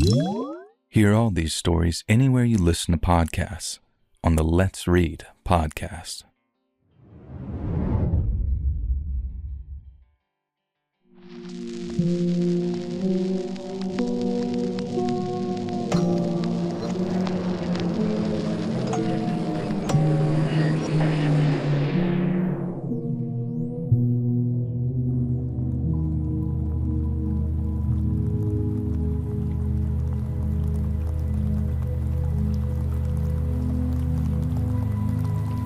Hear all these stories anywhere you listen to podcasts on the Let's Read podcast.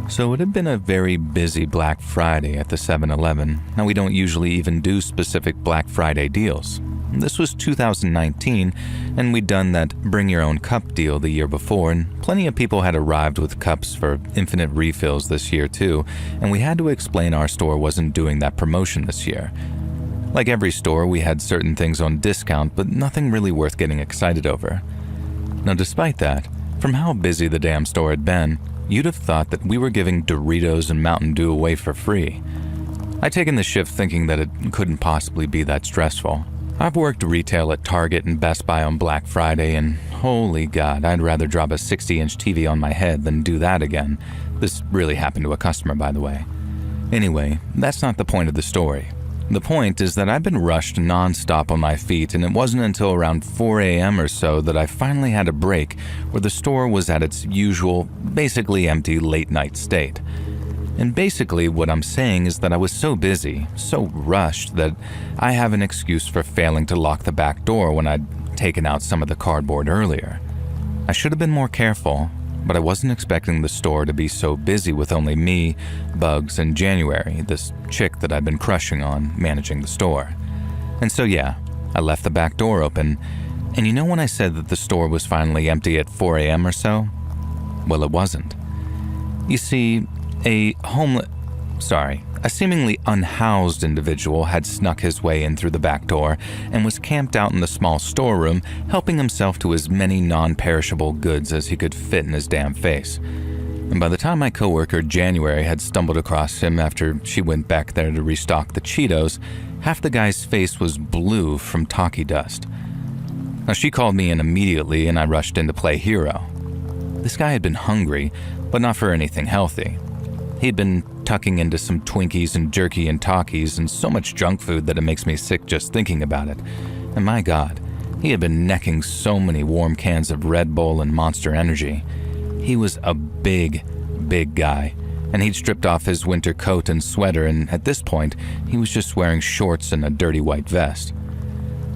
So it had been a very busy Black Friday at the 7-Eleven. Now, we don't usually even do specific Black Friday deals. This was 2019, and we'd done that bring your own cup deal the year before, and plenty of people had arrived with cups for infinite refills this year too, and we had to explain our store wasn't doing that promotion this year. Like every store, we had certain things on discount, but nothing really worth getting excited over. Now, despite that, from how busy the damn store had been, you'd have thought that we were giving Doritos and Mountain Dew away for free. I'd taken the shift thinking that it couldn't possibly be that stressful. I've worked retail at Target and Best Buy on Black Friday, and holy God, I'd rather drop a 60-inch TV on my head than do that again. This really happened to a customer, by the way. Anyway, that's not the point of the story. The point is that I've been rushed non-stop on my feet, and it wasn't until around 4 a.m. or so that I finally had a break where the store was at its usual, basically empty late-night state. And basically what I'm saying is that I was so busy, so rushed, that I have an excuse for failing to lock the back door when I'd taken out some of the cardboard earlier. I should have been more careful, but I wasn't expecting the store to be so busy with only me, Bugs, and January, this chick that I've been crushing on, managing the store. And so yeah, I left the back door open, and you know when I said that the store was finally empty at 4 a.m. or so? Well, it wasn't. You see, a seemingly unhoused individual had snuck his way in through the back door and was camped out in the small storeroom, helping himself to as many non-perishable goods as he could fit in his damn face. And by the time my coworker January had stumbled across him after she went back there to restock the Cheetos, half the guy's face was blue from talkie dust. Now, she called me in immediately and I rushed in to play hero. This guy had been hungry, but not for anything healthy. He'd been tucking into some Twinkies and jerky and Takis and so much junk food that it makes me sick just thinking about it. And my God, he had been necking so many warm cans of Red Bull and Monster Energy. He was a big guy, and he'd stripped off his winter coat and sweater, and at this point, he was just wearing shorts and a dirty white vest.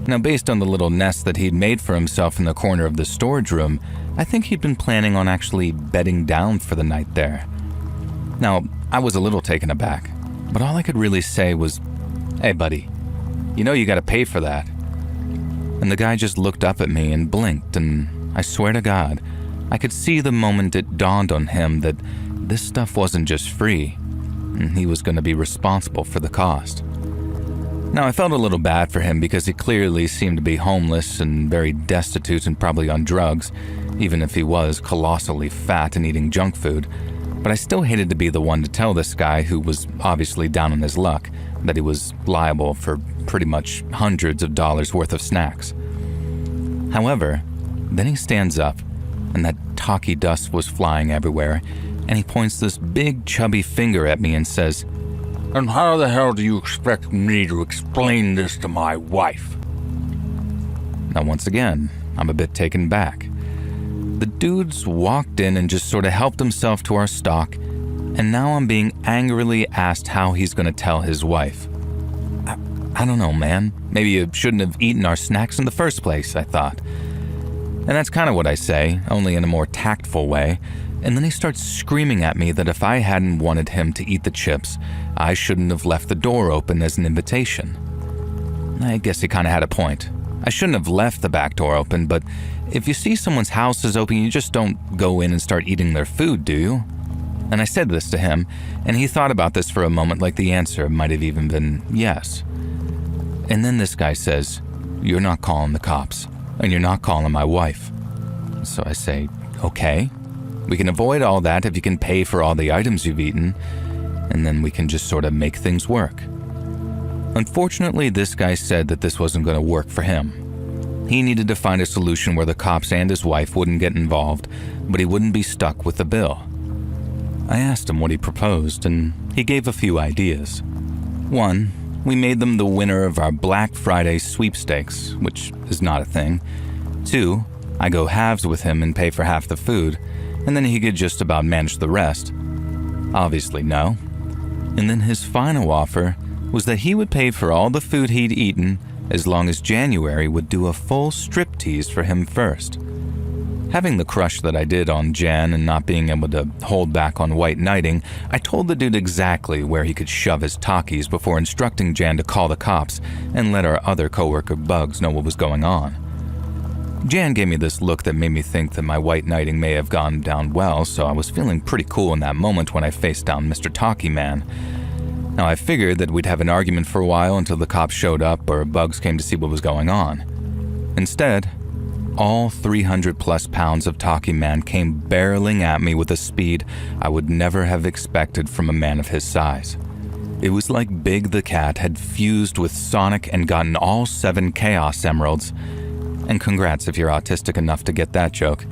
Now, based on the little nest that he'd made for himself in the corner of the storage room, I think he'd been planning on actually bedding down for the night there. Now, I was a little taken aback, but all I could really say was, "Hey buddy, you know you gotta pay for that." And the guy just looked up at me and blinked, and I swear to God, I could see the moment it dawned on him that this stuff wasn't just free, and he was gonna be responsible for the cost. Now, I felt a little bad for him because he clearly seemed to be homeless and very destitute and probably on drugs, even if he was colossally fat and eating junk food. But I still hated to be the one to tell this guy, who was obviously down on his luck, that he was liable for pretty much hundreds of dollars worth of snacks. However, then he stands up, and that talkie dust was flying everywhere, and he points this big chubby finger at me and says, "And how the hell do you expect me to explain this to my wife?" Now, once again, I'm a bit taken back. The dude's walked in and just sort of helped himself to our stock, and now I'm being angrily asked how he's going to tell his wife. I don't know, man. Maybe you shouldn't have eaten our snacks in the first place, I thought. And that's kind of what I say, only in a more tactful way, and then he starts screaming at me that if I hadn't wanted him to eat the chips, I shouldn't have left the door open as an invitation. I guess he kind of had a point. I shouldn't have left the back door open, but if you see someone's house is open, you just don't go in and start eating their food, do you? And I said this to him, and he thought about this for a moment like the answer might have even been yes. And then this guy says, "You're not calling the cops, and you're not calling my wife." So I say, "Okay, we can avoid all that if you can pay for all the items you've eaten, and then we can just sort of make things work." Unfortunately, this guy said that this wasn't going to work for him. He needed to find a solution where the cops and his wife wouldn't get involved, but he wouldn't be stuck with the bill. I asked him what he proposed, and he gave a few ideas. 1, we made them the winner of our Black Friday sweepstakes, which is not a thing. 2, I go halves with him and pay for half the food, and then he could just about manage the rest. Obviously no. And then his final offer was that he would pay for all the food he'd eaten as long as January would do a full striptease for him first. Having the crush that I did on Jan and not being able to hold back on white knighting, I told the dude exactly where he could shove his talkies before instructing Jan to call the cops and let our other coworker Bugs know what was going on. Jan gave me this look that made me think that my white knighting may have gone down well, so I was feeling pretty cool in that moment when I faced down Mr. Talkie Man. Now, I figured that we'd have an argument for a while until the cops showed up or Bugs came to see what was going on. Instead, all 300 plus pounds of Talkie Man came barreling at me with a speed I would never have expected from a man of his size. It was like Big the Cat had fused with Sonic and gotten all 7 Chaos Emeralds. And congrats if you're autistic enough to get that joke.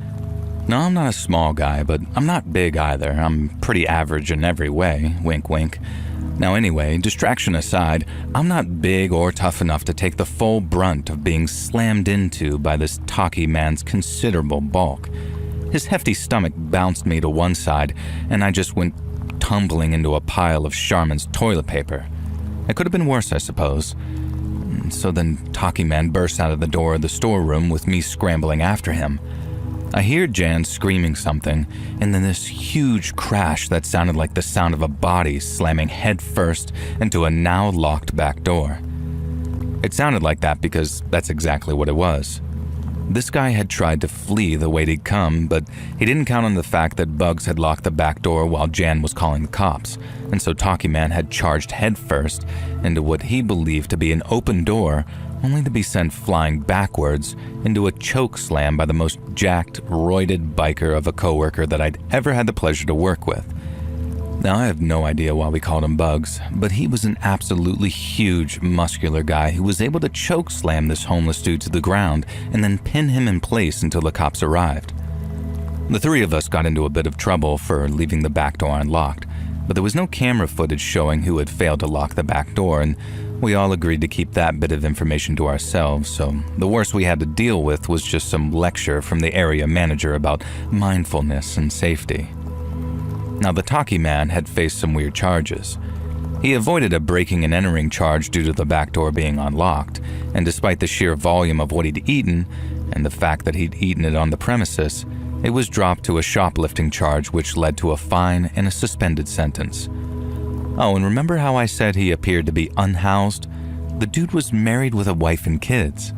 No, I'm not a small guy, but I'm not big either. I'm pretty average in every way, wink wink. Now anyway, distraction aside, I'm not big or tough enough to take the full brunt of being slammed into by this Talkie Man's considerable bulk. His hefty stomach bounced me to one side, and I just went tumbling into a pile of Charmin's toilet paper. It could have been worse, I suppose. So then Talkie Man bursts out of the door of the storeroom with me scrambling after him. I hear Jan screaming something, and then this huge crash that sounded like the sound of a body slamming headfirst into a now locked back door. It sounded like that because that's exactly what it was. This guy had tried to flee the way he'd come, but he didn't count on the fact that Bugs had locked the back door while Jan was calling the cops, and so Talkie Man had charged headfirst into what he believed to be an open door, only to be sent flying backwards into a choke slam by the most jacked, roided biker of a coworker that I'd ever had the pleasure to work with. Now, I have no idea why we called him Bugs, but he was an absolutely huge, muscular guy who was able to choke slam this homeless dude to the ground and then pin him in place until the cops arrived. The 3 of us got into a bit of trouble for leaving the back door unlocked, but there was no camera footage showing who had failed to lock the back door, and we all agreed to keep that bit of information to ourselves, so the worst we had to deal with was just some lecture from the area manager about mindfulness and safety. Now, the Talkie Man had faced some weird charges. He avoided a breaking and entering charge due to the back door being unlocked, and despite the sheer volume of what he'd eaten, and the fact that he'd eaten it on the premises, it was dropped to a shoplifting charge which led to a fine and a suspended sentence. Oh, and remember how I said he appeared to be unhoused? The dude was married with a wife and kids.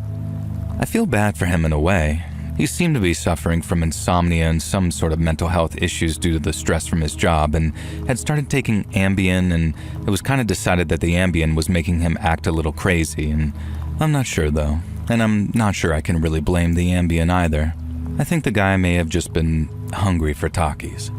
I feel bad for him in a way. He seemed to be suffering from insomnia and some sort of mental health issues due to the stress from his job and had started taking Ambien, and it was kind of decided that the Ambien was making him act a little crazy, and I'm not sure though. And I'm not sure I can really blame the Ambien either. I think the guy may have just been hungry for talkies.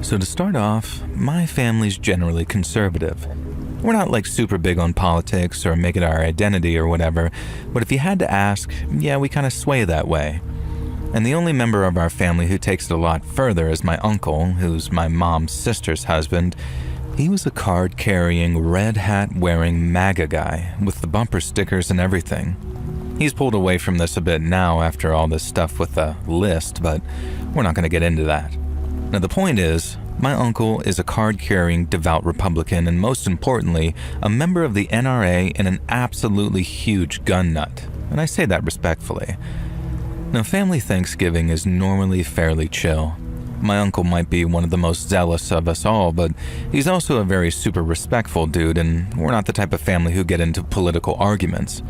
So to start off, my family's generally conservative. We're not like super big on politics or make it our identity or whatever, but if you had to ask, yeah, we kind of sway that way. And the only member of our family who takes it a lot further is my uncle, who's my mom's sister's husband. He was a card-carrying, red hat-wearing MAGA guy with the bumper stickers and everything. He's pulled away from this a bit now after all this stuff with the list, but we're not going to get into that. Now the point is, my uncle is a card-carrying devout Republican and most importantly, a member of the NRA and an absolutely huge gun nut, and I say that respectfully. Now family Thanksgiving is normally fairly chill. My uncle might be one of the most zealous of us all, but he's also a very super respectful dude, and we're not the type of family who get into political arguments.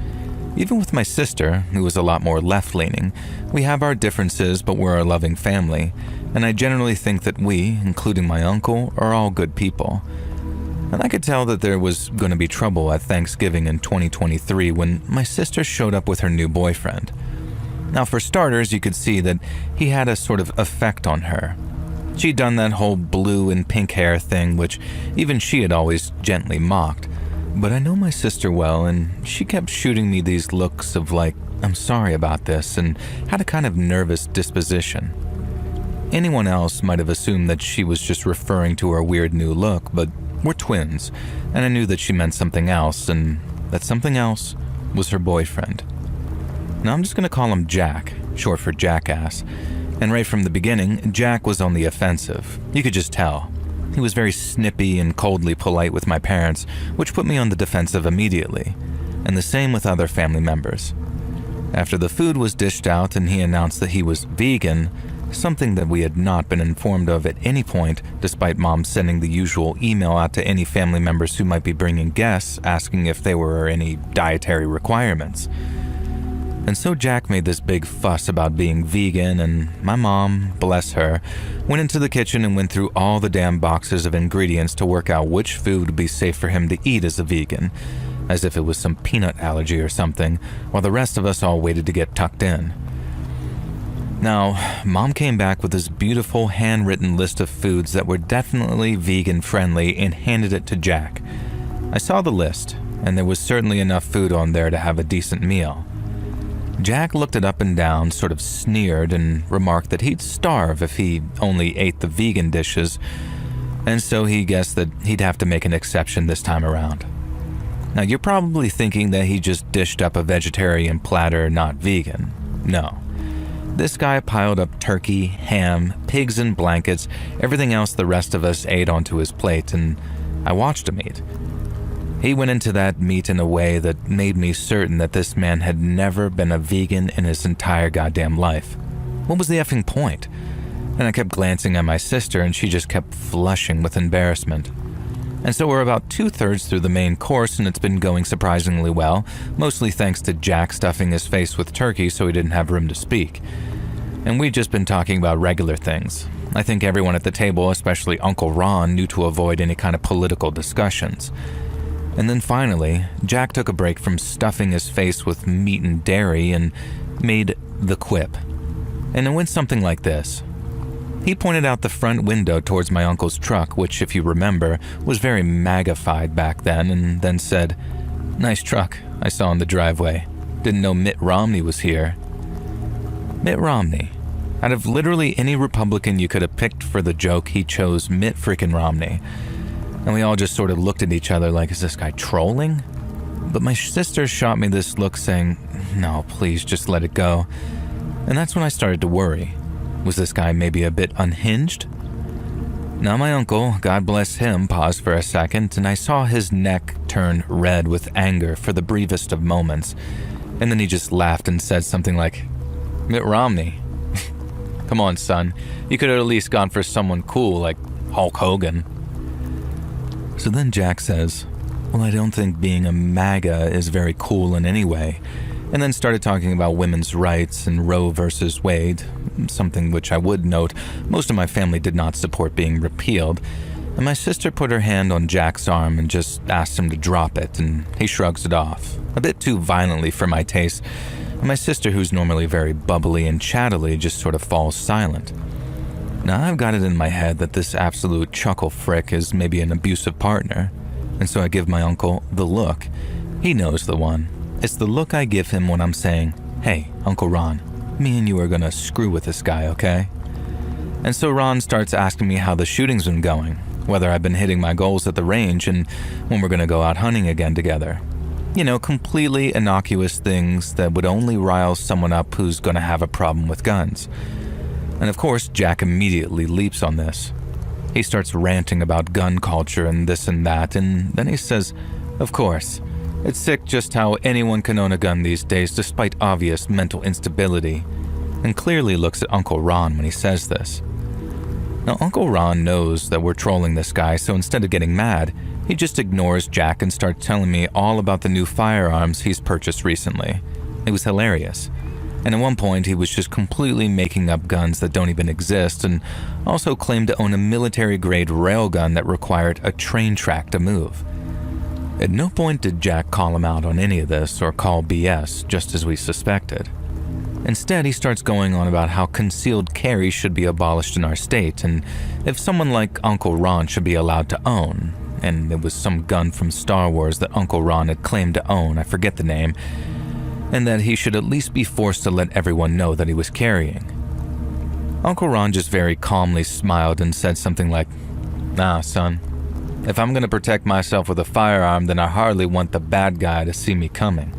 Even with my sister, who is a lot more left-leaning, we have our differences, but we're a loving family, and I generally think that we, including my uncle, are all good people. And I could tell that there was going to be trouble at Thanksgiving in 2023 when my sister showed up with her new boyfriend. Now, for starters, you could see that he had a sort of effect on her. She'd done that whole blue and pink hair thing, which even she had always gently mocked. But I know my sister well, and she kept shooting me these looks of like, I'm sorry about this, and had a kind of nervous disposition. Anyone else might have assumed that she was just referring to her weird new look, but we're twins, and I knew that she meant something else, and that something else was her boyfriend. Now I'm just going to call him Jack, short for jackass. And right from the beginning, Jack was on the offensive. You could just tell. He was very snippy and coldly polite with my parents, which put me on the defensive immediately, and the same with other family members. After the food was dished out and he announced that he was vegan, something that we had not been informed of at any point, despite Mom sending the usual email out to any family members who might be bringing guests asking if there were any dietary requirements. And so Jack made this big fuss about being vegan, and my mom, bless her, went into the kitchen and went through all the damn boxes of ingredients to work out which food would be safe for him to eat as a vegan, as if it was some peanut allergy or something, while the rest of us all waited to get tucked in. Now, Mom came back with this beautiful handwritten list of foods that were definitely vegan-friendly and handed it to Jack. I saw the list, and there was certainly enough food on there to have a decent meal. Jack looked it up and down, sort of sneered, and remarked that he'd starve if he only ate the vegan dishes, and so he guessed that he'd have to make an exception this time around. Now, you're probably thinking that he just dished up a vegetarian platter, not vegan. No. This guy piled up turkey, ham, pigs in blankets, everything else the rest of us ate onto his plate, and I watched him eat. He went into that meat in a way that made me certain that this man had never been a vegan in his entire goddamn life. What was the effing point? And I kept glancing at my sister, and she just kept flushing with embarrassment. And so we're about 2/3 through the main course, and it's been going surprisingly well, mostly thanks to Jack stuffing his face with turkey so he didn't have room to speak. And we'd just been talking about regular things. I think everyone at the table, especially Uncle Ron, knew to avoid any kind of political discussions. And then finally, Jack took a break from stuffing his face with meat and dairy and made the quip. And it went something like this. He pointed out the front window towards my uncle's truck, which, if you remember, was very magnified back then, and then said, "Nice truck I saw in the driveway. Didn't know Mitt Romney was here." Mitt Romney. Out of literally any Republican you could have picked for the joke, he chose Mitt freaking Romney. And we all just sort of looked at each other like, is this guy trolling? But my sister shot me this look saying, no, please just let it go. And that's when I started to worry. Was this guy maybe a bit unhinged? Now my uncle, God bless him, paused for a second, and I saw his neck turn red with anger for the briefest of moments. And then he just laughed and said something like, Mitt Romney. Come on, son. You could have at least gone for someone cool like Hulk Hogan. So then Jack says, well, I don't think being a MAGA is very cool in any way, and then started talking about women's rights and Roe versus Wade, something which I would note most of my family did not support being repealed, and my sister put her hand on Jack's arm and just asked him to drop it, and he shrugs it off, a bit too violently for my taste, and my sister, who's normally very bubbly and chattily, just sort of falls silent. Now, I've got it in my head that this absolute chuckle frick is maybe an abusive partner, and so I give my uncle the look. He knows the one. It's the look I give him when I'm saying, hey, Uncle Ron, me and you are gonna screw with this guy, okay? And so Ron starts asking me how the shooting's been going, whether I've been hitting my goals at the range, and when we're gonna go out hunting again together. You know, completely innocuous things that would only rile someone up who's gonna have a problem with guns. And of course, Jack immediately leaps on this. He starts ranting about gun culture and this and that, and then he says, of course, it's sick just how anyone can own a gun these days despite obvious mental instability, and clearly looks at Uncle Ron when he says this. Now, Uncle Ron knows that we're trolling this guy, so instead of getting mad, he just ignores Jack and starts telling me all about the new firearms he's purchased recently. It was hilarious. And at one point, he was just completely making up guns that don't even exist, and also claimed to own a military-grade railgun that required a train track to move. At no point did Jack call him out on any of this or call BS, just as we suspected. Instead, he starts going on about how concealed carry should be abolished in our state, and if someone like Uncle Ron should be allowed to own, and it was some gun from Star Wars that Uncle Ron had claimed to own, I forget the name, and that he should at least be forced to let everyone know that he was carrying. Uncle Ron just very calmly smiled and said something like, "Nah, son, if I'm gonna protect myself with a firearm, then I hardly want the bad guy to see me coming."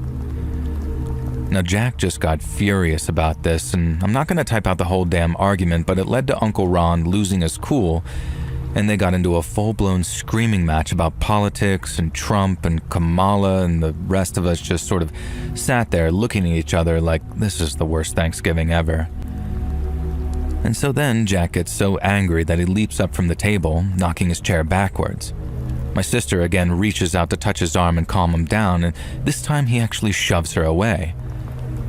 Now, Jack just got furious about this, and I'm not gonna type out the whole damn argument, but it led to Uncle Ron losing his cool, and they got into a full-blown screaming match about politics and Trump and Kamala, and the rest of us just sort of sat there looking at each other like this is the worst Thanksgiving ever. And so then Jack gets so angry that he leaps up from the table, knocking his chair backwards. My sister again reaches out to touch his arm and calm him down, and this time he actually shoves her away.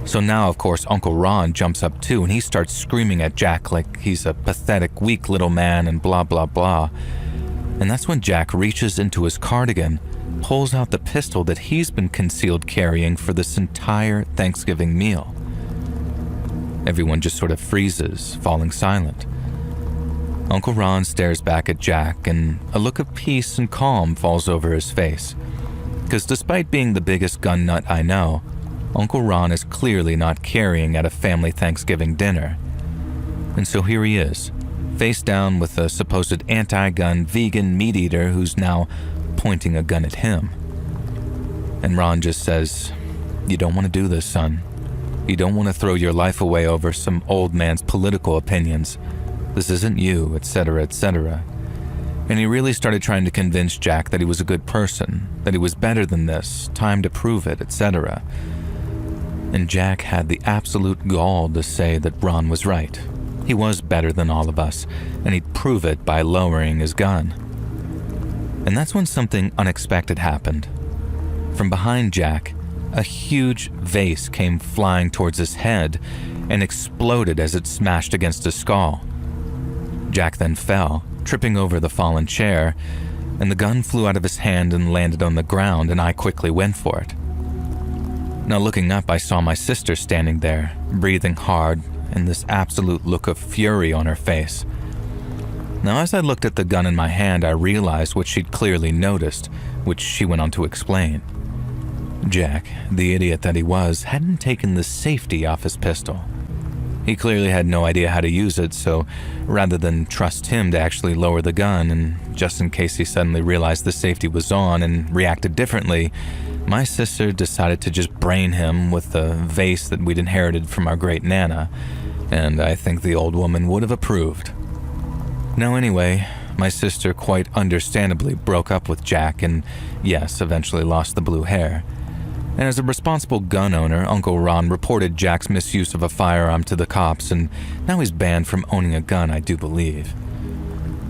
So now, of course, Uncle Ron jumps up too, and he starts screaming at Jack like he's a pathetic, weak little man and blah, blah, blah. And that's when Jack reaches into his cardigan, pulls out the pistol that he's been concealed carrying for this entire Thanksgiving meal. Everyone just sort of freezes, falling silent. Uncle Ron stares back at Jack, and a look of peace and calm falls over his face. Because despite being the biggest gun nut I know, Uncle Ron is clearly not carrying at a family Thanksgiving dinner. And so here he is, face down with a supposed anti-gun vegan meat eater who's now pointing a gun at him. And Ron just says, "You don't want to do this, son. You don't want to throw your life away over some old man's political opinions. This isn't you, etc., etc." And he really started trying to convince Jack that he was a good person, that he was better than this, time to prove it, etc. And Jack had the absolute gall to say that Ron was right. He was better than all of us, and he'd prove it by lowering his gun. And that's when something unexpected happened. From behind Jack, a huge vase came flying towards his head and exploded as it smashed against his skull. Jack then fell, tripping over the fallen chair, and the gun flew out of his hand and landed on the ground, and I quickly went for it. Now looking up, I saw my sister standing there, breathing hard, and this absolute look of fury on her face. Now as I looked at the gun in my hand, I realized what she'd clearly noticed, which she went on to explain. Jack, the idiot that he was, hadn't taken the safety off his pistol. He clearly had no idea how to use it, so rather than trust him to actually lower the gun, and just in case he suddenly realized the safety was on and reacted differently, my sister decided to just brain him with the vase that we'd inherited from our great Nana, and I think the old woman would have approved. Now anyway, my sister quite understandably broke up with Jack and, yes, eventually lost the blue hair. And as a responsible gun owner, Uncle Ron reported Jack's misuse of a firearm to the cops, and now he's banned from owning a gun, I do believe.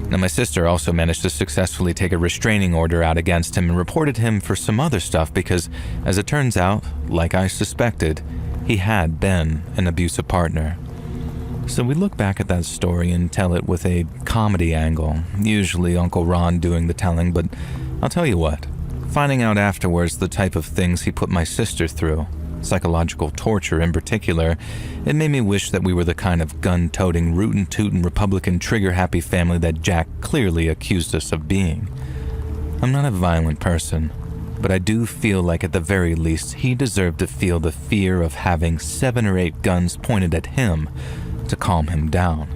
Now, my sister also managed to successfully take a restraining order out against him and reported him for some other stuff because, as it turns out, like I suspected, he had been an abusive partner. So we look back at that story and tell it with a comedy angle, usually Uncle Ron doing the telling, but I'll tell you what, finding out afterwards the type of things he put my sister through, psychological torture in particular, it made me wish that we were the kind of gun-toting, rootin'-tootin' Republican trigger-happy family that Jack clearly accused us of being. I'm not a violent person, but I do feel like at the very least he deserved to feel the fear of having 7 or 8 guns pointed at him to calm him down.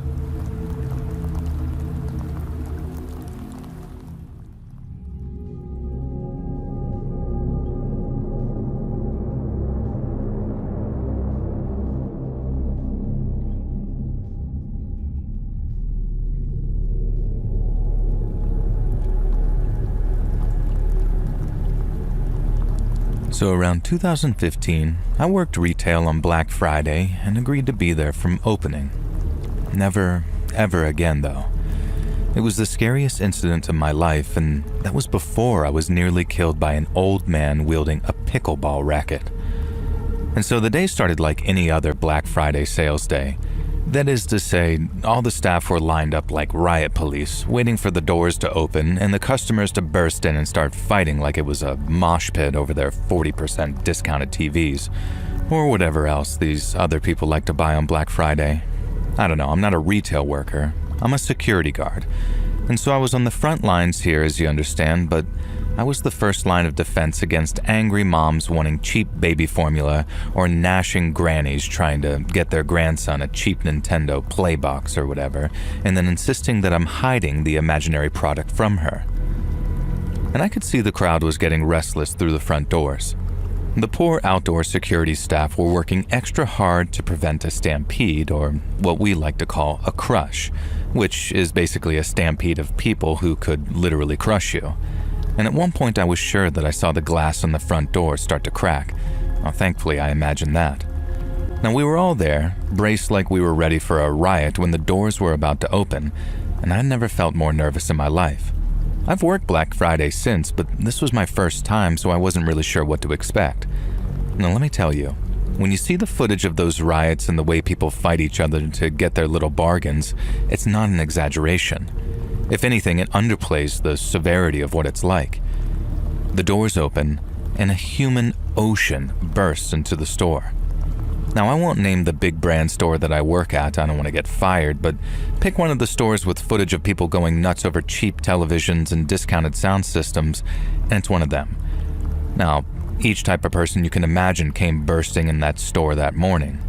So around 2015, I worked retail on Black Friday and agreed to be there from opening. Never, ever again though. It was the scariest incident of my life, and that was before I was nearly killed by an old man wielding a pickleball racket. And so the day started like any other Black Friday sales day. That is to say, all the staff were lined up like riot police, waiting for the doors to open and the customers to burst in and start fighting like it was a mosh pit over their 40% discounted TVs, or whatever else these other people like to buy on Black Friday. I don't know, I'm not a retail worker. I'm a security guard. And so I was on the front lines here, as you understand, but I was the first line of defense against angry moms wanting cheap baby formula or gnashing grannies trying to get their grandson a cheap Nintendo Playbox or whatever, and then insisting that I'm hiding the imaginary product from her. And I could see the crowd was getting restless through the front doors. The poor outdoor security staff were working extra hard to prevent a stampede, or what we like to call a crush, which is basically a stampede of people who could literally crush you. And at one point I was sure that I saw the glass on the front door start to crack. Well, thankfully I imagined that. Now we were all there, braced like we were ready for a riot when the doors were about to open, and I never felt more nervous in my life. I've worked Black Friday since, but this was my first time, so I wasn't really sure what to expect. Now let me tell you, when you see the footage of those riots and the way people fight each other to get their little bargains, it's not an exaggeration. If anything, it underplays the severity of what it's like. The doors open, and a human ocean bursts into the store. Now, I won't name the big brand store that I work at, I don't want to get fired, but pick one of the stores with footage of people going nuts over cheap televisions and discounted sound systems, and it's one of them. Now, each type of person you can imagine came bursting in that store that morning.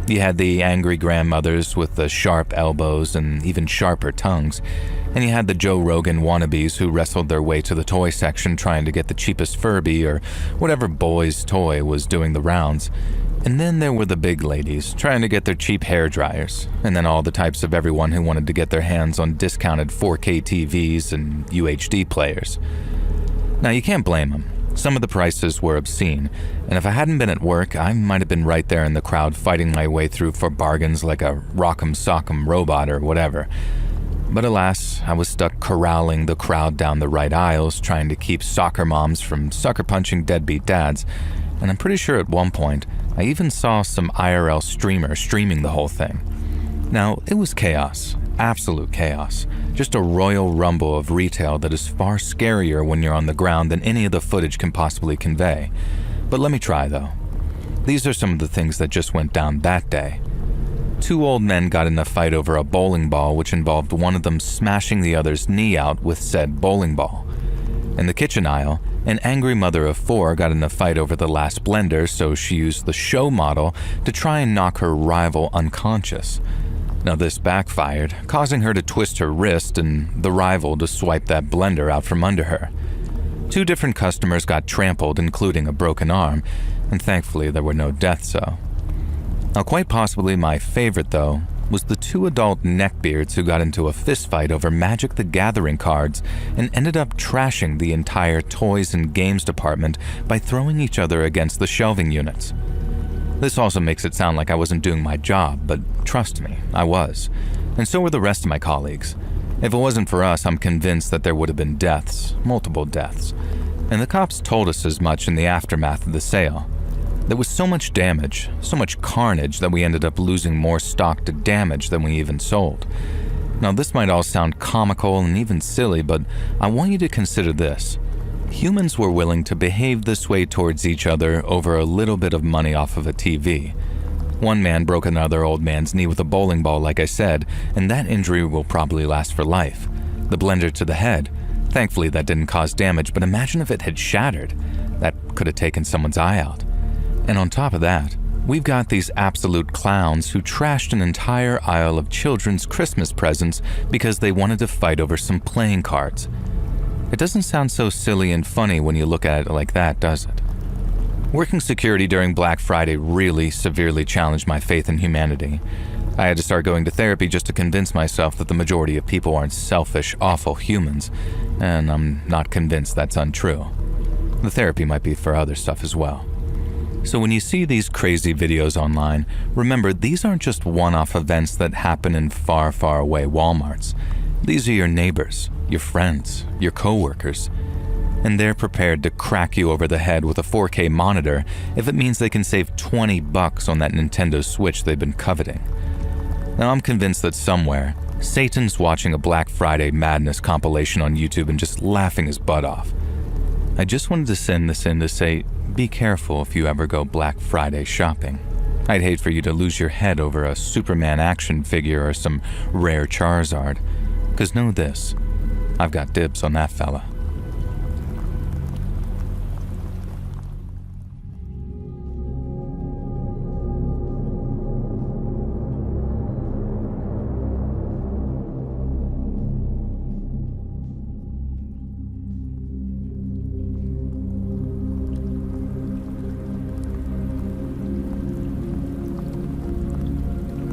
You had the angry grandmothers with the sharp elbows and even sharper tongues, and you had the Joe Rogan wannabes who wrestled their way to the toy section trying to get the cheapest Furby or whatever boy's toy was doing the rounds. And then there were the big ladies trying to get their cheap hair dryers, and then all the types of everyone who wanted to get their hands on discounted 4K TVs and UHD players. Now you can't blame them. Some of the prices were obscene, and if I hadn't been at work, I might have been right there in the crowd fighting my way through for bargains like a rock'em sock'em robot or whatever. But alas, I was stuck corralling the crowd down the right aisles, trying to keep soccer moms from sucker punching deadbeat dads, and I'm pretty sure at one point, I even saw some IRL streamer streaming the whole thing. Now, it was chaos, absolute chaos, just a royal rumble of retail that is far scarier when you're on the ground than any of the footage can possibly convey. But let me try though. These are some of the things that just went down that day. 2 old men got in a fight over a bowling ball which involved one of them smashing the other's knee out with said bowling ball. In the kitchen aisle, an angry mother of 4 got in a fight over the last blender, so she used the show model to try and knock her rival unconscious. Now this backfired, causing her to twist her wrist and the rival to swipe that blender out from under her. 2 different customers got trampled, including a broken arm, and thankfully there were no deaths though. Now quite possibly my favorite though was the 2 adult neckbeards who got into a fistfight over Magic the Gathering cards and ended up trashing the entire toys and games department by throwing each other against the shelving units. This also makes it sound like I wasn't doing my job, but trust me, I was. And so were the rest of my colleagues. If it wasn't for us, I'm convinced that there would have been deaths, multiple deaths. And the cops told us as much in the aftermath of the sale. There was so much damage, so much carnage that we ended up losing more stock to damage than we even sold. Now this might all sound comical and even silly, but I want you to consider this. Humans were willing to behave this way towards each other over a little bit of money off of a TV. One man broke another old man's knee with a bowling ball, like I said, and that injury will probably last for life. The blender to the head. Thankfully that didn't cause damage, but imagine if it had shattered. That could have taken someone's eye out. And on top of that, we've got these absolute clowns who trashed an entire aisle of children's Christmas presents because they wanted to fight over some playing cards. It doesn't sound so silly and funny when you look at it like that, does it? Working security during Black Friday really severely challenged my faith in humanity. I had to start going to therapy just to convince myself that the majority of people aren't selfish, awful humans, and I'm not convinced that's untrue. The therapy might be for other stuff as well. So when you see these crazy videos online, remember these aren't just one-off events that happen in far, far away Walmarts. These are your neighbors, your friends, your coworkers, and they're prepared to crack you over the head with a 4K monitor if it means they can save $20 on that Nintendo Switch they've been coveting. Now, I'm convinced that somewhere, Satan's watching a Black Friday Madness compilation on YouTube and just laughing his butt off. I just wanted to send this in to say, be careful if you ever go Black Friday shopping. I'd hate for you to lose your head over a Superman action figure or some rare Charizard. 'Cause know this, I've got dibs on that fella.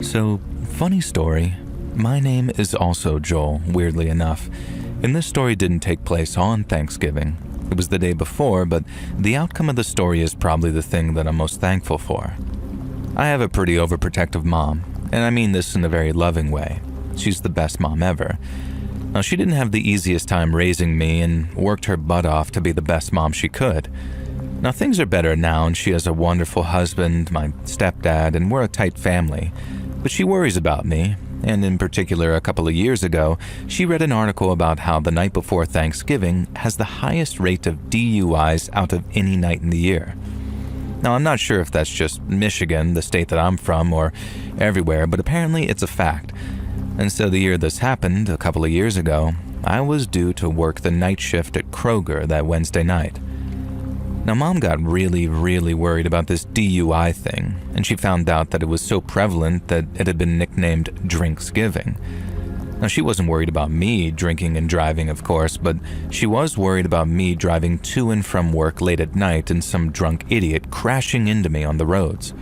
So, funny story, my name is also Joel, weirdly enough, and this story didn't take place on Thanksgiving. It was the day before, but the outcome of the story is probably the thing that I'm most thankful for. I have a pretty overprotective mom, and I mean this in a very loving way. She's the best mom ever. Now, she didn't have the easiest time raising me and worked her butt off to be the best mom she could. Now, things are better now, and she has a wonderful husband, my stepdad, and we're a tight family. But she worries about me, and in particular a couple of years ago, she read an article about how the night before Thanksgiving has the highest rate of DUIs out of any night in the year. Now, I'm not sure if that's just Michigan, the state that I'm from, or everywhere, but apparently it's a fact. And so the year this happened, a couple of years ago, I was due to work the night shift at Kroger that Wednesday night. Now, Mom got really worried about this DUI thing, and she found out that it was so prevalent that it had been nicknamed Drinksgiving. Now, she wasn't worried about me drinking and driving, of course, but she was worried about me driving to and from work late at night and some drunk idiot crashing into me on the roads.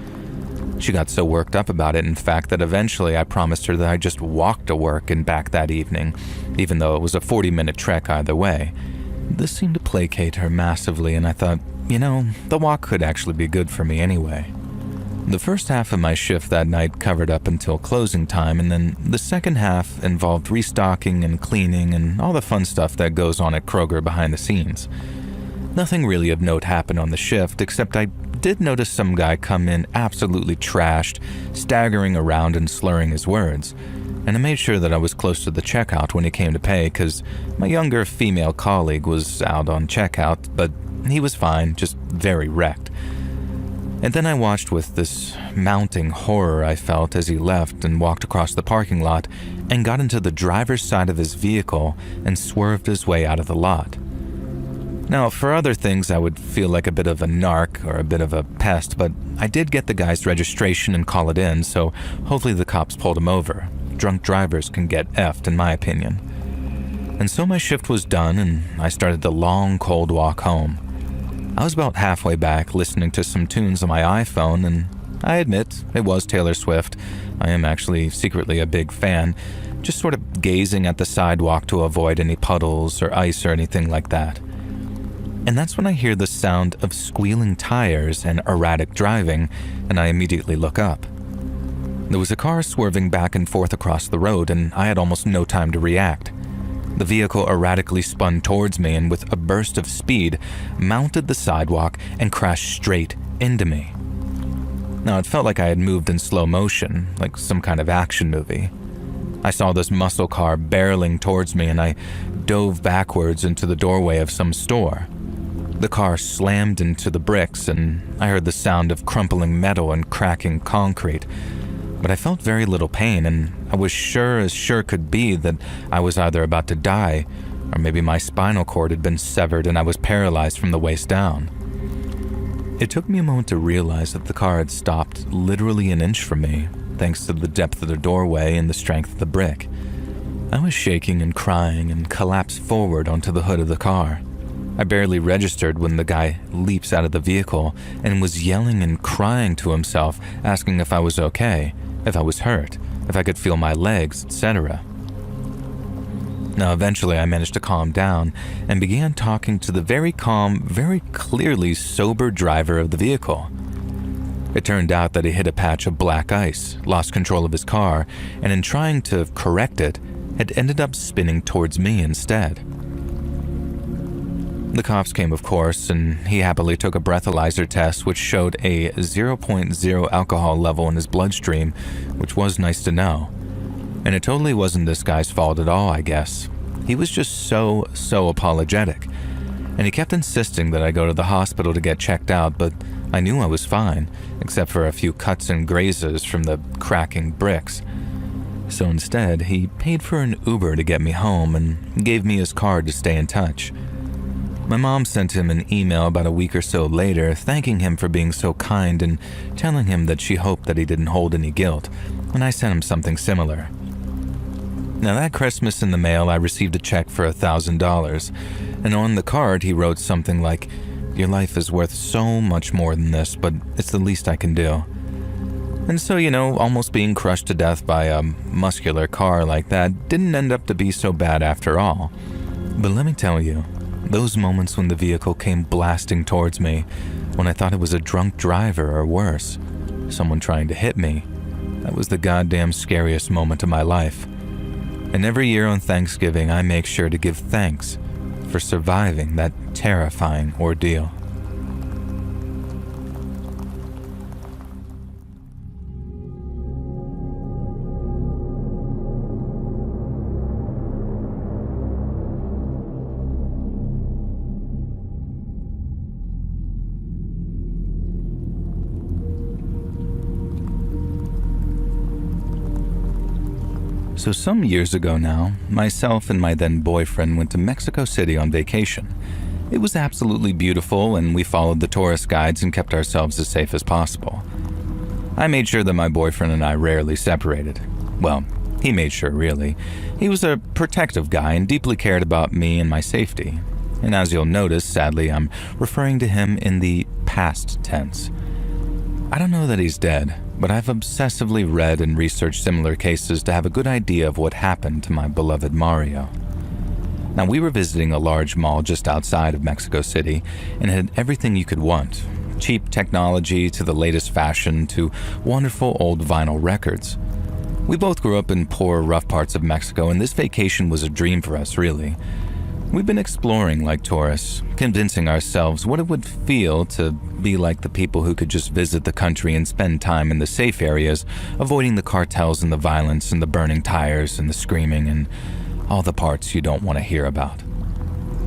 She got so worked up about it, in fact, that eventually I promised her that I'd just walk to work and back that evening, even though it was a 40-minute trek either way. This seemed to placate her massively, and I thought, the walk could actually be good for me anyway. The first half of my shift that night covered up until closing time, and then the second half involved restocking and cleaning and all the fun stuff that goes on at Kroger behind the scenes. Nothing really of note happened on the shift, except I did notice some guy come in absolutely trashed, staggering around and slurring his words. And I made sure that I was close to the checkout when he came to pay, because my younger female colleague was out on checkout, but he was fine, just very wrecked. And then I watched with this mounting horror I felt as he left and walked across the parking lot and got into the driver's side of his vehicle and swerved his way out of the lot. Now, for other things, I would feel like a bit of a narc or a bit of a pest, but I did get the guy's registration and call it in, so hopefully the cops pulled him over. Drunk drivers can get effed, in my opinion. And so my shift was done, and I started the long, cold walk home. I was about halfway back listening to some tunes on my iPhone, and I admit it was Taylor Swift. I am actually secretly a big fan, just sort of gazing at the sidewalk to avoid any puddles or ice or anything like that. And that's when I hear the sound of squealing tires and erratic driving, and I immediately look up. There was a car swerving back and forth across the road, and I had almost no time to react. The vehicle erratically spun towards me and with a burst of speed, mounted the sidewalk and crashed straight into me. Now, it felt like I had moved in slow motion, like some kind of action movie. I saw this muscle car barreling towards me, and I dove backwards into the doorway of some store. The car slammed into the bricks, and I heard the sound of crumpling metal and cracking concrete. But I felt very little pain, and I was sure as sure could be that I was either about to die, or maybe my spinal cord had been severed and I was paralyzed from the waist down. It took me a moment to realize that the car had stopped literally an inch from me, thanks to the depth of the doorway and the strength of the brick. I was shaking and crying and collapsed forward onto the hood of the car. I barely registered when the guy leaps out of the vehicle and was yelling and crying to himself, asking if I was okay, if I was hurt, if I could feel my legs, etc. Now, eventually I managed to calm down and began talking to the very calm, very clearly sober driver of the vehicle. It turned out that he hit a patch of black ice, lost control of his car, and in trying to correct it, had ended up spinning towards me instead. The cops came, of course, and he happily took a breathalyzer test which showed a 0.0 alcohol level in his bloodstream, which was nice to know. And it totally wasn't this guy's fault at all, I guess. He was just so apologetic. And he kept insisting that I go to the hospital to get checked out, but I knew I was fine, except for a few cuts and grazes from the cracking bricks. So instead, he paid for an Uber to get me home and gave me his card to stay in touch. My mom sent him an email about a week or so later, thanking him for being so kind and telling him that she hoped that he didn't hold any guilt, and I sent him something similar. Now that Christmas in the mail, I received a check for $1,000, and on the card he wrote something like, "Your life is worth so much more than this, but it's the least I can do." And so, almost being crushed to death by a muscular car like that didn't end up to be so bad after all. But let me tell you, those moments when the vehicle came blasting towards me, when I thought it was a drunk driver or worse, someone trying to hit me, that was the goddamn scariest moment of my life. And every year on Thanksgiving, I make sure to give thanks for surviving that terrifying ordeal. So some years ago now, myself and my then boyfriend went to Mexico City on vacation. It was absolutely beautiful, and we followed the tourist guides and kept ourselves as safe as possible. I made sure that my boyfriend and I rarely separated. Well, he made sure, really. He was a protective guy and deeply cared about me and my safety. And as you'll notice, sadly, I'm referring to him in the past tense. I don't know that he's dead, but I've obsessively read and researched similar cases to have a good idea of what happened to my beloved Mario. Now, we were visiting a large mall just outside of Mexico City and had everything you could want. Cheap technology to the latest fashion to wonderful old vinyl records. We both grew up in poor, rough parts of Mexico, and this vacation was a dream for us, really. We've been exploring like tourists, convincing ourselves what it would feel to be like the people who could just visit the country and spend time in the safe areas, avoiding the cartels and the violence and the burning tires and the screaming and all the parts you don't want to hear about.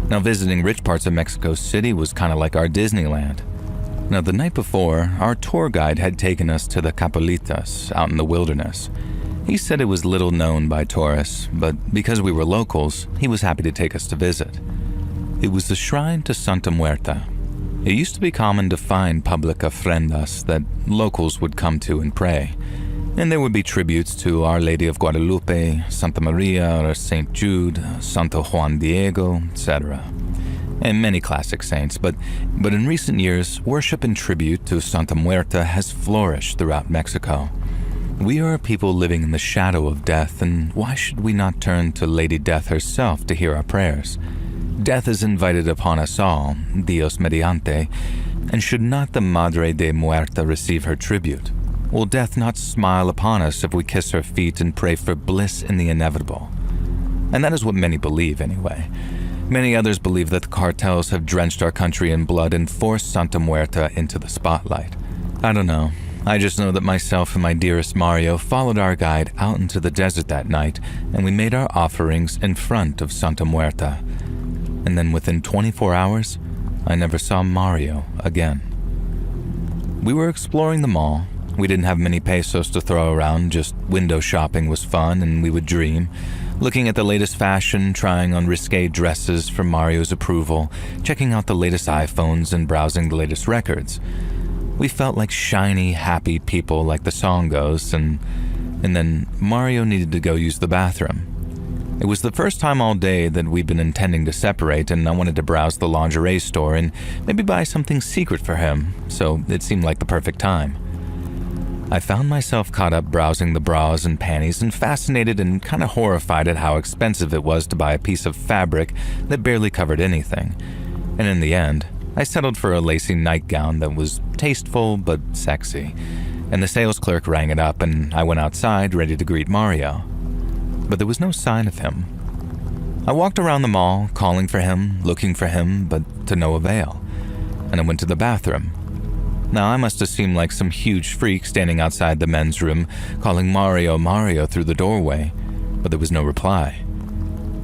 Now, visiting rich parts of Mexico City was kind of like our Disneyland. Now, the night before, our tour guide had taken us to the Capelitas out in the wilderness. He said it was little known by tourists, but because we were locals, he was happy to take us to visit. It was the shrine to Santa Muerta. It used to be common to find public ofrendas that locals would come to and pray, and there would be tributes to Our Lady of Guadalupe, Santa Maria or St. Jude, Santo Juan Diego, etc., and many classic saints, but in recent years, worship and tribute to Santa Muerta has flourished throughout Mexico. We are a people living in the shadow of death, and why should we not turn to Lady Death herself to hear our prayers? Death is invited upon us all, Dios mediante, and should not the Madre de Muerta receive her tribute? Will death not smile upon us if we kiss her feet and pray for bliss in the inevitable? And that is what many believe, anyway. Many others believe that the cartels have drenched our country in blood and forced Santa Muerta into the spotlight. I don't know. I just know that myself and my dearest Mario followed our guide out into the desert that night, and we made our offerings in front of Santa Muerta. And then within 24 hours, I never saw Mario again. We were exploring the mall. We didn't have many pesos to throw around, just window shopping was fun and we would dream. Looking at the latest fashion, trying on risque dresses for Mario's approval, checking out the latest iPhones and browsing the latest records. We felt like shiny, happy people like the song goes, and then Mario needed to go use the bathroom. It was the first time all day that we'd been intending to separate, and I wanted to browse the lingerie store and maybe buy something secret for him, so it seemed like the perfect time. I found myself caught up browsing the bras and panties and fascinated and kind of horrified at how expensive it was to buy a piece of fabric that barely covered anything. And in the end, I settled for a lacy nightgown that was tasteful but sexy, and the sales clerk rang it up and I went outside ready to greet Mario. but there was no sign of him. I walked around the mall, calling for him, looking for him, but to no avail, and I went to the bathroom. Now, I must have seemed like some huge freak standing outside the men's room, calling Mario, Mario through the doorway, but there was no reply.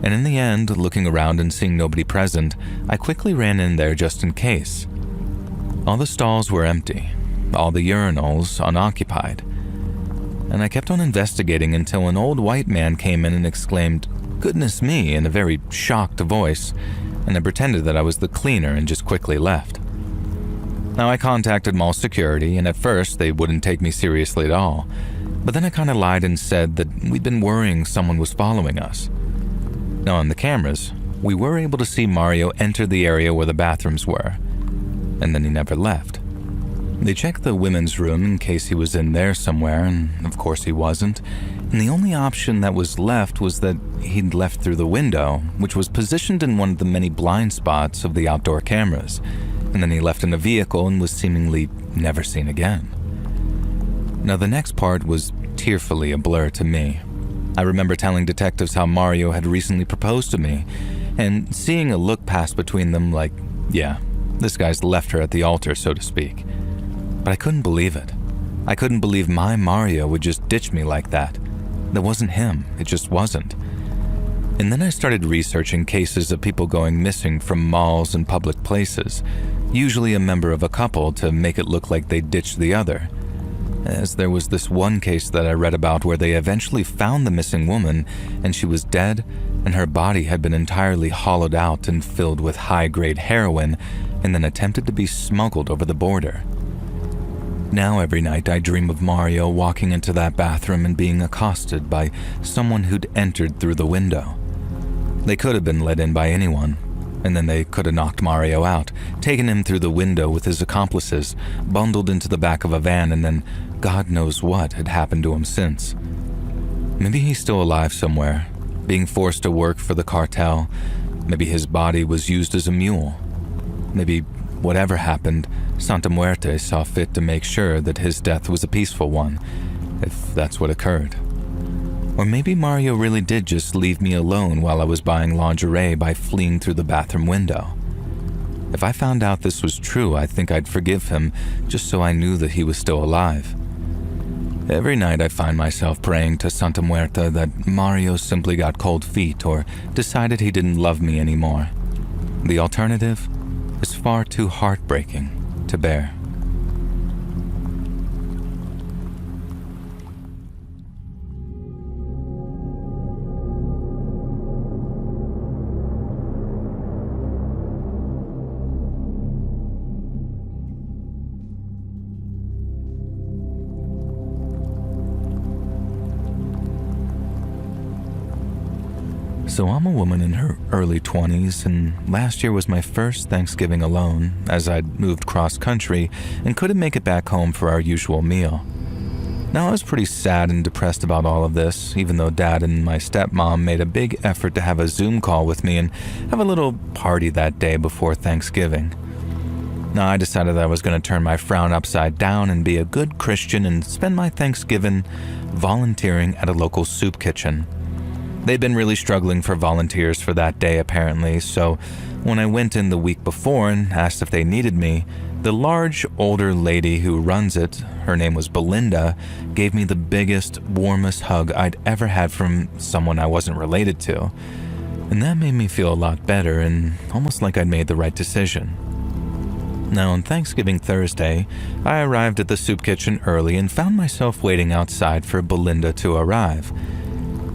And in the end, looking around and seeing nobody present, I quickly ran in there just in case. All the stalls were empty, all the urinals unoccupied, and I kept on investigating until an old white man came in and exclaimed, "Goodness me," in a very shocked voice, and I pretended that I was the cleaner and just quickly left. Now, I contacted mall security, and at first they wouldn't take me seriously at all, but then I kind of lied and said that we'd been worrying someone was following us. Now, on the cameras, we were able to see Mario enter the area where the bathrooms were, and then he never left. They checked the women's room in case he was in there somewhere, and of course he wasn't, and the only option that was left was that he'd left through the window, which was positioned in one of the many blind spots of the outdoor cameras, and then he left in a vehicle and was seemingly never seen again. Now, the next part was tearfully a blur to me. I remember telling detectives how Mario had recently proposed to me, and seeing a look pass between them like, yeah, this guy's left her at the altar, so to speak. But I couldn't believe it. I couldn't believe my Mario would just ditch me like that. That wasn't him, it just wasn't. And then I started researching cases of people going missing from malls and public places, usually a member of a couple, to make it look like they ditched the other. As there was this one case that I read about where they eventually found the missing woman, and she was dead, and her body had been entirely hollowed out and filled with high-grade heroin, and then attempted to be smuggled over the border. Now every night I dream of Mario walking into that bathroom and being accosted by someone who'd entered through the window. They could have been let in by anyone, and then they could have knocked Mario out, taken him through the window with his accomplices, bundled into the back of a van, and then God knows what had happened to him since. Maybe he's still alive somewhere, being forced to work for the cartel. Maybe his body was used as a mule. Maybe whatever happened, Santa Muerte saw fit to make sure that his death was a peaceful one, if that's what occurred. Or maybe Mario really did just leave me alone while I was buying lingerie by fleeing through the bathroom window. If I found out this was true, I think I'd forgive him just so I knew that he was still alive. Every night I find myself praying to Santa Muerte that Mario simply got cold feet or decided he didn't love me anymore. The alternative is far too heartbreaking to bear. So I'm a woman in her early 20s, and last year was my first Thanksgiving alone, as I'd moved cross-country and couldn't make it back home for our usual meal. Now, I was pretty sad and depressed about all of this, even though Dad and my stepmom made a big effort to have a Zoom call with me and have a little party that day before Thanksgiving. Now, I decided that I was going to turn my frown upside down and be a good Christian and spend my Thanksgiving volunteering at a local soup kitchen. They'd been really struggling for volunteers for that day, apparently, so when I went in the week before and asked if they needed me, the large, older lady who runs it, her name was Belinda, gave me the biggest, warmest hug I'd ever had from someone I wasn't related to. And that made me feel a lot better and almost like I'd made the right decision. Now, on Thanksgiving Thursday, I arrived at the soup kitchen early and found myself waiting outside for Belinda to arrive.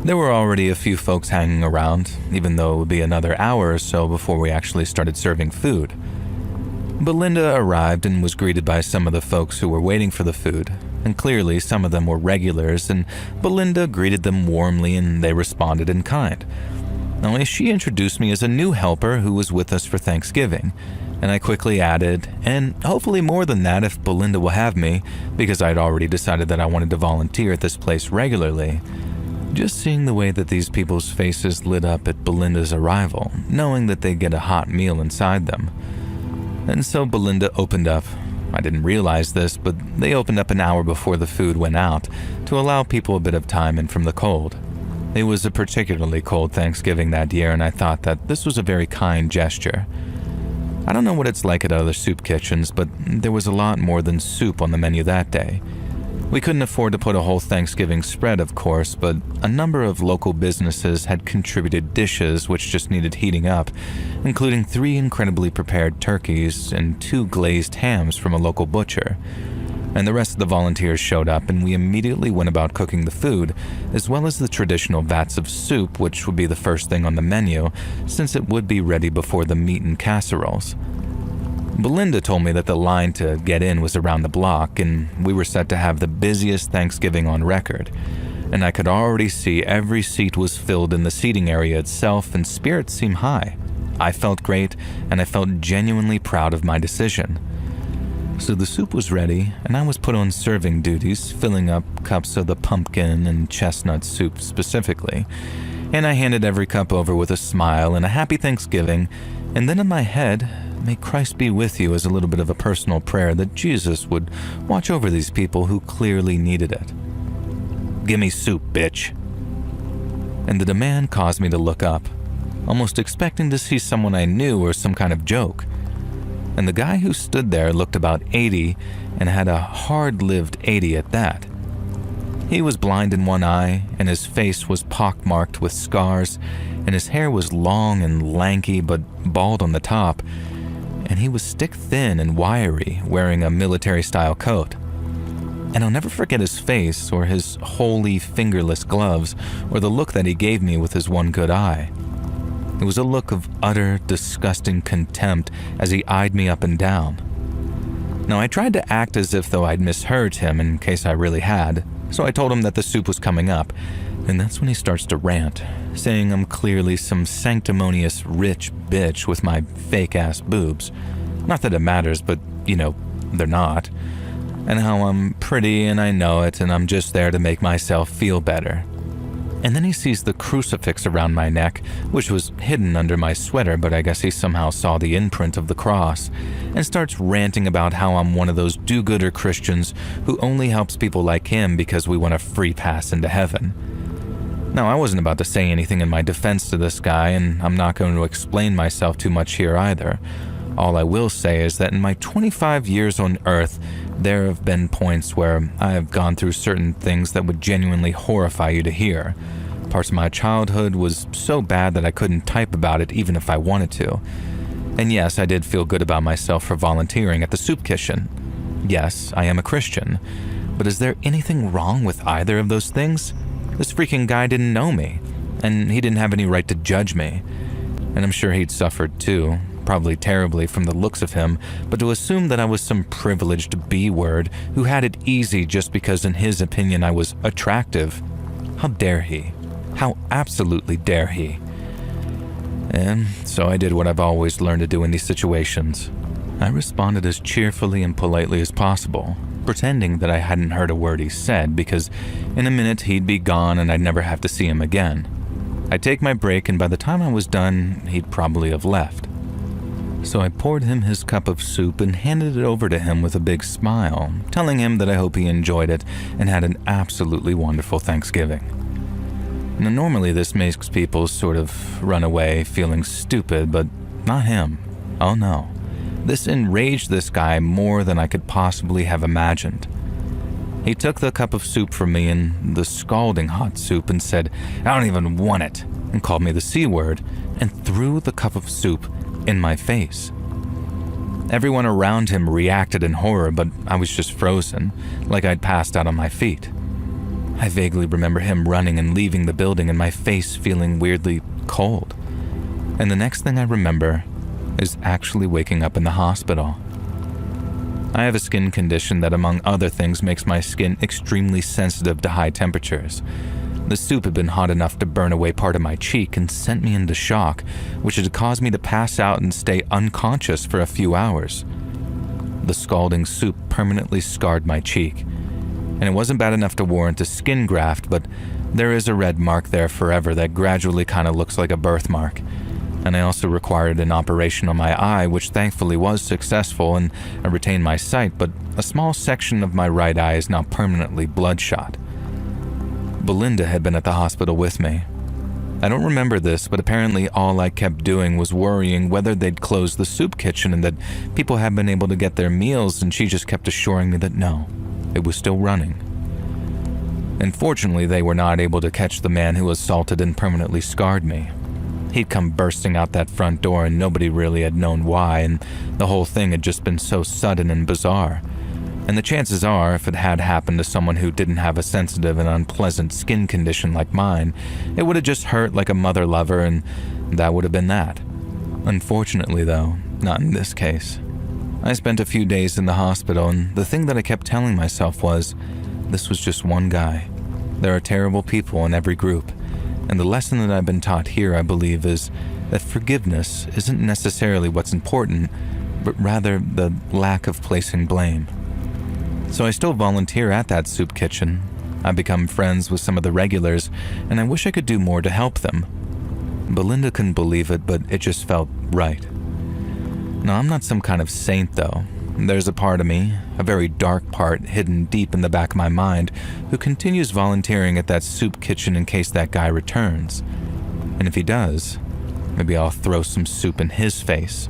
There were already a few folks hanging around, even though it would be another hour or so before we actually started serving food. Belinda arrived and was greeted by some of the folks who were waiting for the food, and clearly some of them were regulars, and Belinda greeted them warmly and they responded in kind. Only she introduced me as a new helper who was with us for Thanksgiving, and I quickly added, and hopefully more than that if Belinda will have me, because I'd already decided that I wanted to volunteer at this place regularly. Just seeing the way that these people's faces lit up at Belinda's arrival, knowing that they'd get a hot meal inside them. And so Belinda opened up. I didn't realize this, but they opened up an hour before the food went out to allow people a bit of time in from the cold. It was a particularly cold Thanksgiving that year, and I thought that this was a very kind gesture. I don't know what it's like at other soup kitchens, but there was a lot more than soup on the menu that day. We couldn't afford to put a whole Thanksgiving spread, of course, but a number of local businesses had contributed dishes which just needed heating up, including 3 incredibly prepared turkeys and 2 glazed hams from a local butcher. And the rest of the volunteers showed up, and we immediately went about cooking the food, as well as the traditional vats of soup, which would be the first thing on the menu, since it would be ready before the meat and casseroles. Belinda told me that the line to get in was around the block, and we were set to have the busiest Thanksgiving on record. And I could already see every seat was filled in the seating area itself, and spirits seemed high. I felt great, and I felt genuinely proud of my decision. So the soup was ready, and I was put on serving duties, filling up cups of the pumpkin and chestnut soup specifically. And I handed every cup over with a smile and a happy Thanksgiving, and then in my head, may Christ be with you as a little bit of a personal prayer that Jesus would watch over these people who clearly needed it. "Gimme soup, bitch." And the demand caused me to look up, almost expecting to see someone I knew or some kind of joke. And the guy who stood there looked about 80 and had a hard-lived 80 at that. He was blind in one eye, and his face was pockmarked with scars, and his hair was long and lanky but bald on the top, and he was stick-thin and wiry, wearing a military-style coat. And I'll never forget his face or his holy fingerless gloves or the look that he gave me with his one good eye. It was a look of utter, disgusting contempt as he eyed me up and down. Now, I tried to act as if though I'd misheard him in case I really had, so I told him that the soup was coming up, and that's when he starts to rant, saying I'm clearly some sanctimonious rich bitch with my fake-ass boobs. Not that it matters, but, they're not. And how I'm pretty and I know it, and I'm just there to make myself feel better. And then he sees the crucifix around my neck, which was hidden under my sweater, but I guess he somehow saw the imprint of the cross, and starts ranting about how I'm one of those do-gooder Christians who only helps people like him because we want a free pass into heaven. Now, I wasn't about to say anything in my defense to this guy, and I'm not going to explain myself too much here either. All I will say is that in my 25 years on Earth, there have been points where I have gone through certain things that would genuinely horrify you to hear. Parts of my childhood was so bad that I couldn't type about it even if I wanted to. And yes, I did feel good about myself for volunteering at the soup kitchen. Yes, I am a Christian. But is there anything wrong with either of those things? This freaking guy didn't know me, and he didn't have any right to judge me. And I'm sure he'd suffered too, probably terribly from the looks of him, but to assume that I was some privileged B-word who had it easy just because in his opinion I was attractive, how dare he? How absolutely dare he? And so I did what I've always learned to do in these situations. I responded as cheerfully and politely as possible, pretending that I hadn't heard a word he said because in a minute he'd be gone and I'd never have to see him again. I'd take my break and by the time I was done, he'd probably have left. So I poured him his cup of soup and handed it over to him with a big smile, telling him that I hope he enjoyed it and had an absolutely wonderful Thanksgiving. Now, normally this makes people sort of run away feeling stupid, but not him. Oh no. This enraged this guy more than I could possibly have imagined. He took the cup of soup from me and the scalding hot soup and said, "I don't even want it," and called me the C word and threw the cup of soup in my face. Everyone around him reacted in horror, but I was just frozen, like I'd passed out on my feet. I vaguely remember him running and leaving the building and my face feeling weirdly cold. And the next thing I remember is actually waking up in the hospital. I have a skin condition that, among other things, makes my skin extremely sensitive to high temperatures. The soup had been hot enough to burn away part of my cheek and sent me into shock, which had caused me to pass out and stay unconscious for a few hours. The scalding soup permanently scarred my cheek, and it wasn't bad enough to warrant a skin graft, but there is a red mark there forever that gradually kind of looks like a birthmark. And I also required an operation on my eye, which thankfully was successful, and I retained my sight, but a small section of my right eye is now permanently bloodshot. Belinda had been at the hospital with me. I don't remember this, but apparently all I kept doing was worrying whether they'd closed the soup kitchen and that people had been able to get their meals, and she just kept assuring me that no, it was still running. Unfortunately, they were not able to catch the man who assaulted and permanently scarred me. He'd come bursting out that front door and nobody really had known why, and the whole thing had just been so sudden and bizarre. And the chances are, if it had happened to someone who didn't have a sensitive and unpleasant skin condition like mine, it would have just hurt like a mother lover, and that would have been that. Unfortunately, though, not in this case. I spent a few days in the hospital, and the thing that I kept telling myself was, this was just one guy. There are terrible people in every group, and the lesson that I've been taught here, I believe, is that forgiveness isn't necessarily what's important, but rather the lack of placing blame. So I still volunteer at that soup kitchen. I've become friends with some of the regulars, and I wish I could do more to help them. Belinda couldn't believe it, but it just felt right. Now, I'm not some kind of saint, though. There's a part of me, a very dark part hidden deep in the back of my mind, who continues volunteering at that soup kitchen in case that guy returns. And if he does, maybe I'll throw some soup in his face.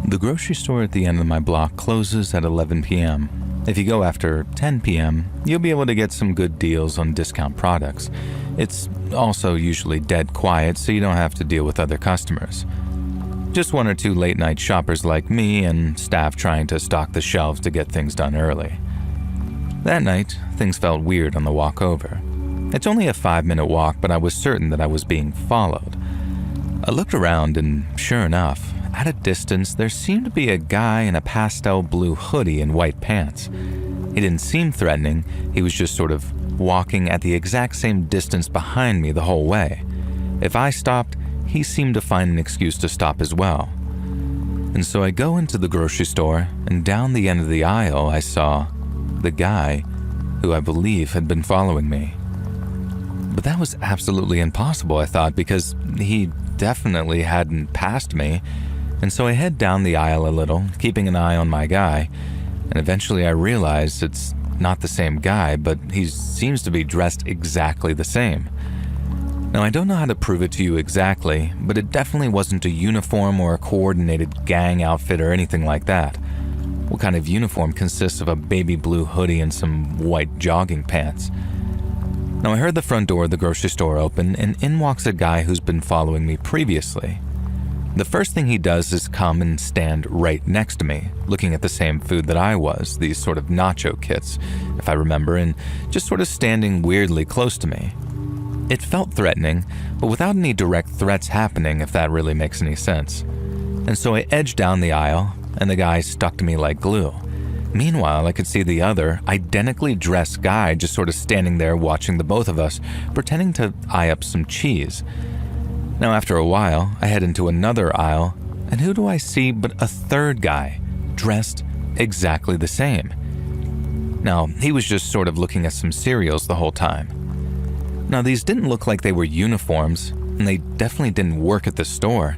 The grocery store at the end of my block closes at 11 p.m. If you go after 10 p.m., you'll be able to get some good deals on discount products. It's also usually dead quiet, so you don't have to deal with other customers. Just one or two late-night shoppers like me and staff trying to stock the shelves to get things done early. That night, things felt weird on the walk over. It's only a 5-minute walk, but I was certain that I was being followed. I looked around and, sure enough, at a distance, there seemed to be a guy in a pastel blue hoodie and white pants. He didn't seem threatening, he was just sort of walking at the exact same distance behind me the whole way. If I stopped, he seemed to find an excuse to stop as well. And so I go into the grocery store, and down the end of the aisle I saw the guy who I believe had been following me. But that was absolutely impossible, I thought, because he definitely hadn't passed me. And so I head down the aisle a little, keeping an eye on my guy, and eventually I realize it's not the same guy, but he seems to be dressed exactly the same. Now, I don't know how to prove it to you exactly, but it definitely wasn't a uniform or a coordinated gang outfit or anything like that. What kind of uniform consists of a baby blue hoodie and some white jogging pants? Now, I heard the front door of the grocery store open, and in walks a guy who's been following me previously. The first thing he does is come and stand right next to me, looking at the same food that I was, these sort of nacho kits, if I remember, and just sort of standing weirdly close to me. It felt threatening, but without any direct threats happening, if that really makes any sense. And so I edged down the aisle, and the guy stuck to me like glue. Meanwhile, I could see the other, identically dressed guy just sort of standing there watching the both of us, pretending to eye up some cheese. Now, after a while, I head into another aisle, and who do I see but a third guy, dressed exactly the same. Now, he was just sort of looking at some cereals the whole time. Now, these didn't look like they were uniforms, and they definitely didn't work at the store,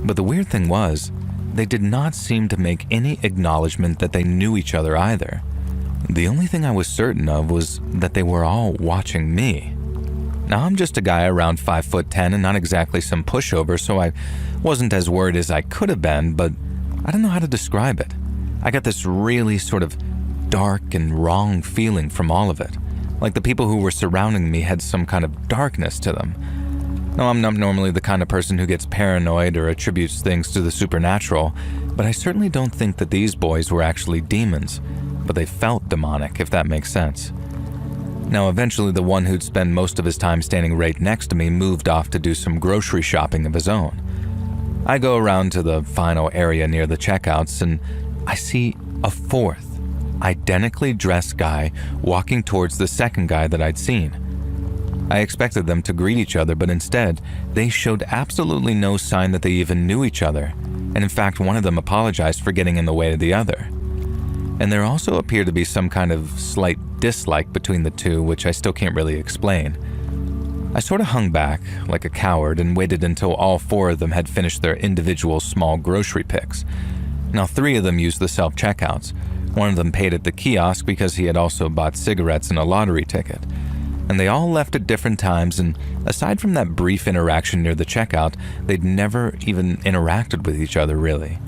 but the weird thing was, they did not seem to make any acknowledgement that they knew each other either. The only thing I was certain of was that they were all watching me. Now, I'm just a guy around 5'10" and not exactly some pushover, so I wasn't as worried as I could have been, but I don't know how to describe it. I got this really sort of dark and wrong feeling from all of it, like the people who were surrounding me had some kind of darkness to them. Now, I'm not normally the kind of person who gets paranoid or attributes things to the supernatural, but I certainly don't think that these boys were actually demons, but they felt demonic, if that makes sense. Now, eventually the one who'd spend most of his time standing right next to me moved off to do some grocery shopping of his own. I go around to the final area near the checkouts, and I see a fourth, identically dressed guy walking towards the second guy that I'd seen. I expected them to greet each other, but instead, they showed absolutely no sign that they even knew each other, and in fact, one of them apologized for getting in the way of the other. And there also appeared to be some kind of slight dislike between the two, which I still can't really explain. I sort of hung back, like a coward, and waited until all 4 of them had finished their individual small grocery picks. Now 3 of them used the self-checkouts. One of them paid at the kiosk because he had also bought cigarettes and a lottery ticket. And they all left at different times, and aside from that brief interaction near the checkout, they'd never even interacted with each other, really.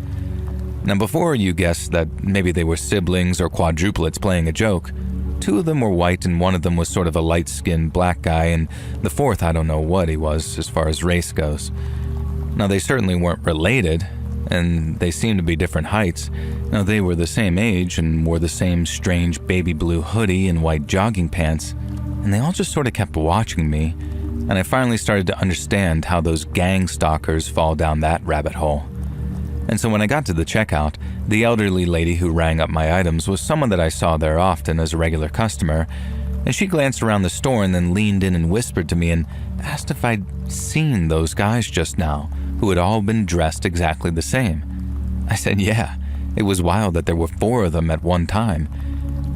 Now, before you guessed that maybe they were siblings or quadruplets playing a joke, 2 of them were white and one of them was sort of a light-skinned black guy, and the 4th, I don't know what he was as far as race goes. Now, they certainly weren't related, and they seemed to be different heights. Now, they were the same age and wore the same strange baby blue hoodie and white jogging pants, and they all just sort of kept watching me, and I finally started to understand how those gang stalkers fall down that rabbit hole. And so when I got to the checkout, the elderly lady who rang up my items was someone that I saw there often as a regular customer, and she glanced around the store and then leaned in and whispered to me and asked if I'd seen those guys just now, who had all been dressed exactly the same. I said yeah, it was wild that there were 4 of them at one time,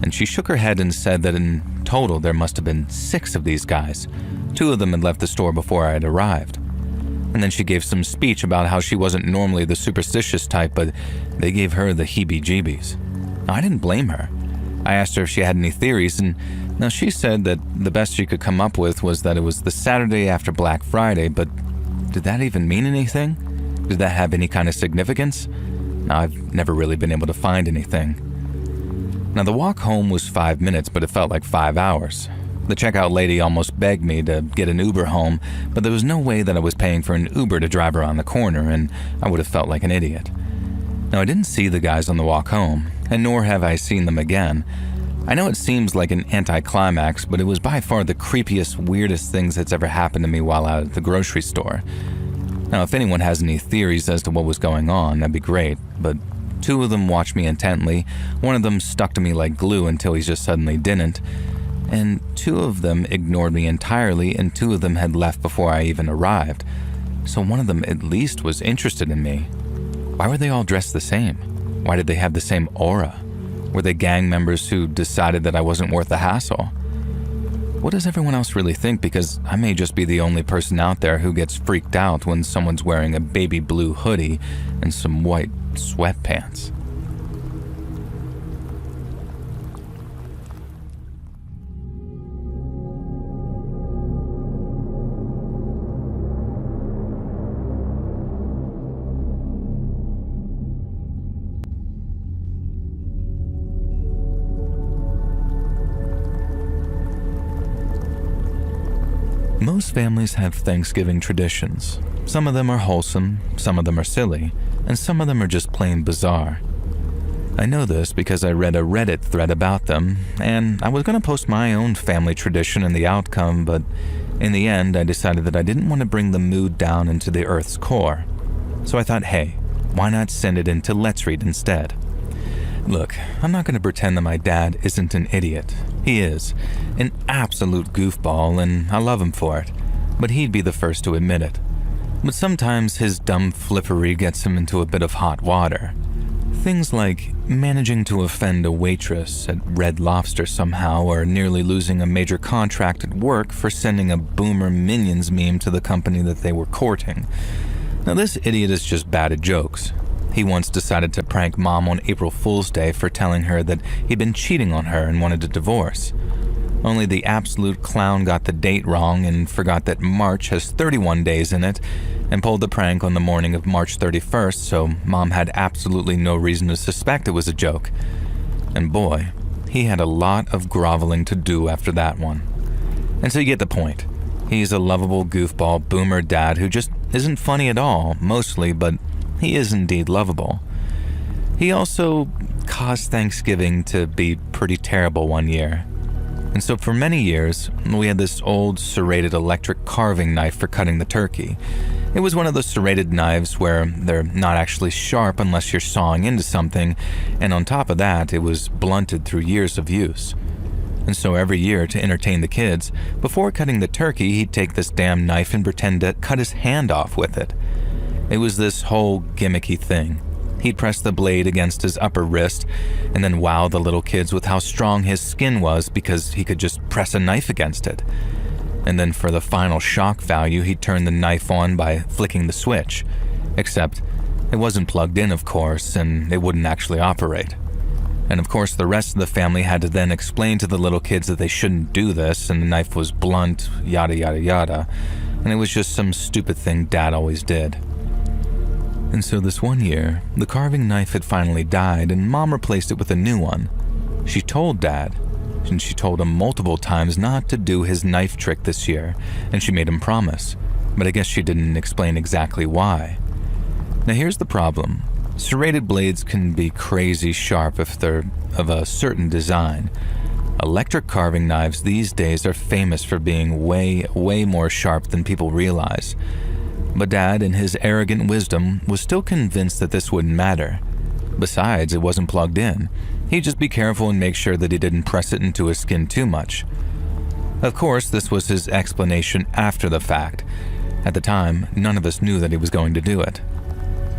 and she shook her head and said that in total there must have been 6 of these guys. 2 of them had left the store before I had arrived. And then she gave some speech about how she wasn't normally the superstitious type, but they gave her the heebie-jeebies. Now, I didn't blame her. I asked her if she had any theories, and now she said that the best she could come up with was that it was the Saturday after Black Friday, but did that even mean anything? Did that have any kind of significance? Now, I've never really been able to find anything. Now, the walk home was 5 minutes, but it felt like 5 hours. The checkout lady almost begged me to get an Uber home, but there was no way that I was paying for an Uber to drive around the corner, and I would have felt like an idiot. Now, I didn't see the guys on the walk home, and nor have I seen them again. I know it seems like an anticlimax, but it was by far the creepiest, weirdest things that's ever happened to me while out at the grocery store. Now, if anyone has any theories as to what was going on, that'd be great, but 2 of them watched me intently, one of them stuck to me like glue until he just suddenly didn't, and 2 of them ignored me entirely, and 2 of them had left before I even arrived. So one of them at least was interested in me. Why were they all dressed the same? Why did they have the same aura? Were they gang members who decided that I wasn't worth the hassle? What does everyone else really think? Because I may just be the only person out there who gets freaked out when someone's wearing a baby blue hoodie and some white sweatpants. Most families have Thanksgiving traditions. Some of them are wholesome, some of them are silly, and some of them are just plain bizarre. I know this because I read a Reddit thread about them, and I was going to post my own family tradition and the outcome, but in the end I decided that I didn't want to bring the mood down into the Earth's core. So I thought, hey, why not send it into Let's Read instead? Look, I'm not going to pretend that my dad isn't an idiot. He is. An absolute goofball, and I love him for it. But he'd be the first to admit it. But sometimes his dumb flippery gets him into a bit of hot water. Things like managing to offend a waitress at Red Lobster somehow, or nearly losing a major contract at work for sending a boomer Minions meme to the company that they were courting. Now, this idiot is just bad at jokes. He once decided to prank Mom on April Fool's Day for telling her that he'd been cheating on her and wanted a divorce. Only the absolute clown got the date wrong and forgot that March has 31 days in it, and pulled the prank on the morning of March 31st, so Mom had absolutely no reason to suspect it was a joke. And boy, he had a lot of groveling to do after that one. And so you get the point. He's a lovable goofball boomer dad who just isn't funny at all, mostly, but he is indeed lovable. He also caused Thanksgiving to be pretty terrible one year. And so for many years, we had this old serrated electric carving knife for cutting the turkey. It was one of those serrated knives where they're not actually sharp unless you're sawing into something, and on top of that, it was blunted through years of use. And so every year, to entertain the kids, before cutting the turkey, he'd take this damn knife and pretend to cut his hand off with it. It was this whole gimmicky thing. He'd press the blade against his upper wrist and then wow the little kids with how strong his skin was because he could just press a knife against it. And then for the final shock value, he'd turn the knife on by flicking the switch. Except it wasn't plugged in, of course, and it wouldn't actually operate. And of course, the rest of the family had to then explain to the little kids that they shouldn't do this and the knife was blunt, yada yada yada, and it was just some stupid thing Dad always did. And so this one year, the carving knife had finally died and Mom replaced it with a new one. She told Dad, and she told him multiple times not to do his knife trick this year, and she made him promise, but I guess she didn't explain exactly why. Now here's the problem. Serrated blades can be crazy sharp if they're of a certain design. Electric carving knives these days are famous for being way more sharp than people realize. But Dad, in his arrogant wisdom, was still convinced that this wouldn't matter. Besides, it wasn't plugged in. He'd just be careful and make sure that he didn't press it into his skin too much. Of course, this was his explanation after the fact. At the time, none of us knew that he was going to do it.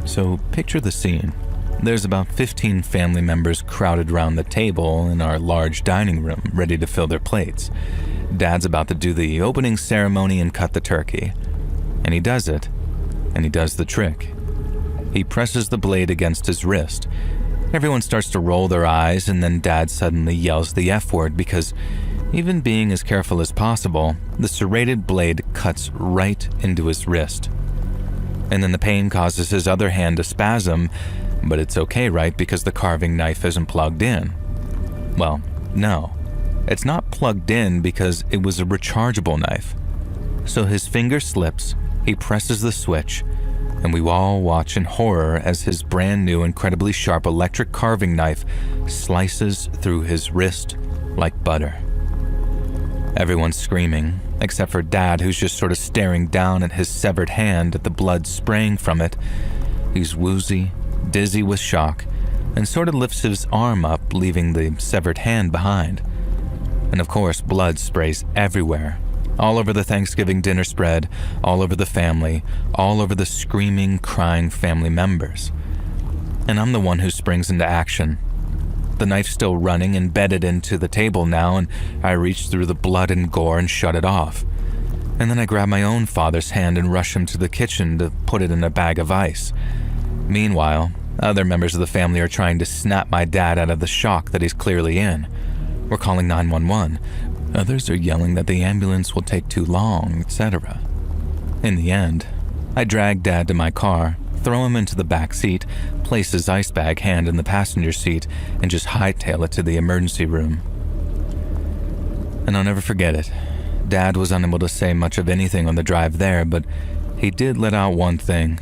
So picture the scene. There's about 15 family members crowded around the table in our large dining room, ready to fill their plates. Dad's about to do the opening ceremony and cut the turkey. And he does it, and he does the trick. He presses the blade against his wrist. Everyone starts to roll their eyes, and then Dad suddenly yells the F word because, even being as careful as possible, the serrated blade cuts right into his wrist. And then the pain causes his other hand to spasm, but it's okay, right, because the carving knife isn't plugged in. Well, no. It's not plugged in because it was a rechargeable knife. So his finger slips, he presses the switch, and we all watch in horror as his brand new incredibly sharp electric carving knife slices through his wrist like butter. Everyone's screaming, except for Dad, who's just sort of staring down at his severed hand at the blood spraying from it. He's woozy, dizzy with shock, and sort of lifts his arm up, leaving the severed hand behind. And of course, blood sprays everywhere. All over the Thanksgiving dinner spread, all over the family, all over the screaming, crying family members. And I'm the one who springs into action. The knife's still running, embedded into the table now, and I reach through the blood and gore and shut it off. And then I grab my own father's hand and rush him to the kitchen to put it in a bag of ice. Meanwhile, other members of the family are trying to snap my dad out of the shock that he's clearly in. We're calling 911. Others are yelling that the ambulance will take too long, etc. In the end, I drag Dad to my car, throw him into the back seat, place his ice bag hand in the passenger seat, and just hightail it to the emergency room. And I'll never forget it. Dad was unable to say much of anything on the drive there, but he did let out one thing.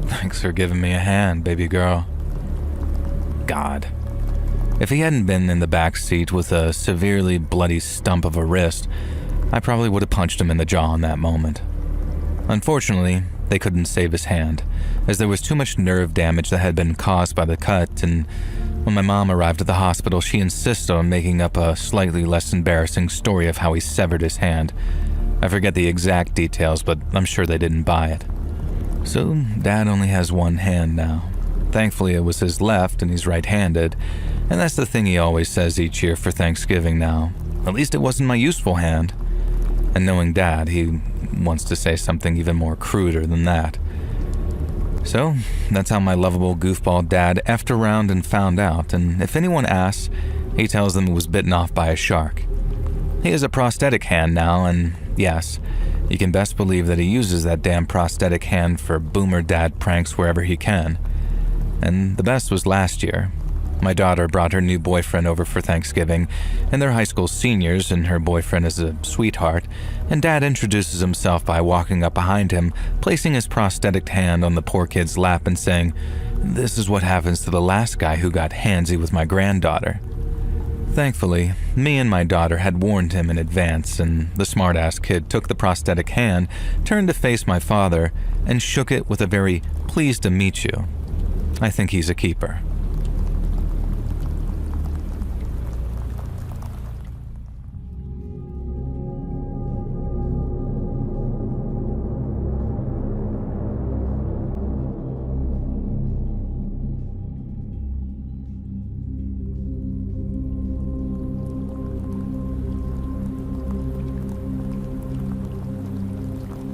"Thanks for giving me a hand, baby girl." God. If he hadn't been in the back seat with a severely bloody stump of a wrist, I probably would have punched him in the jaw in that moment. Unfortunately, they couldn't save his hand, as there was too much nerve damage that had been caused by the cut, and when my mom arrived at the hospital, she insisted on making up a slightly less embarrassing story of how he severed his hand. I forget the exact details, but I'm sure they didn't buy it. So Dad only has one hand now. Thankfully, it was his left and he's right-handed, and that's the thing he always says each year for Thanksgiving now. At least it wasn't my useful hand. And knowing Dad, he wants to say something even more cruder than that. So, that's how my lovable goofball dad effed around and found out, and if anyone asks, he tells them it was bitten off by a shark. He has a prosthetic hand now, and yes, you can best believe that he uses that damn prosthetic hand for boomer dad pranks wherever he can. And the best was last year. My daughter brought her new boyfriend over for Thanksgiving, and they're high school seniors, and her boyfriend is a sweetheart, and Dad introduces himself by walking up behind him, placing his prosthetic hand on the poor kid's lap and saying, "This is what happens to the last guy who got handsy with my granddaughter." Thankfully, me and my daughter had warned him in advance, and the smart-ass kid took the prosthetic hand, turned to face my father, and shook it with a very "pleased to meet you." I think he's a keeper.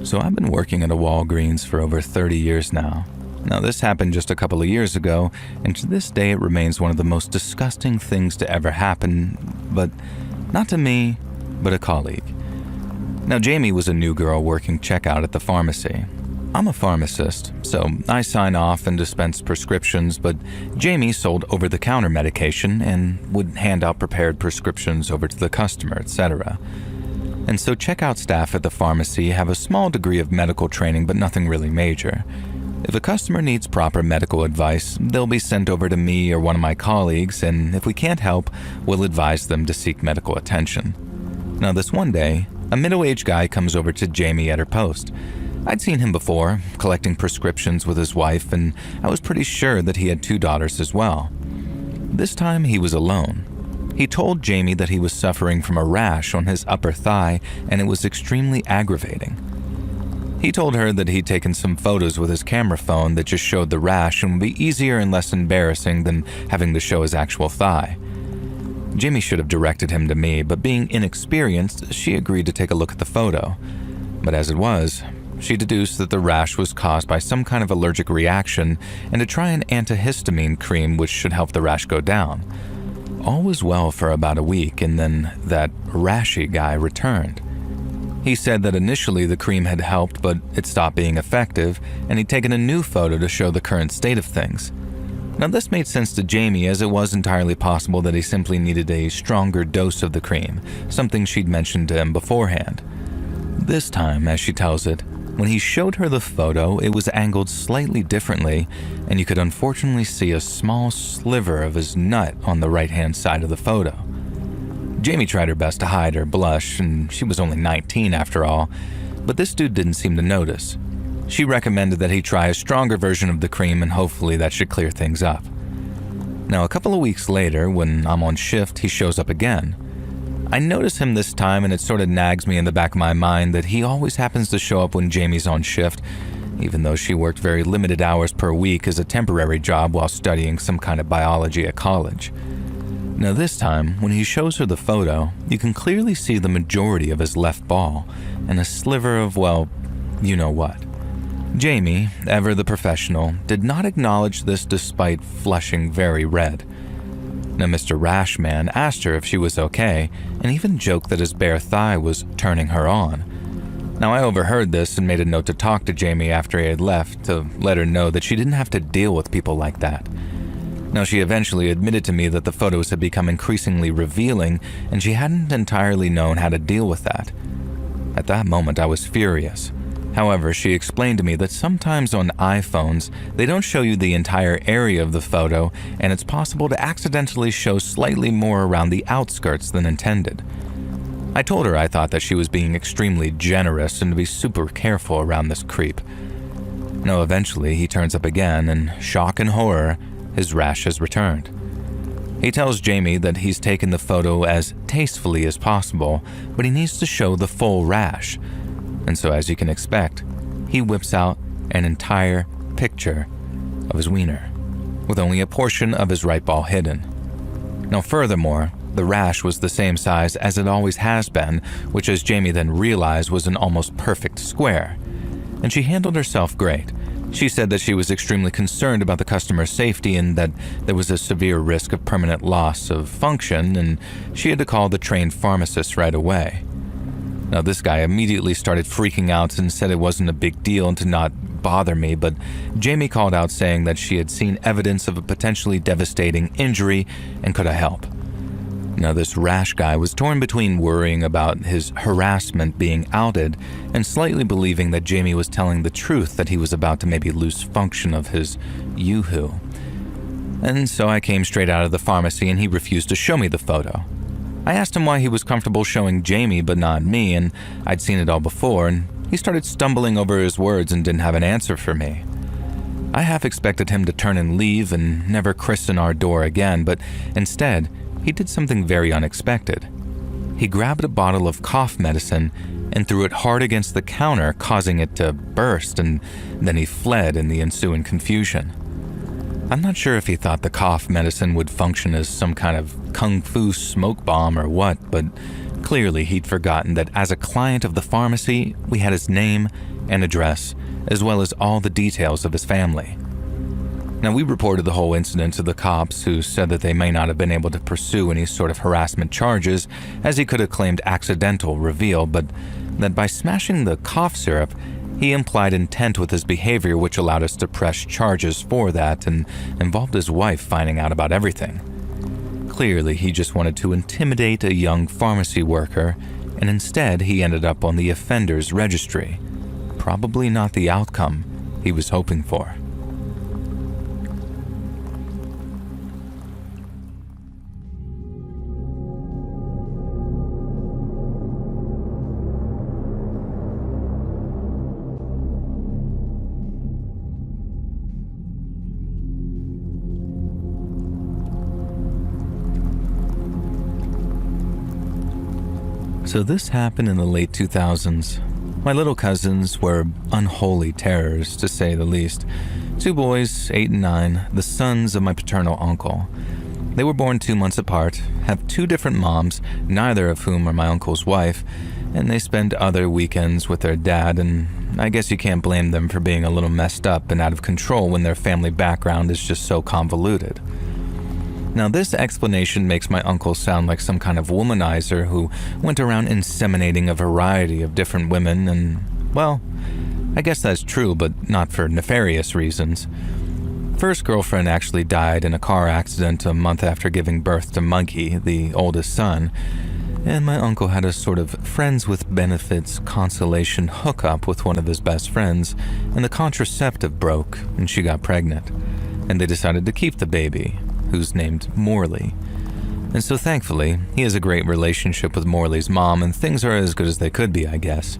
So I've been working at a Walgreens for over 30 years now. Now this happened just a couple of years ago, and to this day it remains one of the most disgusting things to ever happen, but not to me, but a colleague. Now Jamie was a new girl working checkout at the pharmacy. I'm a pharmacist, so I sign off and dispense prescriptions, but Jamie sold over-the-counter medication and would hand out prepared prescriptions over to the customer, etc. And so checkout staff at the pharmacy have a small degree of medical training, but nothing really major. If a customer needs proper medical advice, they'll be sent over to me or one of my colleagues, and if we can't help, we'll advise them to seek medical attention. Now this one day, a middle-aged guy comes over to Jamie at her post. I'd seen him before, collecting prescriptions with his wife, and I was pretty sure that he had 2 daughters as well. This time he was alone. He told Jamie that he was suffering from a rash on his upper thigh and it was extremely aggravating. He told her that he'd taken some photos with his camera phone that just showed the rash and would be easier and less embarrassing than having to show his actual thigh. Jamie should have directed him to me, but being inexperienced, she agreed to take a look at the photo. But as it was, she deduced that the rash was caused by some kind of allergic reaction and to try an antihistamine cream which should help the rash go down. All was well for about a week, and then that rashy guy returned. He said that initially the cream had helped, but it stopped being effective, and he'd taken a new photo to show the current state of things. Now this made sense to Jamie, as it was entirely possible that he simply needed a stronger dose of the cream, something she'd mentioned to him beforehand. This time, as she tells it, when he showed her the photo, it was angled slightly differently, and you could unfortunately see a small sliver of his nut on the right-hand side of the photo. Jamie tried her best to hide her blush, and she was only 19 after all, but this dude didn't seem to notice. She recommended that he try a stronger version of the cream, and hopefully that should clear things up. Now, a couple of weeks later, when I'm on shift, he shows up again. I notice him this time, and it sort of nags me in the back of my mind that he always happens to show up when Jamie's on shift, even though she worked very limited hours per week as a temporary job while studying some kind of biology at college. Now this time, when he shows her the photo, you can clearly see the majority of his left ball, and a sliver of, well, you know what. Jamie, ever the professional, did not acknowledge this despite flushing very red. Now Mr. Rashman asked her if she was okay, and even joked that his bare thigh was turning her on. Now I overheard this and made a note to talk to Jamie after he had left to let her know that she didn't have to deal with people like that. Now she eventually admitted to me that the photos had become increasingly revealing and she hadn't entirely known how to deal with that. At that moment I was furious. However, she explained to me that sometimes on iPhones, they don't show you the entire area of the photo, and it's possible to accidentally show slightly more around the outskirts than intended. I told her I thought that she was being extremely generous and to be super careful around this creep. Now, eventually, he turns up again, and shock and horror, his rash has returned. He tells Jamie that he's taken the photo as tastefully as possible, but he needs to show the full rash. And so, as you can expect, he whips out an entire picture of his wiener, with only a portion of his right ball hidden. Now furthermore, the rash was the same size as it always has been, which as Jamie then realized was an almost perfect square. And she handled herself great. She said that she was extremely concerned about the customer's safety and that there was a severe risk of permanent loss of function, and she had to call the trained pharmacist right away. Now this guy immediately started freaking out and said it wasn't a big deal and to not bother me, but Jamie called out saying that she had seen evidence of a potentially devastating injury and could I help. Now this rash guy was torn between worrying about his harassment being outed and slightly believing that Jamie was telling the truth that he was about to maybe lose function of his yoo-hoo. And so I came straight out of the pharmacy and he refused to show me the photo. I asked him why he was comfortable showing Jamie but not me, and I'd seen it all before, and he started stumbling over his words and didn't have an answer for me. I half expected him to turn and leave and never christen our door again, but instead, he did something very unexpected. He grabbed a bottle of cough medicine and threw it hard against the counter, causing it to burst, and then he fled in the ensuing confusion. I'm not sure if he thought the cough medicine would function as some kind of kung fu smoke bomb or what, but clearly he'd forgotten that as a client of the pharmacy, we had his name and address, as well as all the details of his family. Now, we reported the whole incident to the cops, who said that they may not have been able to pursue any sort of harassment charges, as he could have claimed accidental reveal, but that by smashing the cough syrup, he implied intent with his behavior, which allowed us to press charges for that and involved his wife finding out about everything. Clearly, he just wanted to intimidate a young pharmacy worker, and instead he ended up on the offenders registry. Probably not the outcome he was hoping for. So this happened in the late 2000s. My little cousins were unholy terrors, to say the least. 2 boys, 8 and 9, the sons of my paternal uncle. They were born 2 months apart, have 2 different moms, neither of whom are my uncle's wife, and they spend other weekends with their dad, and I guess you can't blame them for being a little messed up and out of control when their family background is just so convoluted. Now, this explanation makes my uncle sound like some kind of womanizer who went around inseminating a variety of different women, and, well, I guess that's true, but not for nefarious reasons. First girlfriend actually died in a car accident a month after giving birth to Monkey, the oldest son, and my uncle had a sort of friends with benefits consolation hookup with one of his best friends, and the contraceptive broke and she got pregnant, and they decided to keep the baby, who's named Morley. And so thankfully, he has a great relationship with Morley's mom, and things are as good as they could be, I guess.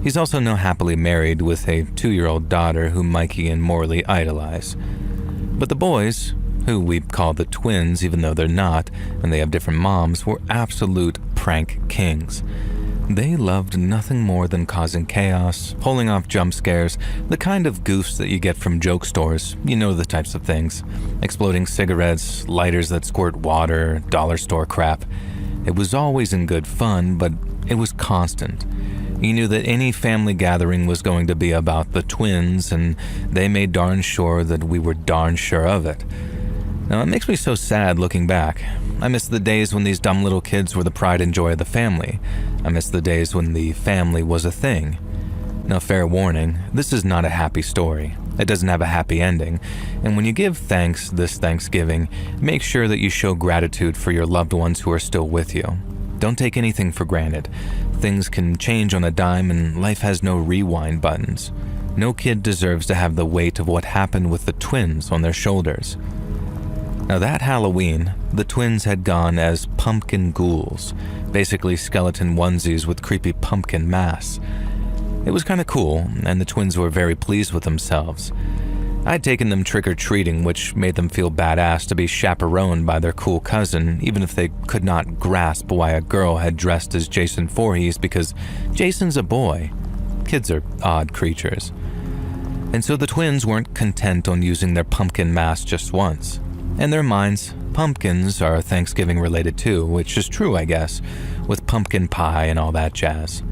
He's also now happily married with a 2-year-old daughter who Mikey and Morley idolize. But the boys, who we call the twins even though they're not, and they have different moms, were absolute prank kings. They loved nothing more than causing chaos, pulling off jump scares, the kind of goofs that you get from joke stores, you know the types of things. Exploding cigarettes, lighters that squirt water, dollar store crap. It was always in good fun, but it was constant. You knew that any family gathering was going to be about the twins, and they made darn sure that we were darn sure of it. Now, it makes me so sad looking back. I miss the days when these dumb little kids were the pride and joy of the family. I miss the days when the family was a thing. Now, fair warning, this is not a happy story. It doesn't have a happy ending. And when you give thanks this Thanksgiving, make sure that you show gratitude for your loved ones who are still with you. Don't take anything for granted. Things can change on a dime, and life has no rewind buttons. No kid deserves to have the weight of what happened with the twins on their shoulders. Now, that Halloween, the twins had gone as pumpkin ghouls, basically skeleton onesies with creepy pumpkin masks. It was kind of cool, and the twins were very pleased with themselves. I'd taken them trick-or-treating, which made them feel badass to be chaperoned by their cool cousin, even if they could not grasp why a girl had dressed as Jason Voorhees, because Jason's a boy. Kids are odd creatures. And so the twins weren't content on using their pumpkin mask just once. In their minds, pumpkins are Thanksgiving related too, which is true, I guess, with pumpkin pie and all that jazz.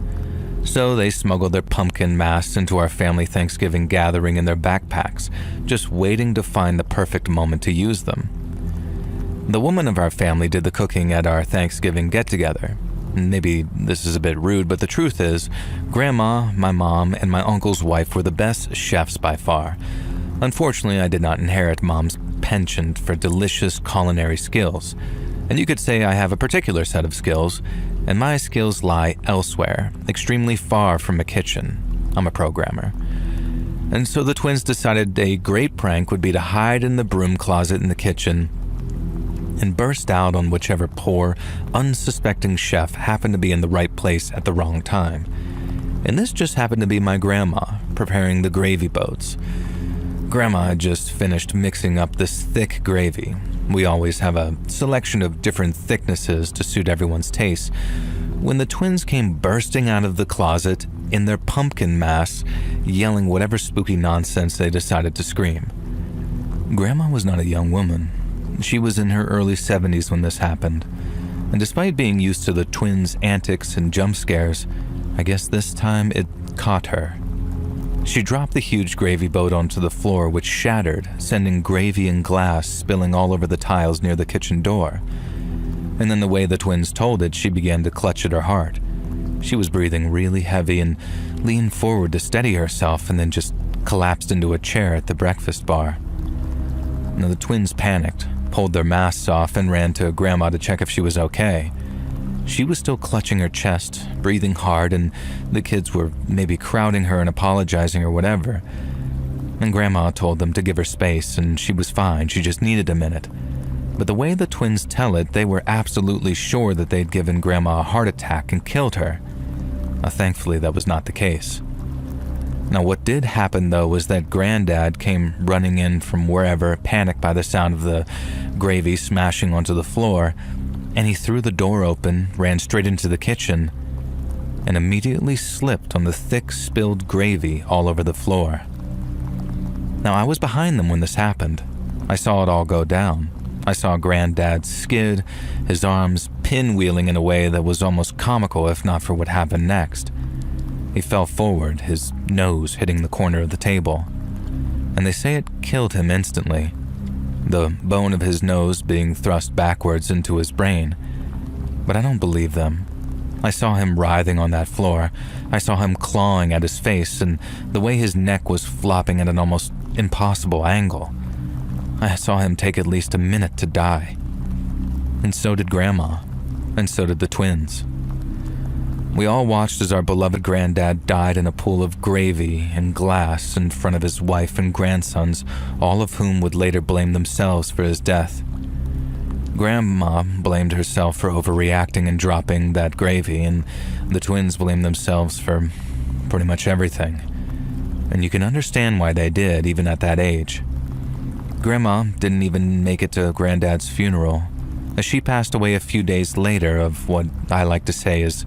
So they smuggled their pumpkin masks into our family Thanksgiving gathering in their backpacks, just waiting to find the perfect moment to use them. The woman of our family did the cooking at our Thanksgiving get-together. Maybe this is a bit rude, but the truth is, Grandma, my mom, and my uncle's wife were the best chefs by far. Unfortunately, I did not inherit Mom's penchant for delicious culinary skills, and you could say I have a particular set of skills, and my skills lie elsewhere, extremely far from a kitchen. I'm a programmer. And so the twins decided a great prank would be to hide in the broom closet in the kitchen and burst out on whichever poor, unsuspecting chef happened to be in the right place at the wrong time. And this just happened to be my grandma, preparing the gravy boats. Grandma had just finished mixing up this thick gravy. We always have a selection of different thicknesses to suit everyone's taste, when the twins came bursting out of the closet in their pumpkin masks, yelling whatever spooky nonsense they decided to scream. Grandma was not a young woman. She was in her early 70s when this happened, and despite being used to the twins' antics and jump scares, I guess this time it caught her. She dropped the huge gravy boat onto the floor, which shattered, sending gravy and glass spilling all over the tiles near the kitchen door. And then the way the twins told it, she began to clutch at her heart. She was breathing really heavy and leaned forward to steady herself and then just collapsed into a chair at the breakfast bar. Now the twins panicked, pulled their masks off, and ran to Grandma to check if she was okay. She was still clutching her chest, breathing hard, and the kids were maybe crowding her and apologizing or whatever. And Grandma told them to give her space, and she was fine, she just needed a minute. But the way the twins tell it, they were absolutely sure that they'd given Grandma a heart attack and killed her. Thankfully, that was not the case. Now, what did happen, though, was that Granddad came running in from wherever, panicked by the sound of the gravy smashing onto the floor, and he threw the door open, ran straight into the kitchen, and immediately slipped on the thick, spilled gravy all over the floor. Now, I was behind them when this happened. I saw it all go down. I saw Granddad skid, his arms pinwheeling in a way that was almost comical if not for what happened next. He fell forward, his nose hitting the corner of the table, and they say it killed him instantly, the bone of his nose being thrust backwards into his brain. But I don't believe them. I saw him writhing on that floor. I saw him clawing at his face, and the way his neck was flopping at an almost impossible angle. I saw him take at least a minute to die. And so did Grandma, and so did the twins. We all watched as our beloved Granddad died in a pool of gravy and glass in front of his wife and grandsons, all of whom would later blame themselves for his death. Grandma blamed herself for overreacting and dropping that gravy, and the twins blamed themselves for pretty much everything. And you can understand why they did, even at that age. Grandma didn't even make it to Granddad's funeral, as she passed away a few days later of what I like to say is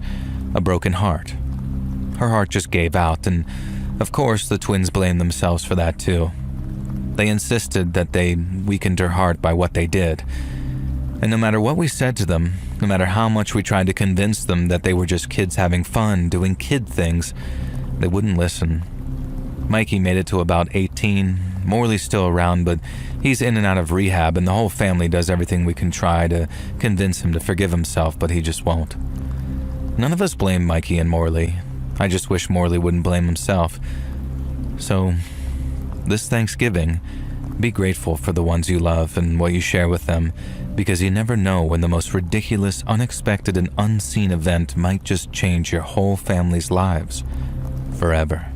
a broken heart. Her heart just gave out, and of course the twins blamed themselves for that too. They insisted that they weakened her heart by what they did. And no matter what we said to them, no matter how much we tried to convince them that they were just kids having fun, doing kid things, they wouldn't listen. Mikey made it to about 18. Morley's still around, but he's in and out of rehab, and the whole family does everything we can try to convince him to forgive himself, but he just won't. None of us blame Mikey and Morley. I just wish Morley wouldn't blame himself. So, this Thanksgiving, be grateful for the ones you love and what you share with them, because you never know when the most ridiculous, unexpected, and unseen event might just change your whole family's lives forever.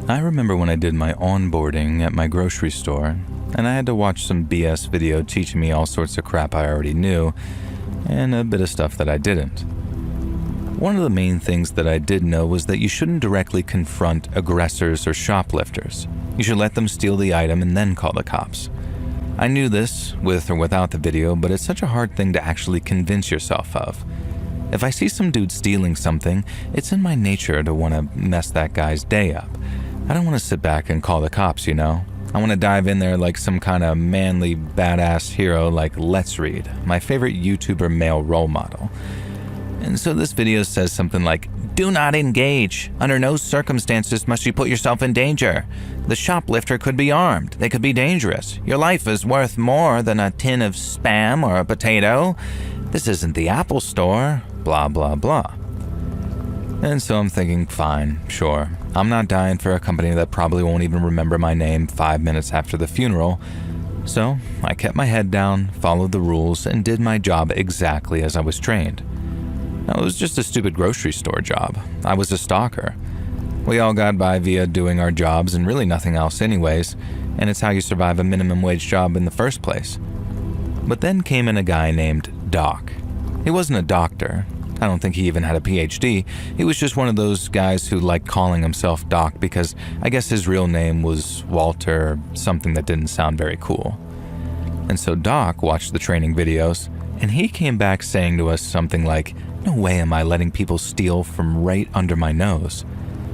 I remember when I did my onboarding at my grocery store, and I had to watch some BS video teaching me all sorts of crap I already knew, and a bit of stuff that I didn't. One of the main things that I did know was that you shouldn't directly confront aggressors or shoplifters. You should let them steal the item and then call the cops. I knew this, with or without the video, but it's such a hard thing to actually convince yourself of. If I see some dude stealing something, it's in my nature to want to mess that guy's day up. I don't want to sit back and call the cops, you know? I want to dive in there like some kind of manly, badass hero like Let's Read, my favorite YouTuber male role model. And so this video says something like, "Do not engage. Under no circumstances must you put yourself in danger. The shoplifter could be armed. They could be dangerous. Your life is worth more than a tin of Spam or a potato. This isn't the Apple Store. Blah, blah, blah." And so I'm thinking, fine, sure. I'm not dying for a company that probably won't even remember my name 5 minutes after the funeral. So I kept my head down, followed the rules, and did my job exactly as I was trained. Now, it was just a stupid grocery store job. I was a stalker. We all got by via doing our jobs and really nothing else anyways, and it's how you survive a minimum wage job in the first place. But then came in a guy named Doc. He wasn't a doctor. I don't think he even had a PhD. He was just one of those guys who liked calling himself Doc because I guess his real name was Walter, something that didn't sound very cool. And so Doc watched the training videos, And he came back saying to us something like, "No way am I letting people steal from right under my nose."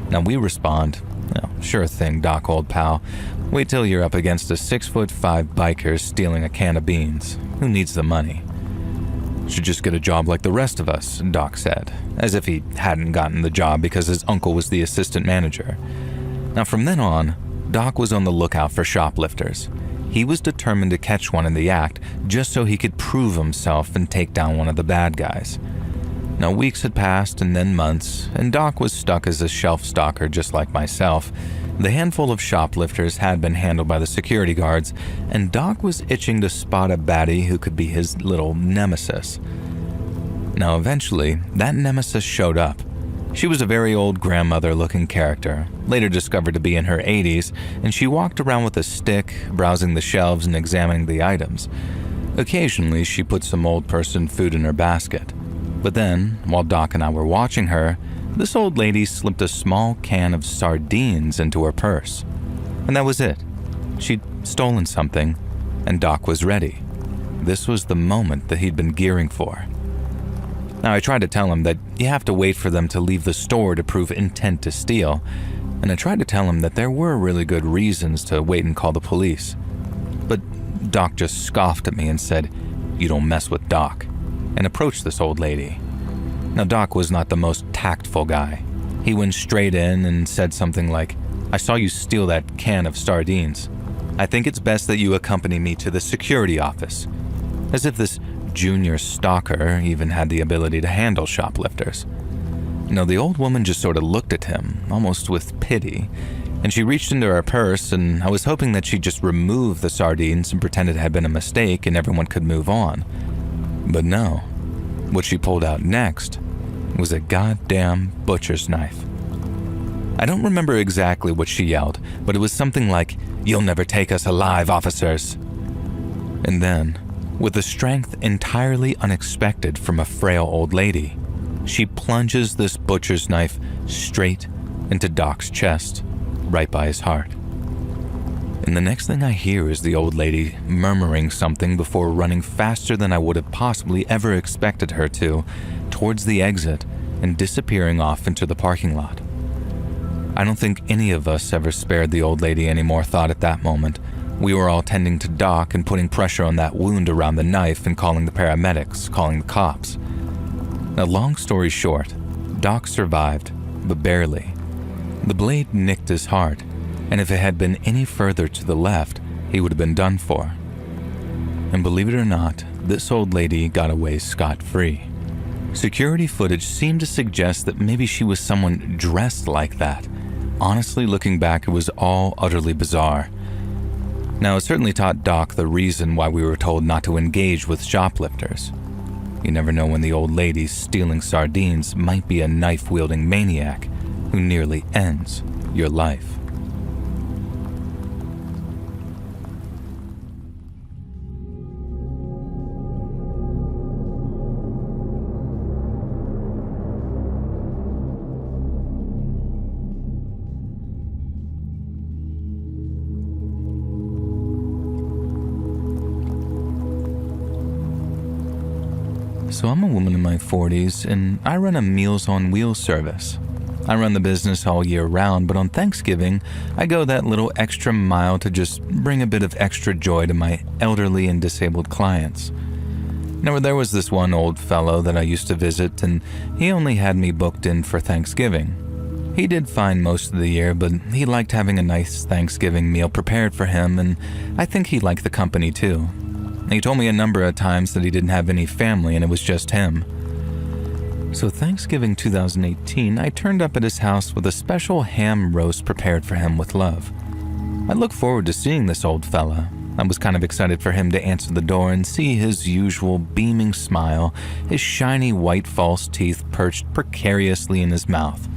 Now we respond, "Oh, sure thing, Doc, old pal. Wait till you're up against a 6'5" biker stealing a can of beans. Who needs the money?" "Should just get a job like the rest of us," Doc said, as if he hadn't gotten the job because his uncle was the assistant manager. Now from then on, Doc was on the lookout for shoplifters. He was determined to catch one in the act just so he could prove himself and take down one of the bad guys. Now weeks had passed and then months, and Doc was stuck as a shelf stalker just like myself. The handful of shoplifters had been handled by the security guards, and Doc was itching to spot a baddie who could be his little nemesis. Now eventually, that nemesis showed up. She was a very old grandmother-looking character, later discovered to be in her 80s, and she walked around with a stick, browsing the shelves and examining the items. Occasionally, she put some old person food in her basket. But then, while Doc and I were watching her, this old lady slipped a small can of sardines into her purse. And that was it. She'd stolen something, and Doc was ready. This was the moment that he'd been gearing for. Now, I tried to tell him that you have to wait for them to leave the store to prove intent to steal, and I tried to tell him that there were really good reasons to wait and call the police. But Doc just scoffed at me and said, "You don't mess with Doc," and approached this old lady. Now, Doc was not the most tactful guy. He went straight in and said something like, "I saw you steal that can of sardines. I think it's best that you accompany me to the security office," as if this junior stalker even had the ability to handle shoplifters. The old woman just sort of looked at him, almost with pity, and she reached into her purse, and I was hoping that she'd just remove the sardines and pretend it had been a mistake and everyone could move on. But no, what she pulled out next was a goddamn butcher's knife. I don't remember exactly what she yelled, but it was something like, "You'll never take us alive, officers." And then, with a strength entirely unexpected from a frail old lady, she plunges this butcher's knife straight into Doc's chest, right by his heart. And the next thing I hear is the old lady murmuring something before running faster than I would have possibly ever expected her to, towards the exit and disappearing off into the parking lot. I don't think any of us ever spared the old lady any more thought at that moment. We were all tending to Doc and putting pressure on that wound around the knife and calling the paramedics, calling the cops. Now, long story short, Doc survived, but barely. The blade nicked his heart, and if it had been any further to the left, he would have been done for. And believe it or not, this old lady got away scot-free. Security footage seemed to suggest that maybe she was someone dressed like that. Honestly, looking back, it was all utterly bizarre. Now, it certainly taught Doc the reason why we were told not to engage with shoplifters. You never know when the old lady stealing sardines might be a knife-wielding maniac who nearly ends your life. So I'm a woman in my 40s, and I run a Meals on Wheels service. I run the business all year round, but on Thanksgiving, I go that little extra mile to just bring a bit of extra joy to my elderly and disabled clients. Now, there was this one old fellow that I used to visit, and he only had me booked in for Thanksgiving. He did fine most of the year, but he liked having a nice Thanksgiving meal prepared for him, and I think he liked the company too. He told me a number of times that he didn't have any family and it was just him. So Thanksgiving 2018, I turned up at his house with a special ham roast prepared for him with love. I looked forward to seeing this old fella. I was kind of excited for him to answer the door and see his usual beaming smile, his shiny white false teeth perched precariously in his mouth.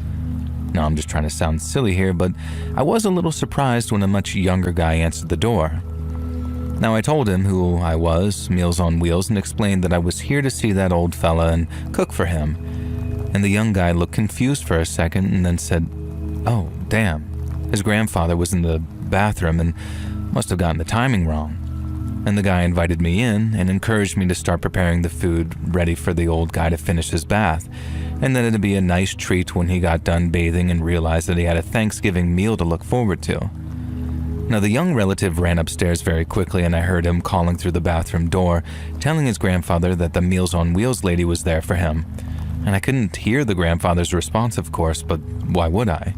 Now, I'm just trying to sound silly here, but I was a little surprised when a much younger guy answered the door. Now, I told him who I was, Meals on Wheels, and explained that I was here to see that old fella and cook for him. And the young guy looked confused for a second and then said, "Oh, damn. His grandfather was in the bathroom and must have gotten the timing wrong." and the guy invited me in and encouraged me to start preparing the food ready for the old guy to finish his bath, and that it'd be a nice treat when he got done bathing and realized that he had a Thanksgiving meal to look forward to. Now, the young relative ran upstairs very quickly, and I heard him calling through the bathroom door, telling his grandfather that the Meals on Wheels lady was there for him. And I couldn't hear the grandfather's response, of course, but why would I?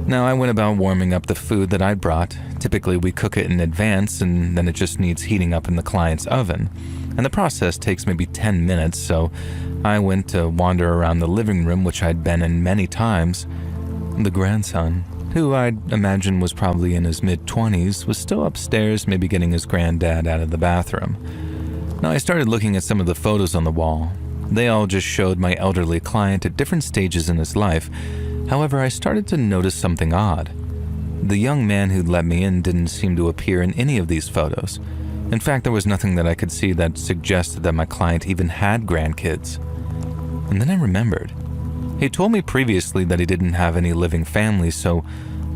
Now, I went about warming up the food that I'd brought. Typically, we cook it in advance, and then it just needs heating up in the client's oven. And the process takes maybe 10 minutes, so I went to wander around the living room, which I'd been in many times. The grandson, who I'd imagine was probably in his mid-20s, was still upstairs, maybe getting his granddad out of the bathroom. Now, I started looking at some of the photos on the wall. They all just showed my elderly client at different stages in his life. However, I started to notice something odd. The young man who'd let me in didn't seem to appear in any of these photos. In fact, there was nothing that I could see that suggested that my client even had grandkids. And then I remembered. He told me previously that he didn't have any living family, so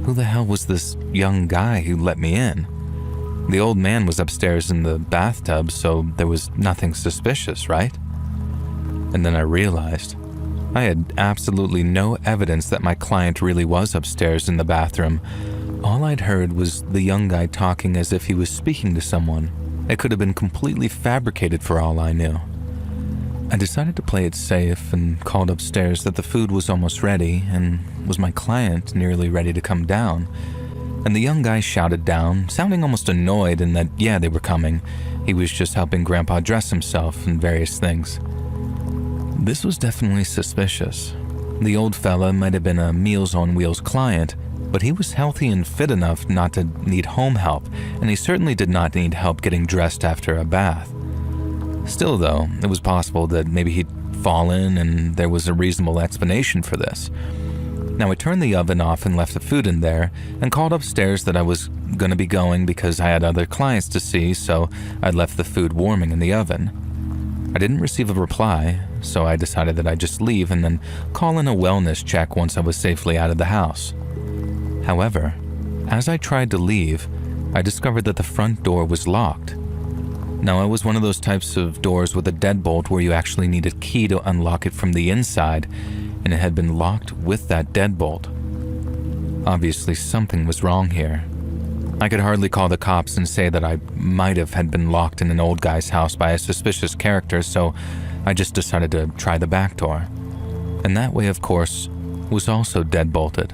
who the hell was this young guy who let me in? The old man was upstairs in the bathtub, so there was nothing suspicious, right? And then I realized I had absolutely no evidence that my client really was upstairs in the bathroom. All I'd heard was the young guy talking as if he was speaking to someone. It could have been completely fabricated for all I knew. I decided to play it safe and called upstairs that the food was almost ready and was my client nearly ready to come down. And the young guy shouted down, sounding almost annoyed in that, yeah, they were coming. He was just helping Grandpa dress himself and various things. This was definitely suspicious. The old fella might have been a Meals on Wheels client, but he was healthy and fit enough not to need home help, and he certainly did not need help getting dressed after a bath. Still, though, it was possible that maybe he'd fallen and there was a reasonable explanation for this. Now, I turned the oven off and left the food in there and called upstairs that I was going to be going because I had other clients to see, so I'd left the food warming in the oven. I didn't receive a reply, so I decided that I'd just leave and then call in a wellness check once I was safely out of the house. However, as I tried to leave, I discovered that the front door was locked. Now, it was one of those types of doors with a deadbolt where you actually need a key to unlock it from the inside, and it had been locked with that deadbolt. Obviously, something was wrong here. I could hardly call the cops and say that I might have had been locked in an old guy's house by a suspicious character, so I just decided to try the back door. And that way, of course, was also deadbolted.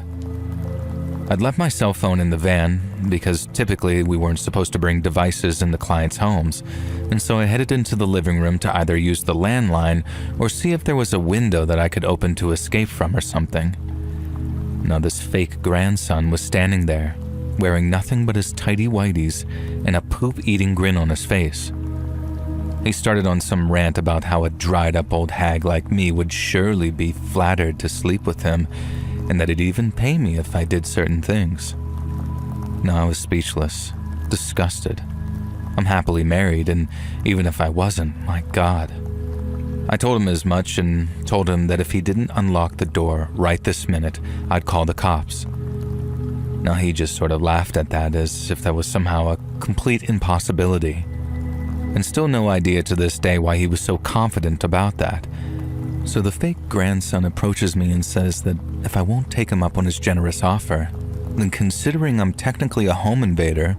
I'd left my cell phone in the van because typically we weren't supposed to bring devices into clients' homes, and so I headed into the living room to either use the landline or see if there was a window that I could open to escape from or something. Now, this fake grandson was standing there, wearing nothing but his tidy whities and a poop-eating grin on his face. He started on some rant about how a dried-up old hag like me would surely be flattered to sleep with him, and that he'd even pay me if I did certain things. Now, I was speechless, disgusted. I'm happily married, and even if I wasn't, my God. I told him as much and told him that if he didn't unlock the door right this minute, I'd call the cops. Now, he just sort of laughed at that as if that was somehow a complete impossibility. And still no idea to this day why he was so confident about that. So the fake grandson approaches me and says that if I won't take him up on his generous offer, then considering I'm technically a home invader,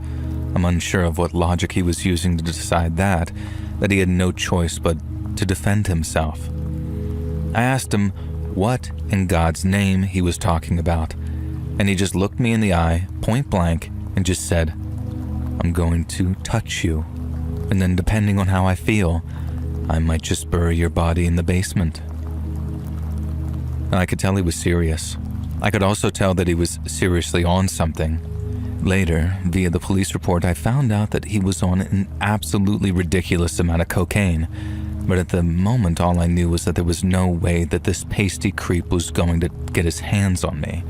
I'm unsure of what logic he was using to decide that he had no choice but to defend himself. I asked him what in God's name he was talking about, and he just looked me in the eye, point blank, and just said, "I'm going to touch you, and then depending on how I feel, I might just bury your body in the basement." I could tell he was serious. I could also tell that he was seriously on something. Later, via the police report, I found out that he was on an absolutely ridiculous amount of cocaine, but at the moment all I knew was that there was no way that this pasty creep was going to get his hands on me.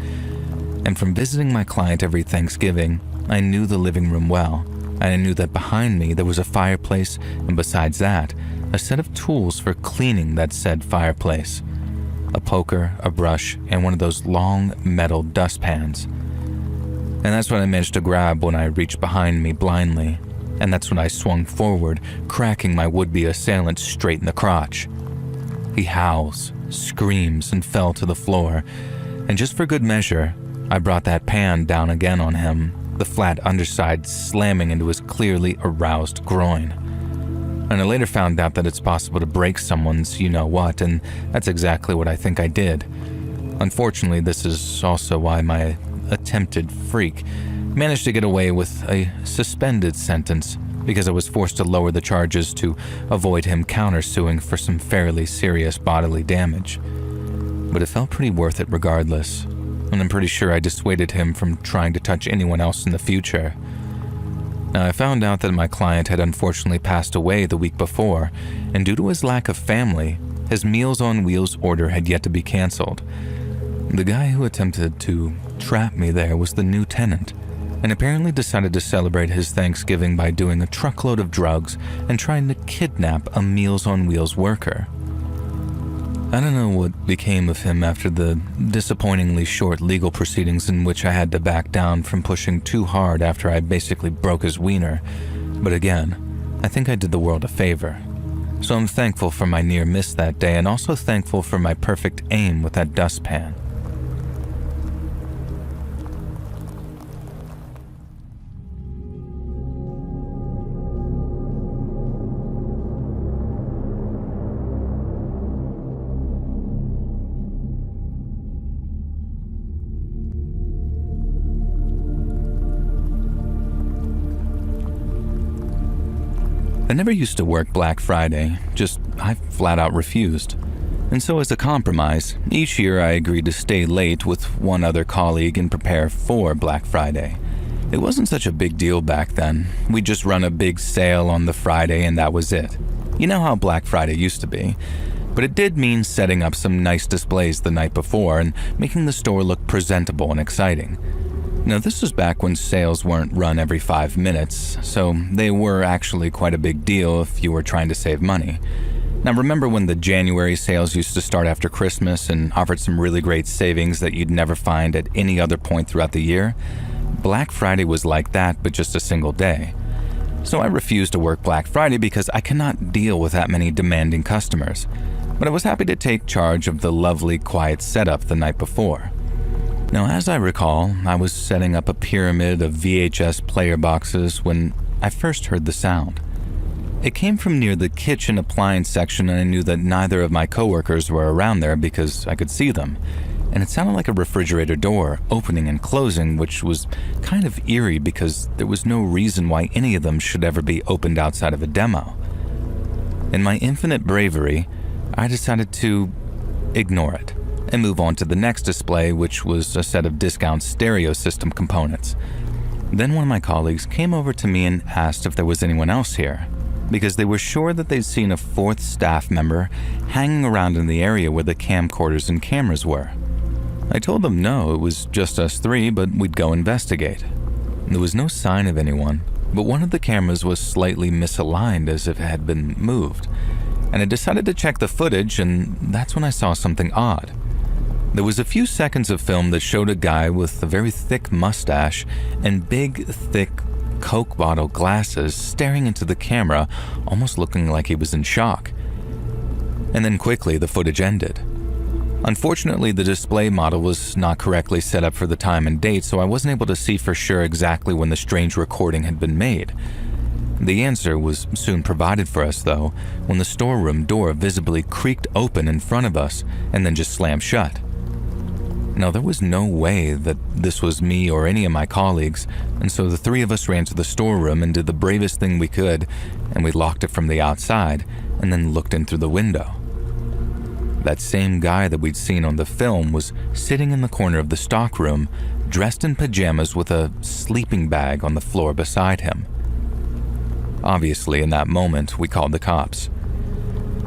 And from visiting my client every Thanksgiving, I knew the living room well, and I knew that behind me there was a fireplace, and besides that, a set of tools for cleaning that said fireplace. A poker, a brush, and one of those long metal dustpans. And that's what I managed to grab when I reached behind me blindly. and that's when I swung forward, cracking my would-be assailant straight in the crotch. He howls, screams, and fell to the floor, and just for good measure, I brought that pan down again on him, the flat underside slamming into his clearly aroused groin. And I later found out that it's possible to break someone's you-know-what, and that's exactly what I think I did. Unfortunately, this is also why my attempted freak managed to get away with a suspended sentence, because I was forced to lower the charges to avoid him countersuing for some fairly serious bodily damage. But it felt pretty worth it regardless, and I'm pretty sure I dissuaded him from trying to touch anyone else in the future. Now, I found out that my client had unfortunately passed away the week before, and due to his lack of family, his Meals on Wheels order had yet to be canceled. The guy who attempted to trap me there was the new tenant, and apparently decided to celebrate his Thanksgiving by doing a truckload of drugs and trying to kidnap a Meals on Wheels worker. I don't know what became of him after the disappointingly short legal proceedings in which I had to back down from pushing too hard after I basically broke his wiener, but again, I think I did the world a favor. So I'm thankful for my near miss that day, and also thankful for my perfect aim with that dustpan. I never used to work Black Friday, I flat out refused. And so as a compromise, each year I agreed to stay late with one other colleague and prepare for Black Friday. It wasn't such a big deal back then. We'd just run a big sale on the Friday and that was it. You know how Black Friday used to be. But it did mean setting up some nice displays the night before and making the store look presentable and exciting. Now, this was back when sales weren't run every 5 minutes, so they were actually quite a big deal if you were trying to save money. Now, remember when the January sales used to start after Christmas and offered some really great savings that you'd never find at any other point throughout the year? Black Friday was like that, but just a single day. So I refused to work Black Friday because I cannot deal with that many demanding customers. But I was happy to take charge of the lovely, quiet setup the night before. Now, as I recall, I was setting up a pyramid of VHS player boxes when I first heard the sound. It came from near the kitchen appliance section, and I knew that neither of my coworkers were around there because I could see them. And it sounded like a refrigerator door opening and closing, which was kind of eerie because there was no reason why any of them should ever be opened outside of a demo. In my infinite bravery, I decided to ignore it and move on to the next display, which was a set of discount stereo system components. Then one of my colleagues came over to me and asked if there was anyone else here, because they were sure that they'd seen a fourth staff member hanging around in the area where the camcorders and cameras were. I told them no, it was just us three, but we'd go investigate. There was no sign of anyone, but one of the cameras was slightly misaligned as if it had been moved, and I decided to check the footage, and that's when I saw something odd. There was a few seconds of film that showed a guy with a very thick mustache and big, thick Coke bottle glasses staring into the camera, almost looking like he was in shock. And then quickly the footage ended. Unfortunately, the display model was not correctly set up for the time and date, so I wasn't able to see for sure exactly when the strange recording had been made. The answer was soon provided for us, though, when the storeroom door visibly creaked open in front of us and then just slammed shut. Now, there was no way that this was me or any of my colleagues, and so the three of us ran to the storeroom and did the bravest thing we could, and we locked it from the outside and then looked in through the window. That same guy that we'd seen on the film was sitting in the corner of the stockroom, dressed in pajamas with a sleeping bag on the floor beside him. Obviously, in that moment, we called the cops.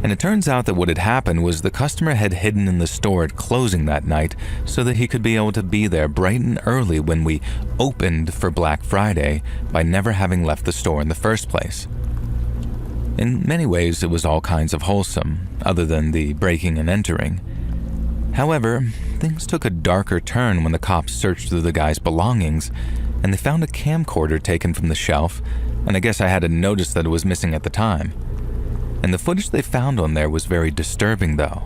And it turns out that what had happened was the customer had hidden in the store at closing that night so that he could be able to be there bright and early when we opened for Black Friday by never having left the store in the first place. In many ways, it was all kinds of wholesome, other than the breaking and entering. However, things took a darker turn when the cops searched through the guy's belongings, and they found a camcorder taken from the shelf, and I guess I hadn't noticed that it was missing at the time. And the footage they found on there was very disturbing though.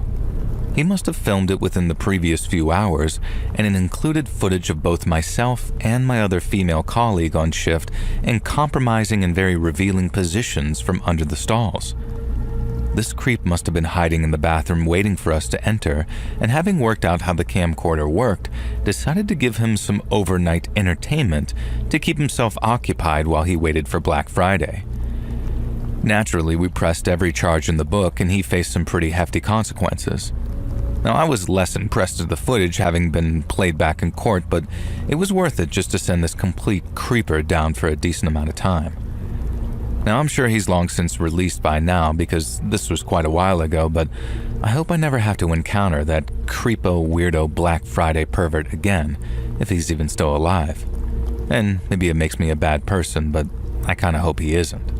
He must have filmed it within the previous few hours, and it included footage of both myself and my other female colleague on shift in compromising and very revealing positions from under the stalls. This creep must have been hiding in the bathroom waiting for us to enter, and having worked out how the camcorder worked, decided to give him some overnight entertainment to keep himself occupied while he waited for Black Friday. Naturally, we pressed every charge in the book and he faced some pretty hefty consequences. Now, I was less impressed at the footage having been played back in court, but it was worth it just to send this complete creeper down for a decent amount of time. Now, I'm sure he's long since released by now because this was quite a while ago, but I hope I never have to encounter that creepo weirdo Black Friday pervert again, if he's even still alive. And maybe it makes me a bad person, but I kinda hope he isn't.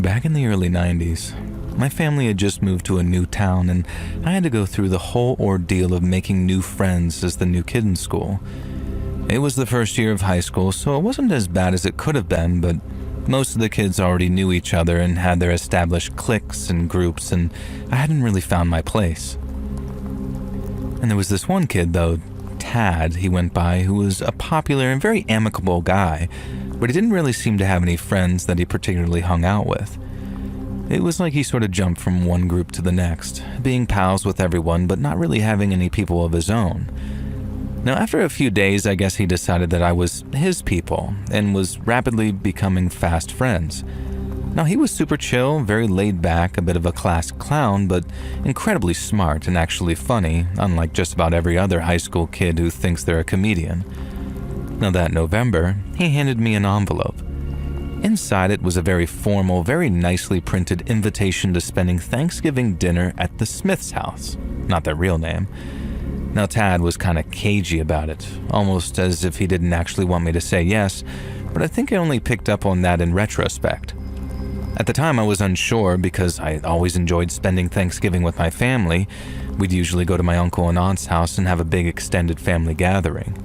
Back in the early 90s, my family had just moved to a new town and I had to go through the whole ordeal of making new friends as the new kid in school. It was the first year of high school, so it wasn't as bad as it could have been, but most of the kids already knew each other and had their established cliques and groups, and I hadn't really found my place. And there was this one kid, though, Tad, he went by, who was a popular and very amicable guy, but he didn't really seem to have any friends that he particularly hung out with. It was like he sort of jumped from one group to the next, being pals with everyone but not really having any people of his own. Now, after a few days, I guess he decided that I was his people and was rapidly becoming fast friends. Now, he was super chill, very laid back, a bit of a class clown, but incredibly smart and actually funny, unlike just about every other high school kid who thinks they're a comedian. Now, that November, he handed me an envelope. Inside it was a very formal, very nicely printed invitation to spending Thanksgiving dinner at the Smith's house, not their real name. Now, Tad was kind of cagey about it, almost as if he didn't actually want me to say yes, but I think I only picked up on that in retrospect. At the time, I was unsure because I always enjoyed spending Thanksgiving with my family. We'd usually go to my uncle and aunt's house and have a big extended family gathering.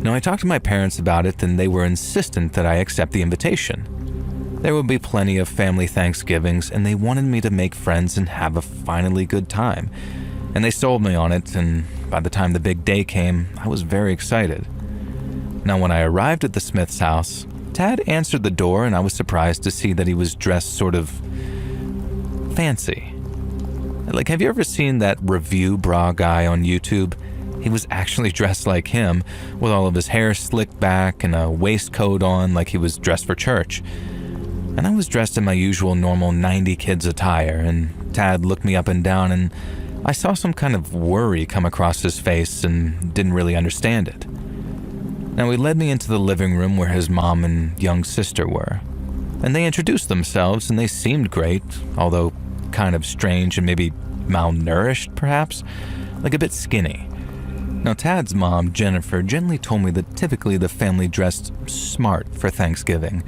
Now, I talked to my parents about it and they were insistent that I accept the invitation. There would be plenty of family Thanksgivings and they wanted me to make friends and have a finally good time. And they sold me on it, and by the time the big day came, I was very excited. Now, when I arrived at the Smith's house, Tad answered the door and I was surprised to see that he was dressed sort of fancy. Like, have you ever seen that review bra guy on YouTube? He was actually dressed like him, with all of his hair slicked back and a waistcoat on like he was dressed for church. And I was dressed in my usual normal 90 kids attire, and Tad looked me up and down and I saw some kind of worry come across his face and didn't really understand it. Now, he led me into the living room where his mom and young sister were. And they introduced themselves and they seemed great, although kind of strange and maybe malnourished perhaps, like a bit skinny. Now, Tad's mom, Jennifer, gently told me that typically the family dressed smart for Thanksgiving,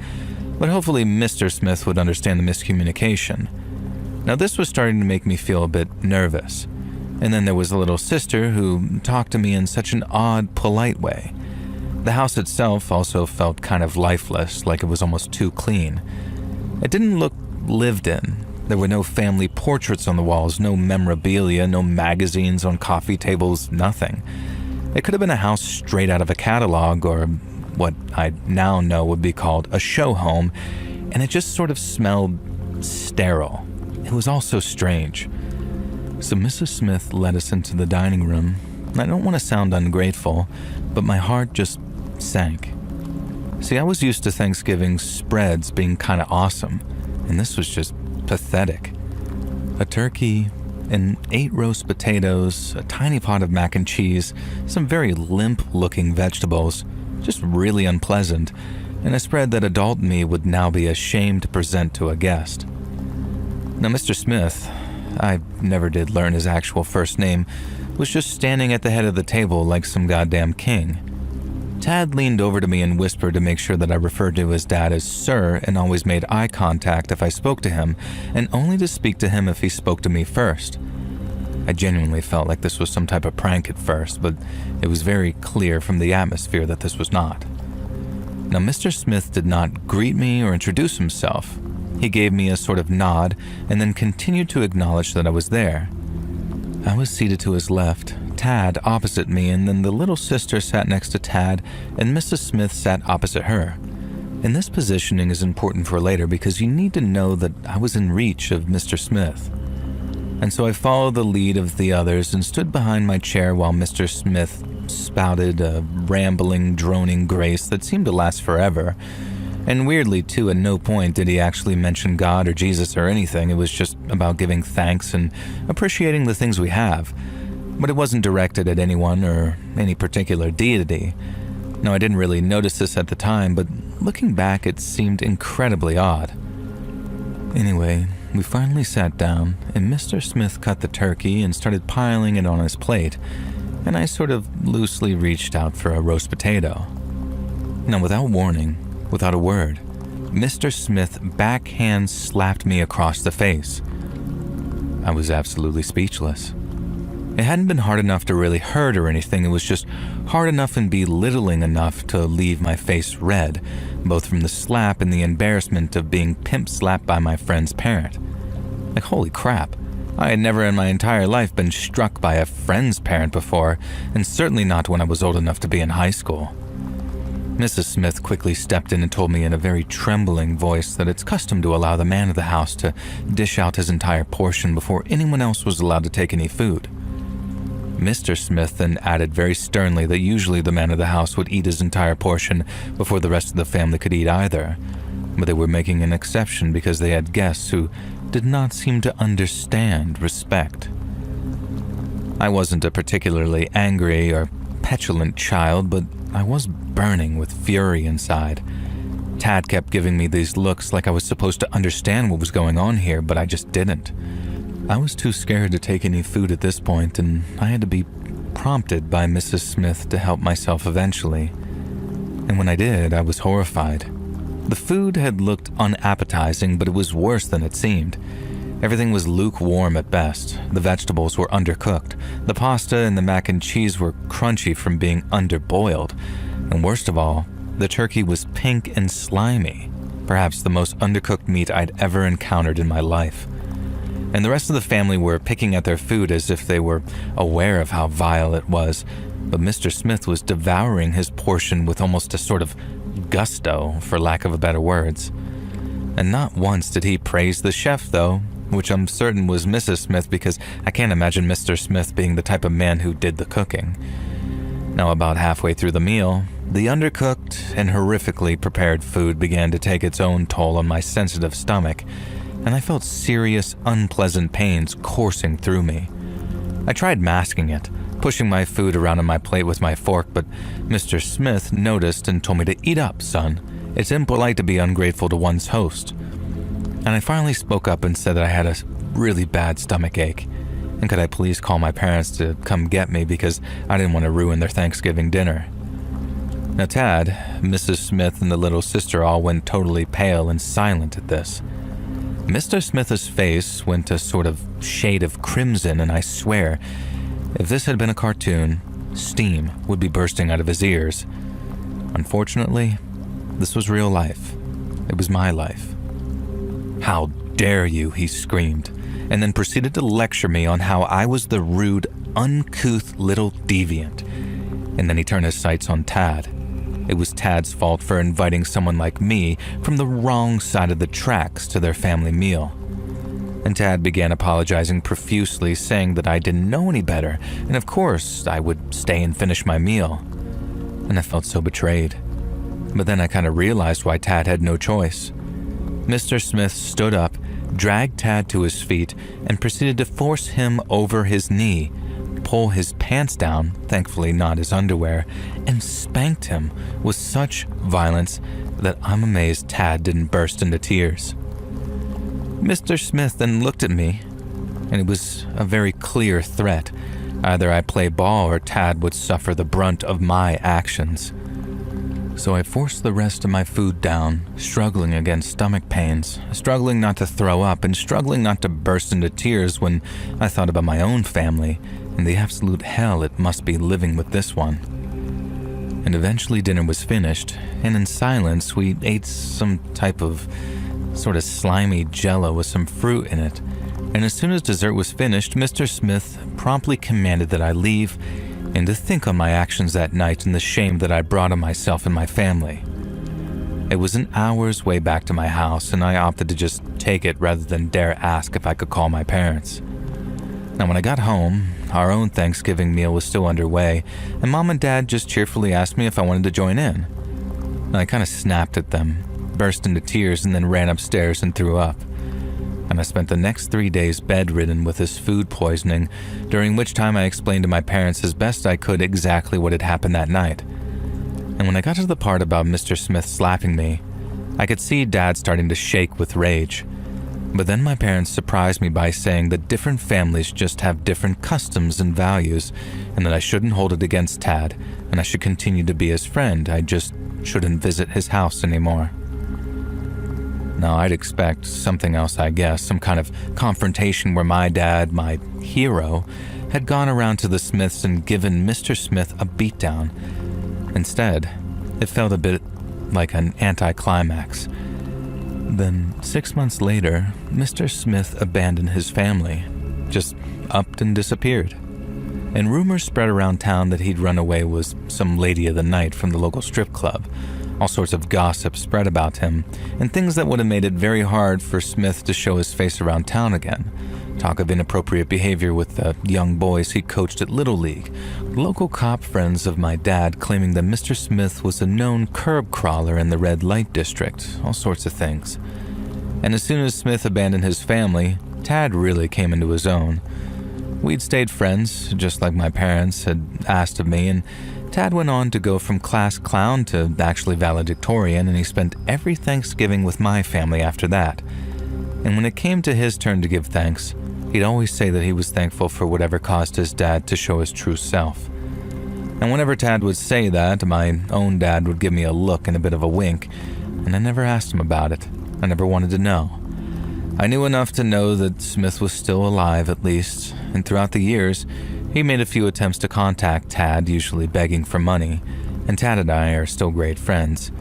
but hopefully Mr. Smith would understand the miscommunication. Now, this was starting to make me feel a bit nervous. And then there was a little sister who talked to me in such an odd, polite way. The house itself also felt kind of lifeless, like it was almost too clean. It didn't look lived in. There were no family portraits on the walls, no memorabilia, no magazines on coffee tables, nothing. It could have been a house straight out of a catalog or what I now know would be called a show home, and it just sort of smelled sterile. It was all so strange. So Mrs. Smith led us into the dining room. I don't want to sound ungrateful, but my heart just sank. See, I was used to Thanksgiving spreads being kind of awesome, and this was just pathetic. A turkey and 8 roast potatoes, a tiny pot of mac and cheese, some very limp-looking vegetables, just really unpleasant, and a spread that adult me would now be ashamed to present to a guest. Now, Mr. Smith, I never did learn his actual first name, was just standing at the head of the table like some goddamn king. Tad leaned over to me and whispered to make sure that I referred to his dad as sir and always made eye contact if I spoke to him, and only to speak to him if he spoke to me first. I genuinely felt like this was some type of prank at first, but it was very clear from the atmosphere that this was not. Now, Mr. Smith did not greet me or introduce himself. He gave me a sort of nod and then continued to acknowledge that I was there. I was seated to his left, Tad opposite me, and then the little sister sat next to Tad and Mrs. Smith sat opposite her. And this positioning is important for later because you need to know that I was in reach of Mr. Smith. And so I followed the lead of the others and stood behind my chair while Mr. Smith spouted a rambling, droning grace that seemed to last forever. And weirdly, too, at no point did he actually mention God or Jesus or anything. It was just about giving thanks and appreciating the things we have. But it wasn't directed at anyone or any particular deity. No, I didn't really notice this at the time, but looking back, it seemed incredibly odd. Anyway, we finally sat down, and Mr. Smith cut the turkey and started piling it on his plate, and I sort of loosely reached out for a roast potato. Now, without warning, without a word, Mr. Smith backhand slapped me across the face. I was absolutely speechless. It hadn't been hard enough to really hurt or anything, it was just hard enough and belittling enough to leave my face red, both from the slap and the embarrassment of being pimp slapped by my friend's parent. Like, holy crap, I had never in my entire life been struck by a friend's parent before, and certainly not when I was old enough to be in high school. Mrs. Smith quickly stepped in and told me in a very trembling voice that it's custom to allow the man of the house to dish out his entire portion before anyone else was allowed to take any food. Mr. Smith then added very sternly that usually the man of the house would eat his entire portion before the rest of the family could eat either, but they were making an exception because they had guests who did not seem to understand respect. I wasn't a particularly angry or petulant child, but I was burning with fury inside. Tad kept giving me these looks like I was supposed to understand what was going on here, but I just didn't. I was too scared to take any food at this point, and I had to be prompted by Mrs. Smith to help myself eventually. And when I did, I was horrified. The food had looked unappetizing, but it was worse than it seemed. Everything was lukewarm at best. The vegetables were undercooked. The pasta and the mac and cheese were crunchy from being underboiled. And worst of all, the turkey was pink and slimy, perhaps the most undercooked meat I'd ever encountered in my life. And the rest of the family were picking at their food as if they were aware of how vile it was, but Mr. Smith was devouring his portion with almost a sort of gusto, for lack of better words. And not once did he praise the chef, though, which I'm certain was Mrs. Smith, because I can't imagine Mr. Smith being the type of man who did the cooking. Now, about halfway through the meal, the undercooked and horrifically prepared food began to take its own toll on my sensitive stomach, and I felt serious, unpleasant pains coursing through me. I tried masking it, pushing my food around on my plate with my fork, but Mr. Smith noticed and told me to eat up, son. It's impolite to be ungrateful to one's host. And I finally spoke up and said that I had a really bad stomach ache, and could I please call my parents to come get me because I didn't want to ruin their Thanksgiving dinner. Now Tad, Mrs. Smith, and the little sister all went totally pale and silent at this. Mr. Smith's face went a sort of shade of crimson, and I swear, if this had been a cartoon, steam would be bursting out of his ears. Unfortunately, this was real life. It was my life. "How dare you," he screamed, and then proceeded to lecture me on how I was the rude, uncouth little deviant. And then he turned his sights on Tad. It was Tad's fault for inviting someone like me from the wrong side of the tracks to their family meal. And Tad began apologizing profusely, saying that I didn't know any better, and of course I would stay and finish my meal. And I felt so betrayed. But then I kind of realized why Tad had no choice. Mr. Smith stood up, dragged Tad to his feet, and proceeded to force him over his knee, pull his pants down, thankfully not his underwear, and spanked him with such violence that I'm amazed Tad didn't burst into tears. Mr. Smith then looked at me, and it was a very clear threat. Either I play ball or Tad would suffer the brunt of my actions. So I forced the rest of my food down, struggling against stomach pains, struggling not to throw up, and struggling not to burst into tears when I thought about my own family and the absolute hell it must be living with this one. And eventually dinner was finished, and in silence we ate some type of sort of slimy jello with some fruit in it. And as soon as dessert was finished, Mr. Smith promptly commanded that I leave and to think on my actions that night and the shame that I brought on myself and my family. It was an hour's way back to my house, and I opted to just take it rather than dare ask if I could call my parents. Now, when I got home, our own Thanksgiving meal was still underway, and Mom and Dad just cheerfully asked me if I wanted to join in. And I kind of snapped at them, burst into tears, and then ran upstairs and threw up. And I spent the next 3 days bedridden with this food poisoning, during which time I explained to my parents as best I could exactly what had happened that night. And when I got to the part about Mr. Smith slapping me, I could see Dad starting to shake with rage. But then my parents surprised me by saying that different families just have different customs and values, and that I shouldn't hold it against Tad, and I should continue to be his friend. I just shouldn't visit his house anymore. Now, I'd expect something else, I guess, some kind of confrontation where my dad, my hero, had gone around to the Smiths and given Mr. Smith a beatdown. Instead, it felt a bit like an anticlimax. Then, 6 months later, Mr. Smith abandoned his family, just upped and disappeared. And rumors spread around town that he'd run away with some lady of the night from the local strip club. All sorts of gossip spread about him, and things that would have made it very hard for Smith to show his face around town again. Talk of inappropriate behavior with the young boys he coached at Little League. Local cop friends of my dad claiming that Mr. Smith was a known curb crawler in the red light district. All sorts of things. And as soon as Smith abandoned his family, Tad really came into his own. We'd stayed friends, just like my parents had asked of me, and Tad went on to go from class clown to actually valedictorian, and he spent every Thanksgiving with my family after that. And when it came to his turn to give thanks, he'd always say that he was thankful for whatever caused his dad to show his true self. And whenever Tad would say that, my own dad would give me a look and a bit of a wink, and I never asked him about it. I never wanted to know. I knew enough to know that Smith was still alive at least, and throughout the years, he made a few attempts to contact Tad, usually begging for money, and Tad and I are still great friends.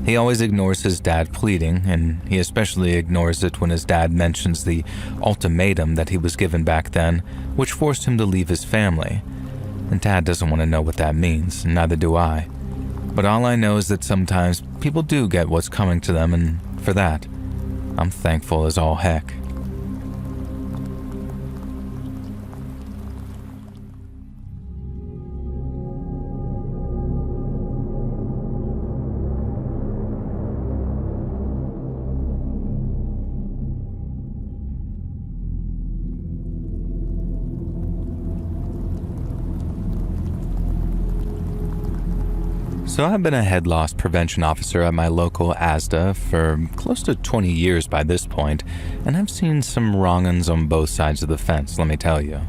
He always ignores his dad pleading, and he especially ignores it when his dad mentions the ultimatum that he was given back then, which forced him to leave his family. And Tad doesn't want to know what that means, and neither do I. But all I know is that sometimes people do get what's coming to them, and for that, I'm thankful as all heck. So I've been a head loss prevention officer at my local ASDA for close to 20 years by this point, and I've seen some wrong-uns on both sides of the fence, let me tell you.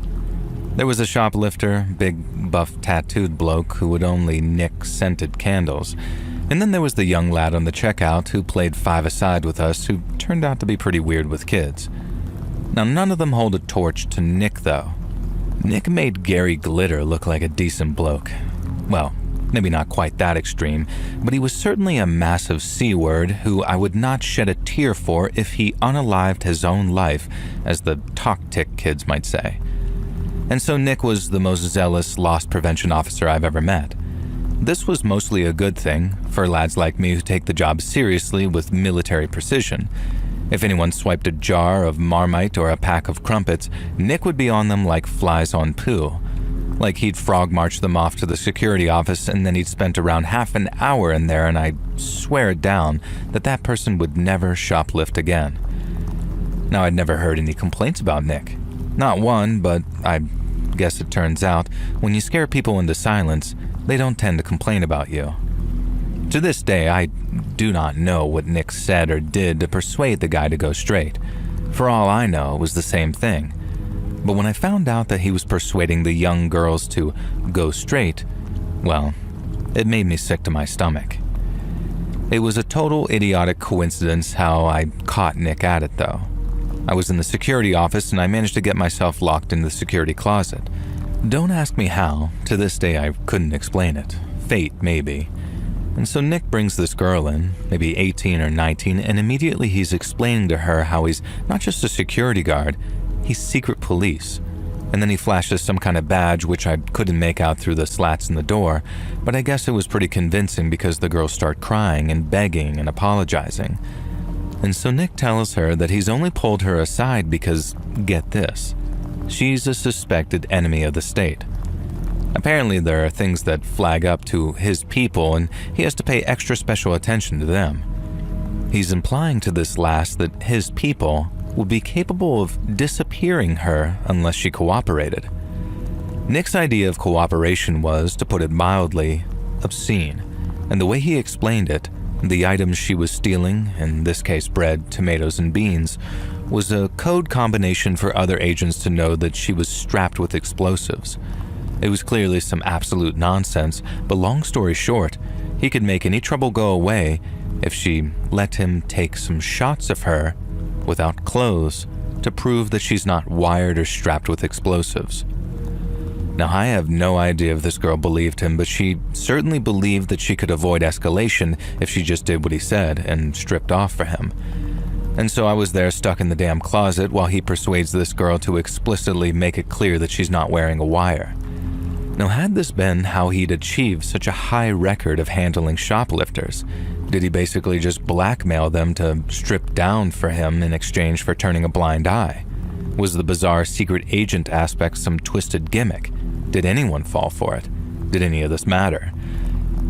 There was a shoplifter, big, buff, tattooed bloke who would only nick scented candles. And then there was the young lad on the checkout who played five-a-side with us who turned out to be pretty weird with kids. Now, none of them hold a torch to Nick, though. Nick made Gary Glitter look like a decent bloke. Well, maybe not quite that extreme, but he was certainly a massive C-word who I would not shed a tear for if he unalived his own life, as the talk-tick kids might say. And so Nick was the most zealous loss prevention officer I've ever met. This was mostly a good thing for lads like me who take the job seriously with military precision. If anyone swiped a jar of Marmite or a pack of crumpets, Nick would be on them like flies on poo. Like he'd frog march them off to the security office, and then he'd spent around half an hour in there, and I'd swear it down that that person would never shoplift again. Now, I'd never heard any complaints about Nick. Not one, but I guess it turns out, when you scare people into silence, they don't tend to complain about you. To this day, I do not know what Nick said or did to persuade the guy to go straight. For all I know, it was the same thing. But when I found out that he was persuading the young girls to go straight, well, it made me sick to my stomach. It was a total idiotic coincidence how I caught Nick at it, though. I was in the security office and I managed to get myself locked in the security closet. Don't ask me how. To this day, I couldn't explain it. Fate, maybe. And so Nick brings this girl in, maybe 18 or 19, and immediately he's explaining to her how he's not just a security guard, he's secret police. And then he flashes some kind of badge which I couldn't make out through the slats in the door, but I guess it was pretty convincing because the girls start crying and begging and apologizing. And so Nick tells her that he's only pulled her aside because, get this, she's a suspected enemy of the state. Apparently there are things that flag up to his people and he has to pay extra special attention to them. He's implying to this last that his people would be capable of disappearing her unless she cooperated. Nick's idea of cooperation was, to put it mildly, obscene, and the way he explained it, the items she was stealing, in this case bread, tomatoes, and beans, was a code combination for other agents to know that she was strapped with explosives. It was clearly some absolute nonsense, but long story short, he could make any trouble go away if she let him take some shots of her without clothes to prove that she's not wired or strapped with explosives. Now, I have no idea if this girl believed him, but she certainly believed that she could avoid escalation if she just did what he said and stripped off for him. And so I was there stuck in the damn closet while he persuades this girl to explicitly make it clear that she's not wearing a wire. Now, had this been how he'd achieved such a high record of handling shoplifters, did he basically just blackmail them to strip down for him in exchange for turning a blind eye? Was the bizarre secret agent aspect some twisted gimmick? Did anyone fall for it? Did any of this matter?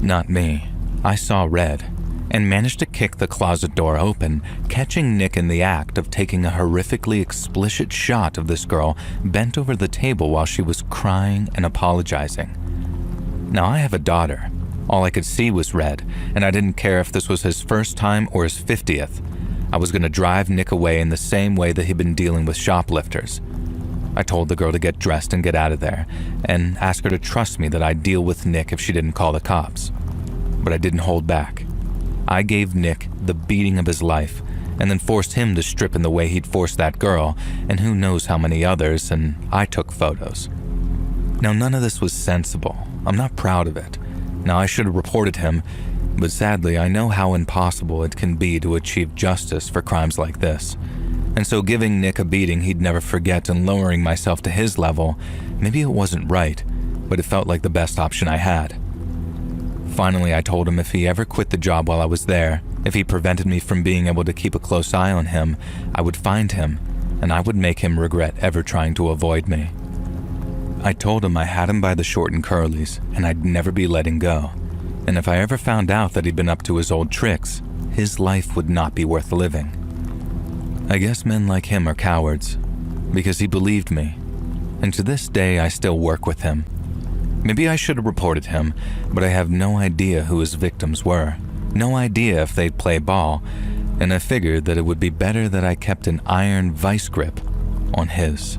Not me. I saw red and managed to kick the closet door open, catching Nick in the act of taking a horrifically explicit shot of this girl bent over the table while she was crying and apologizing. Now, I have a daughter. All I could see was red, and I didn't care if this was his first time or his 50th. I was going to drive Nick away in the same way that he'd been dealing with shoplifters. I told the girl to get dressed and get out of there, and ask her to trust me that I'd deal with Nick if she didn't call the cops. But I didn't hold back. I gave Nick the beating of his life, and then forced him to strip in the way he'd forced that girl, and who knows how many others, and I took photos. Now, none of this was sensible. I'm not proud of it. Now, I should have reported him, but sadly, I know how impossible it can be to achieve justice for crimes like this. And so giving Nick a beating he'd never forget and lowering myself to his level, maybe it wasn't right, but it felt like the best option I had. Finally, I told him if he ever quit the job while I was there, if he prevented me from being able to keep a close eye on him, I would find him, and I would make him regret ever trying to avoid me. I told him I had him by the short and curlies, and I'd never be letting go. And if I ever found out that he'd been up to his old tricks, his life would not be worth living. I guess men like him are cowards, because he believed me, and to this day I still work with him. Maybe I should have reported him, but I have no idea who his victims were, no idea if they'd play ball, and I figured that it would be better that I kept an iron vice grip on his.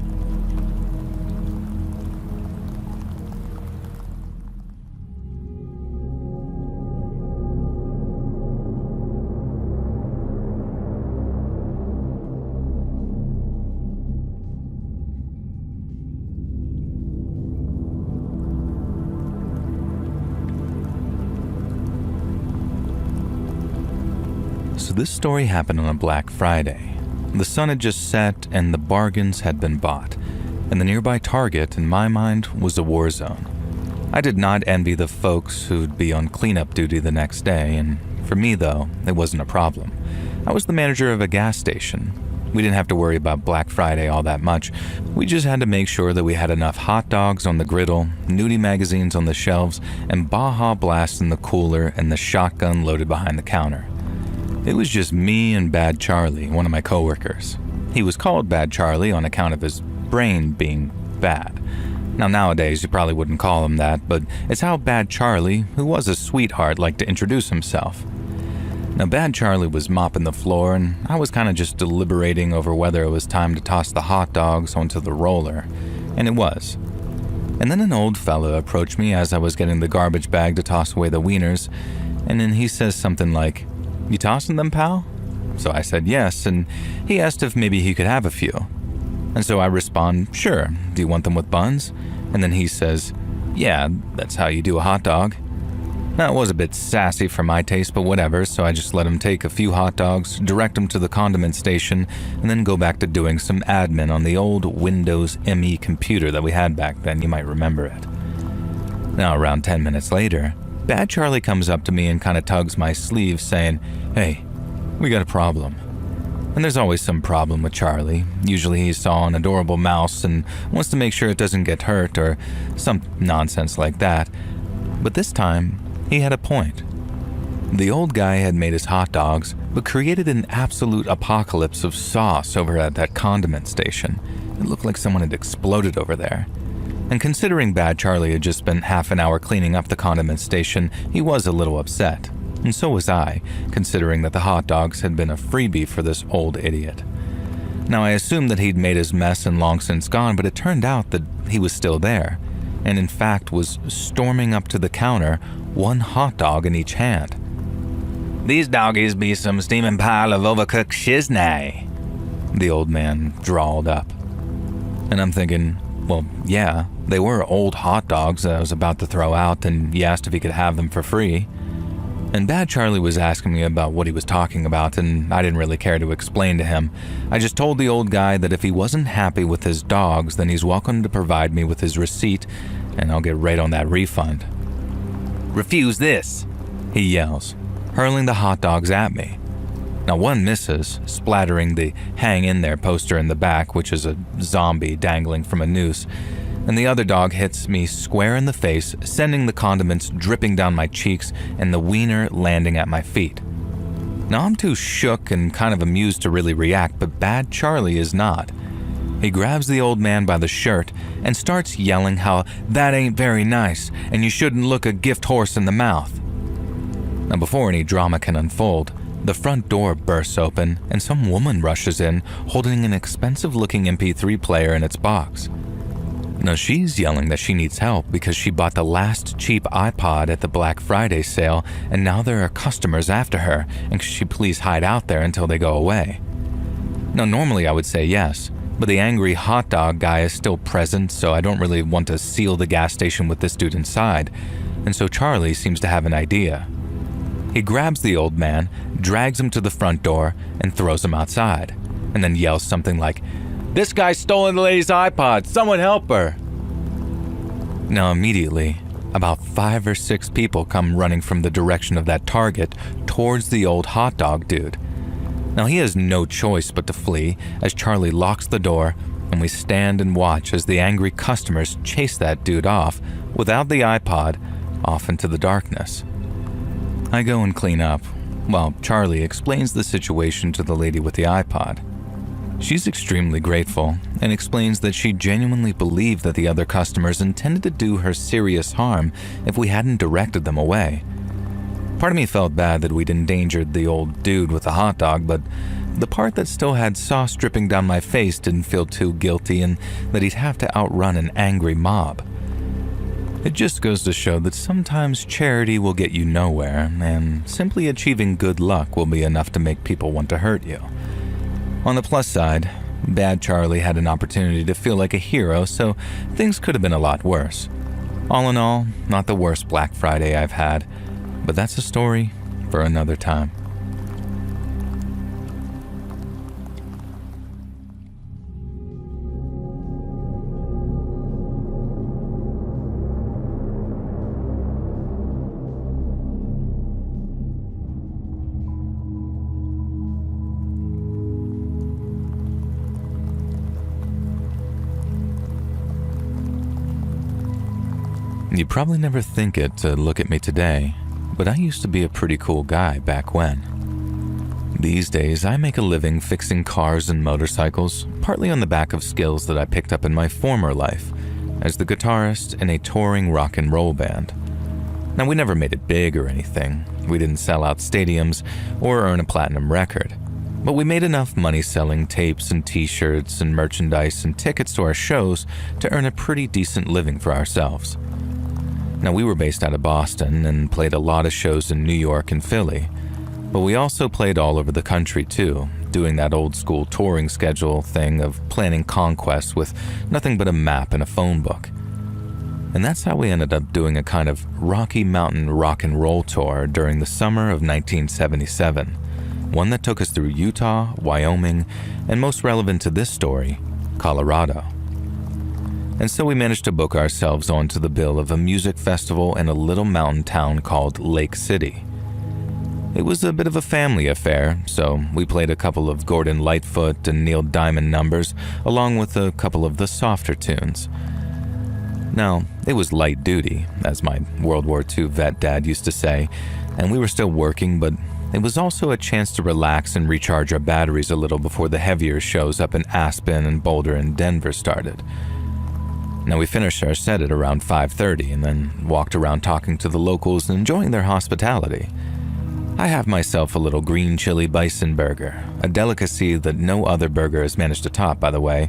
So this story happened on a Black Friday. The sun had just set and the bargains had been bought, and the nearby Target, in my mind, was a war zone. I did not envy the folks who'd be on cleanup duty the next day, and for me, though, it wasn't a problem. I was the manager of a gas station. We didn't have to worry about Black Friday all that much. We just had to make sure that we had enough hot dogs on the griddle, nudie magazines on the shelves, and Baja Blast in the cooler and the shotgun loaded behind the counter. It was just me and Bad Charlie, one of my coworkers. He was called Bad Charlie on account of his brain being bad. Now, nowadays, you probably wouldn't call him that, but it's how Bad Charlie, who was a sweetheart, liked to introduce himself. Now, Bad Charlie was mopping the floor, and I was kind of just deliberating over whether it was time to toss the hot dogs onto the roller, and it was. And then an old fella approached me as I was getting the garbage bag to toss away the wieners, and then he says something like, "You tossing them, pal?" So I said yes, and he asked if maybe he could have a few. And so I respond, "Sure, do you want them with buns?" And then he says, "Yeah, that's how you do a hot dog." Now, it was a bit sassy for my taste, but whatever, so I just let him take a few hot dogs, direct him to the condiment station, and then go back to doing some admin on the old Windows ME computer that we had back then. You might remember it. Now, around 10 minutes later, Bad Charlie comes up to me and kind of tugs my sleeve, saying, "Hey, we got a problem." And there's always some problem with Charlie. Usually he saw an adorable mouse and wants to make sure it doesn't get hurt or some nonsense like that. But this time, he had a point. The old guy had made his hot dogs, but created an absolute apocalypse of sauce over at that condiment station. It looked like someone had exploded over there. And considering Bad Charlie had just spent half an hour cleaning up the condiment station, he was a little upset. And so was I, considering that the hot dogs had been a freebie for this old idiot. Now, I assumed that he'd made his mess and long since gone, but it turned out that he was still there, and in fact was storming up to the counter, one hot dog in each hand. "These doggies be some steaming pile of overcooked shiznay," the old man drawled up. And I'm thinking, well, yeah, they were old hot dogs that I was about to throw out, and he asked if he could have them for free. And Bad Charlie was asking me about what he was talking about, and I didn't really care to explain to him. I just told the old guy that if he wasn't happy with his dogs, then he's welcome to provide me with his receipt, and I'll get right on that refund. "Refuse this," he yells, hurling the hot dogs at me. Now, one misses, splattering the "Hang in there" poster in the back, which is a zombie dangling from a noose, and the other dog hits me square in the face, sending the condiments dripping down my cheeks and the wiener landing at my feet. Now, I'm too shook and kind of amused to really react, but Bad Charlie is not. He grabs the old man by the shirt and starts yelling how that ain't very nice and you shouldn't look a gift horse in the mouth. Now, before any drama can unfold, the front door bursts open and some woman rushes in holding an expensive-looking MP3 player in its box. Now, she's yelling that she needs help because she bought the last cheap iPod at the Black Friday sale, and now there are customers after her, and could she please hide out there until they go away? Now, normally I would say yes, but the angry hot dog guy is still present, so I don't really want to seal the gas station with this dude inside, and so Charlie seems to have an idea. He grabs the old man, drags him to the front door, and throws him outside, and then yells something like, "This guy's stolen the lady's iPod, someone help her!" Now, immediately, about 5 or 6 people come running from the direction of that target towards the old hot dog dude. Now, he has no choice but to flee as Charlie locks the door, and we stand and watch as the angry customers chase that dude off without the iPod off into the darkness. I go and clean up, while Charlie explains the situation to the lady with the iPod. She's extremely grateful and explains that she genuinely believed that the other customers intended to do her serious harm if we hadn't directed them away. Part of me felt bad that we'd endangered the old dude with the hot dog, but the part that still had sauce dripping down my face didn't feel too guilty, and that he'd have to outrun an angry mob. It just goes to show that sometimes charity will get you nowhere, and simply achieving good luck will be enough to make people want to hurt you. On the plus side, Bad Charlie had an opportunity to feel like a hero, so things could have been a lot worse. All in all, not the worst Black Friday I've had, but that's a story for another time. You probably never think it to look at me today, but I used to be a pretty cool guy back when. These days, I make a living fixing cars and motorcycles, partly on the back of skills that I picked up in my former life as the guitarist in a touring rock and roll band. Now, we never made it big or anything. We didn't sell out stadiums or earn a platinum record. But we made enough money selling tapes and t-shirts and merchandise and tickets to our shows to earn a pretty decent living for ourselves. Now, we were based out of Boston and played a lot of shows in New York and Philly. But we also played all over the country too, doing that old school touring schedule thing of planning conquests with nothing but a map and a phone book. And that's how we ended up doing a kind of Rocky Mountain rock and roll tour during the summer of 1977, one that took us through Utah, Wyoming, and most relevant to this story, Colorado. And so we managed to book ourselves onto the bill of a music festival in a little mountain town called Lake City. It was a bit of a family affair, so we played a couple of Gordon Lightfoot and Neil Diamond numbers, along with a couple of the softer tunes. Now, it was light duty, as my World War II vet dad used to say, and we were still working, but it was also a chance to relax and recharge our batteries a little before the heavier shows up in Aspen and Boulder and Denver started. Now, we finished our set at around 5:30 and then walked around talking to the locals and enjoying their hospitality. I have myself a little green chili bison burger, a delicacy that no other burger has managed to top, by the way,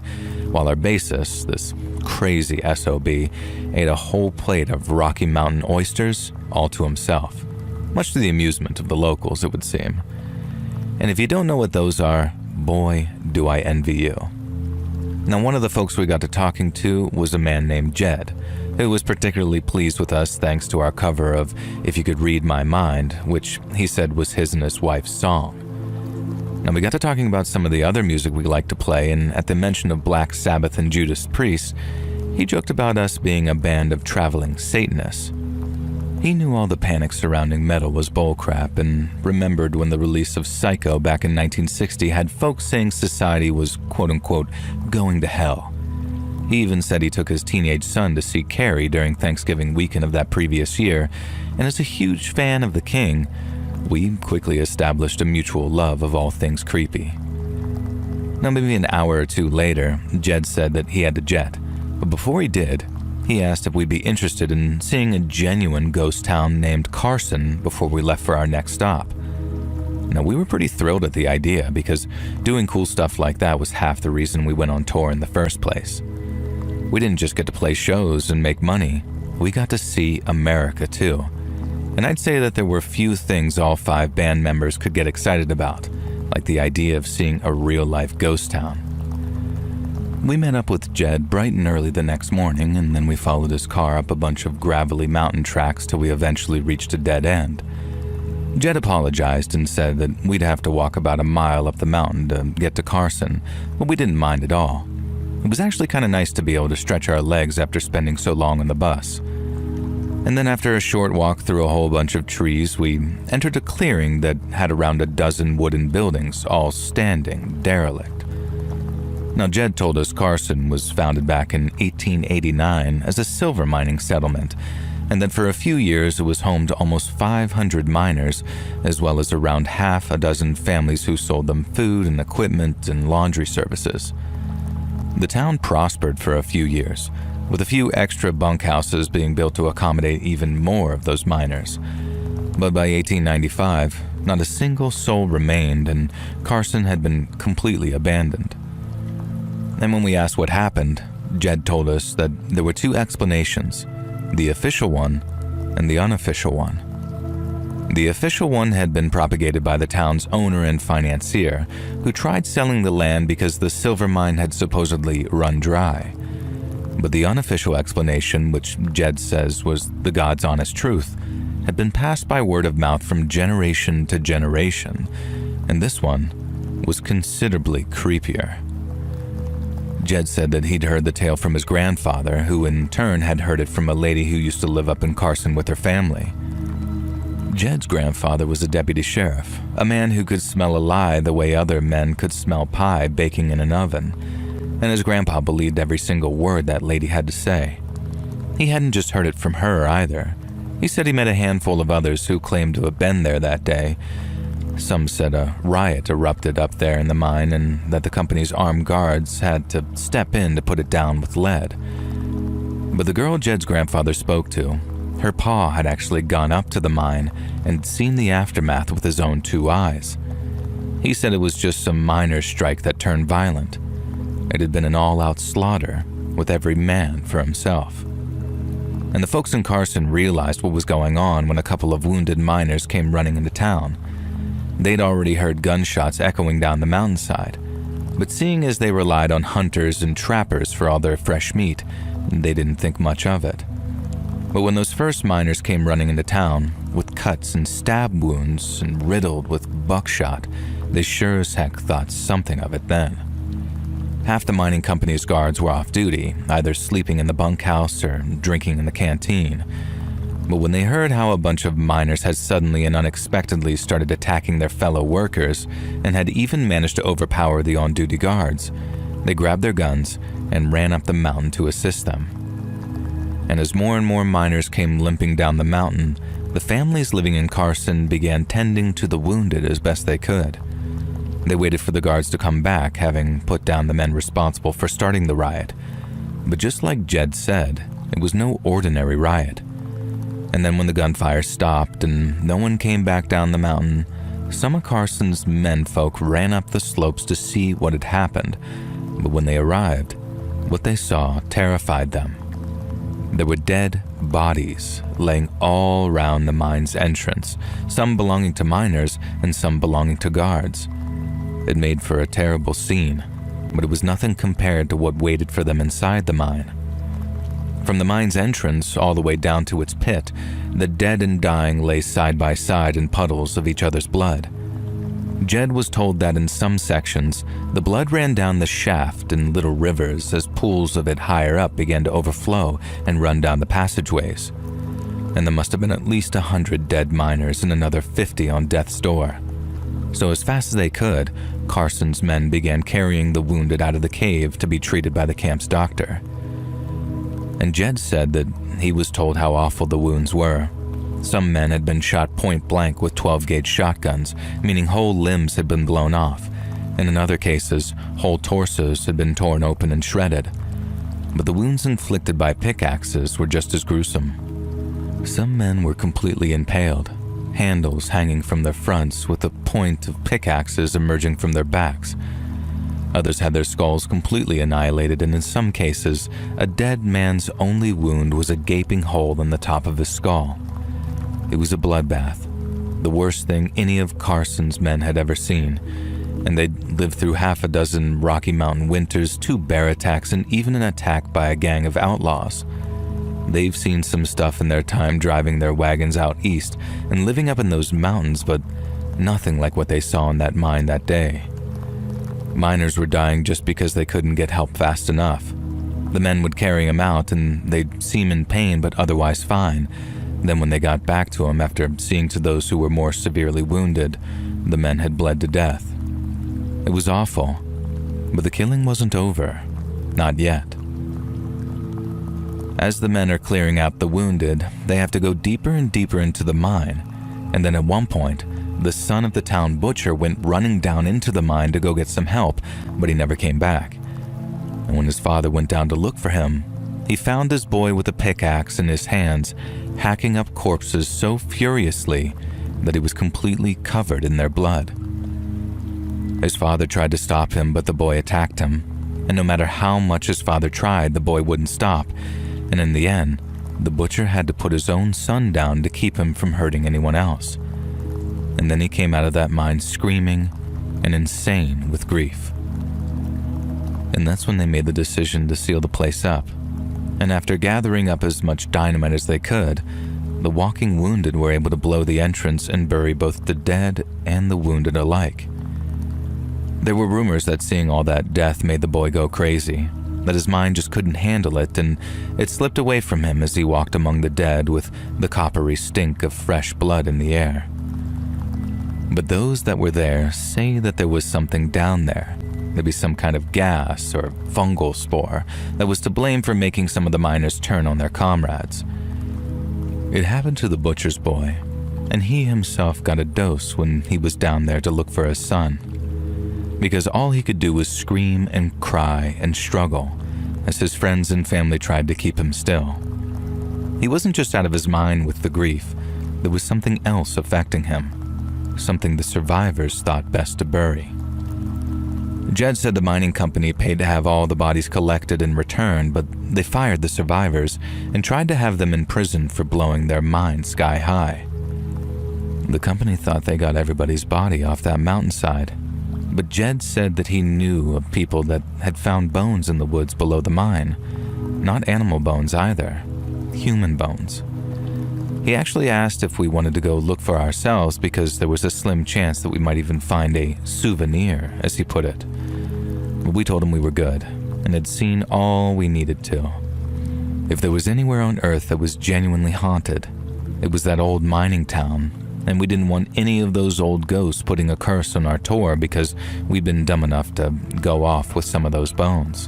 while our bassist, this crazy SOB, ate a whole plate of Rocky Mountain oysters all to himself, much to the amusement of the locals, it would seem. And if you don't know what those are, boy, do I envy you. Now, one of the folks we got to talking to was a man named Jed, who was particularly pleased with us thanks to our cover of If You Could Read My Mind, which he said was his and his wife's song. Now, we got to talking about some of the other music we like to play, and at the mention of Black Sabbath and Judas Priest, he joked about us being a band of traveling Satanists. He knew all the panic surrounding metal was bullcrap and remembered when the release of Psycho back in 1960 had folks saying society was quote-unquote going to hell. He even said he took his teenage son to see Carrie during Thanksgiving weekend of that previous year, and as a huge fan of the King, we quickly established a mutual love of all things creepy. Now, maybe an hour or two later, Jed said that he had to jet, but before he did, he asked if we'd be interested in seeing a genuine ghost town named Carson before we left for our next stop. Now, we were pretty thrilled at the idea because doing cool stuff like that was half the reason we went on tour in the first place. We didn't just get to play shows and make money, we got to see America too. And I'd say that there were few things all 5 band members could get excited about, like the idea of seeing a real-life ghost town. We met up with Jed bright and early the next morning, and then we followed his car up a bunch of gravelly mountain tracks till we eventually reached a dead end. Jed apologized and said that we'd have to walk about a mile up the mountain to get to Carson, but we didn't mind at all. It was actually kind of nice to be able to stretch our legs after spending so long on the bus. And then after a short walk through a whole bunch of trees, we entered a clearing that had around a dozen wooden buildings, all standing, derelict. Now, Jed told us Carson was founded back in 1889 as a silver mining settlement, and that for a few years it was home to almost 500 miners, as well as around half a dozen families who sold them food and equipment and laundry services. The town prospered for a few years, with a few extra bunkhouses being built to accommodate even more of those miners. But by 1895, not a single soul remained, and Carson had been completely abandoned. And when we asked what happened, Jed told us that there were 2 explanations, the official one and the unofficial one. The official one had been propagated by the town's owner and financier, who tried selling the land because the silver mine had supposedly run dry. But the unofficial explanation, which Jed says was the God's honest truth, had been passed by word of mouth from generation to generation, and this one was considerably creepier. Jed said that he'd heard the tale from his grandfather, who in turn had heard it from a lady who used to live up in Carson with her family. Jed's grandfather was a deputy sheriff, a man who could smell a lie the way other men could smell pie baking in an oven, and his grandpa believed every single word that lady had to say. He hadn't just heard it from her either. He said he met a handful of others who claimed to have been there that day. Some said a riot erupted up there in the mine and that the company's armed guards had to step in to put it down with lead. But the girl Jed's grandfather spoke to, Her pa had actually gone up to the mine and seen the aftermath with his own 2 eyes. He said it was just some miners' strike that turned violent. It had been an all-out slaughter, with every man for himself. And the folks in Carson realized what was going on when a couple of wounded miners came running into town. They'd already heard gunshots echoing down the mountainside, but seeing as they relied on hunters and trappers for all their fresh meat, they didn't think much of it. But when those first miners came running into town, with cuts and stab wounds and riddled with buckshot, they sure as heck thought something of it then. Half the mining company's guards were off duty, either sleeping in the bunkhouse or drinking in the canteen. But when they heard how a bunch of miners had suddenly and unexpectedly started attacking their fellow workers and had even managed to overpower the on-duty guards, they grabbed their guns and ran up the mountain to assist them. And as more and more miners came limping down the mountain, the families living in Carson began tending to the wounded as best they could. They waited for the guards to come back, having put down the men responsible for starting the riot. But just like Jed said, it was no ordinary riot. And then when the gunfire stopped and no one came back down the mountain, some of Carson's menfolk ran up the slopes to see what had happened. But when they arrived, what they saw terrified them. There were dead bodies laying all around the mine's entrance, some belonging to miners and some belonging to guards. It made for a terrible scene, but it was nothing compared to what waited for them inside the mine. From the mine's entrance all the way down to its pit, the dead and dying lay side by side in puddles of each other's blood. Jed was told that in some sections, the blood ran down the shaft in little rivers as pools of it higher up began to overflow and run down the passageways. And there must have been at least 100 dead miners and another 50 on death's door. So as fast as they could, Carson's men began carrying the wounded out of the cave to be treated by the camp's doctor. And Jed said that he was told how awful the wounds were. Some men had been shot point blank with 12-gauge shotguns, meaning whole limbs had been blown off, and in other cases, whole torsos had been torn open and shredded. But the wounds inflicted by pickaxes were just as gruesome. Some men were completely impaled, handles hanging from their fronts with the point of pickaxes emerging from their backs. Others had their skulls completely annihilated, and in some cases, a dead man's only wound was a gaping hole in the top of his skull. It was a bloodbath, the worst thing any of Carson's men had ever seen, and they'd lived through half a dozen Rocky Mountain winters, 2 bear attacks, and even an attack by a gang of outlaws. They've seen some stuff in their time driving their wagons out east and living up in those mountains, but nothing like what they saw in that mine that day. Miners were dying just because they couldn't get help fast enough. The men would carry them out and they'd seem in pain but otherwise fine. Then when they got back to them after seeing to those who were more severely wounded, the men had bled to death. It was awful, but the killing wasn't over. Not yet. As the men are clearing out the wounded, they have to go deeper and deeper into the mine, and then at one point, the son of the town butcher went running down into the mine to go get some help, but he never came back. And when his father went down to look for him, he found his boy with a pickaxe in his hands, hacking up corpses so furiously that he was completely covered in their blood. His father tried to stop him, but the boy attacked him, and no matter how much his father tried, the boy wouldn't stop. And in the end, the butcher had to put his own son down to keep him from hurting anyone else. And then he came out of that mine screaming and insane with grief. And that's when they made the decision to seal the place up. And after gathering up as much dynamite as they could, the walking wounded were able to blow the entrance and bury both the dead and the wounded alike. There were rumors that seeing all that death made the boy go crazy, that his mind just couldn't handle it, and it slipped away from him as he walked among the dead with the coppery stink of fresh blood in the air. But those that were there say that there was something down there, maybe some kind of gas or fungal spore that was to blame for making some of the miners turn on their comrades. It happened to the butcher's boy, and he himself got a dose when he was down there to look for his son, because all he could do was scream and cry and struggle as his friends and family tried to keep him still. He wasn't just out of his mind with the grief. There was something else affecting him, something the survivors thought best to bury. Jed said the mining company paid to have all the bodies collected and returned, but they fired the survivors and tried to have them imprisoned for blowing their minds sky high. The company thought they got everybody's body off that mountainside, but Jed said that he knew of people that had found bones in the woods below the mine. Not animal bones either, human bones. He actually asked if we wanted to go look for ourselves because there was a slim chance that we might even find a souvenir, as he put it. But we told him we were good and had seen all we needed to. If there was anywhere on Earth that was genuinely haunted, it was that old mining town, and we didn't want any of those old ghosts putting a curse on our tour because we'd been dumb enough to go off with some of those bones.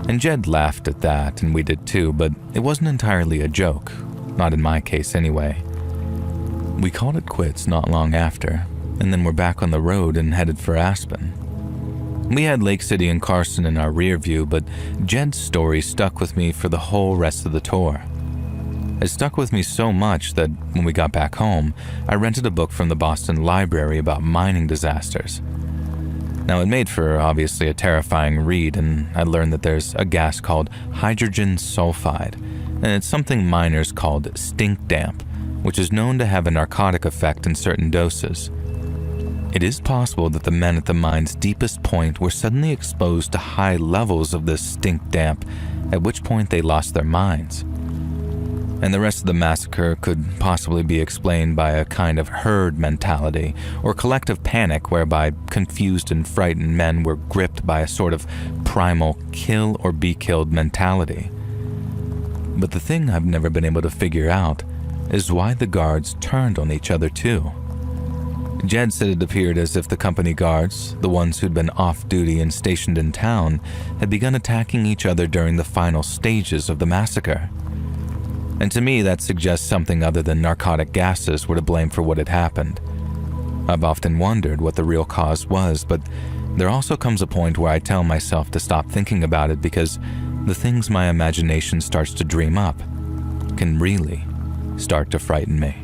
And Jed laughed at that, and we did too, but it wasn't entirely a joke, not in my case anyway. We called it quits not long after, and then we're back on the road and headed for Aspen. We had Lake City and Carson in our rear view, but Jed's story stuck with me for the whole rest of the tour. It stuck with me so much that when we got back home, I rented a book from the Boston Library about mining disasters. Now, it made for obviously a terrifying read, and I learned that there's a gas called hydrogen sulfide, and it's something miners called stink damp, which is known to have a narcotic effect in certain doses. It is possible that the men at the mine's deepest point were suddenly exposed to high levels of this stink damp, at which point they lost their minds. And the rest of the massacre could possibly be explained by a kind of herd mentality or collective panic whereby confused and frightened men were gripped by a sort of primal kill or be killed mentality. But the thing I've never been able to figure out is why the guards turned on each other too. Jed said it appeared as if the company guards, the ones who'd been off-duty and stationed in town, had begun attacking each other during the final stages of the massacre. And to me, that suggests something other than narcotic gases were to blame for what had happened. I've often wondered what the real cause was, but there also comes a point where I tell myself to stop thinking about it because the things my imagination starts to dream up can really start to frighten me.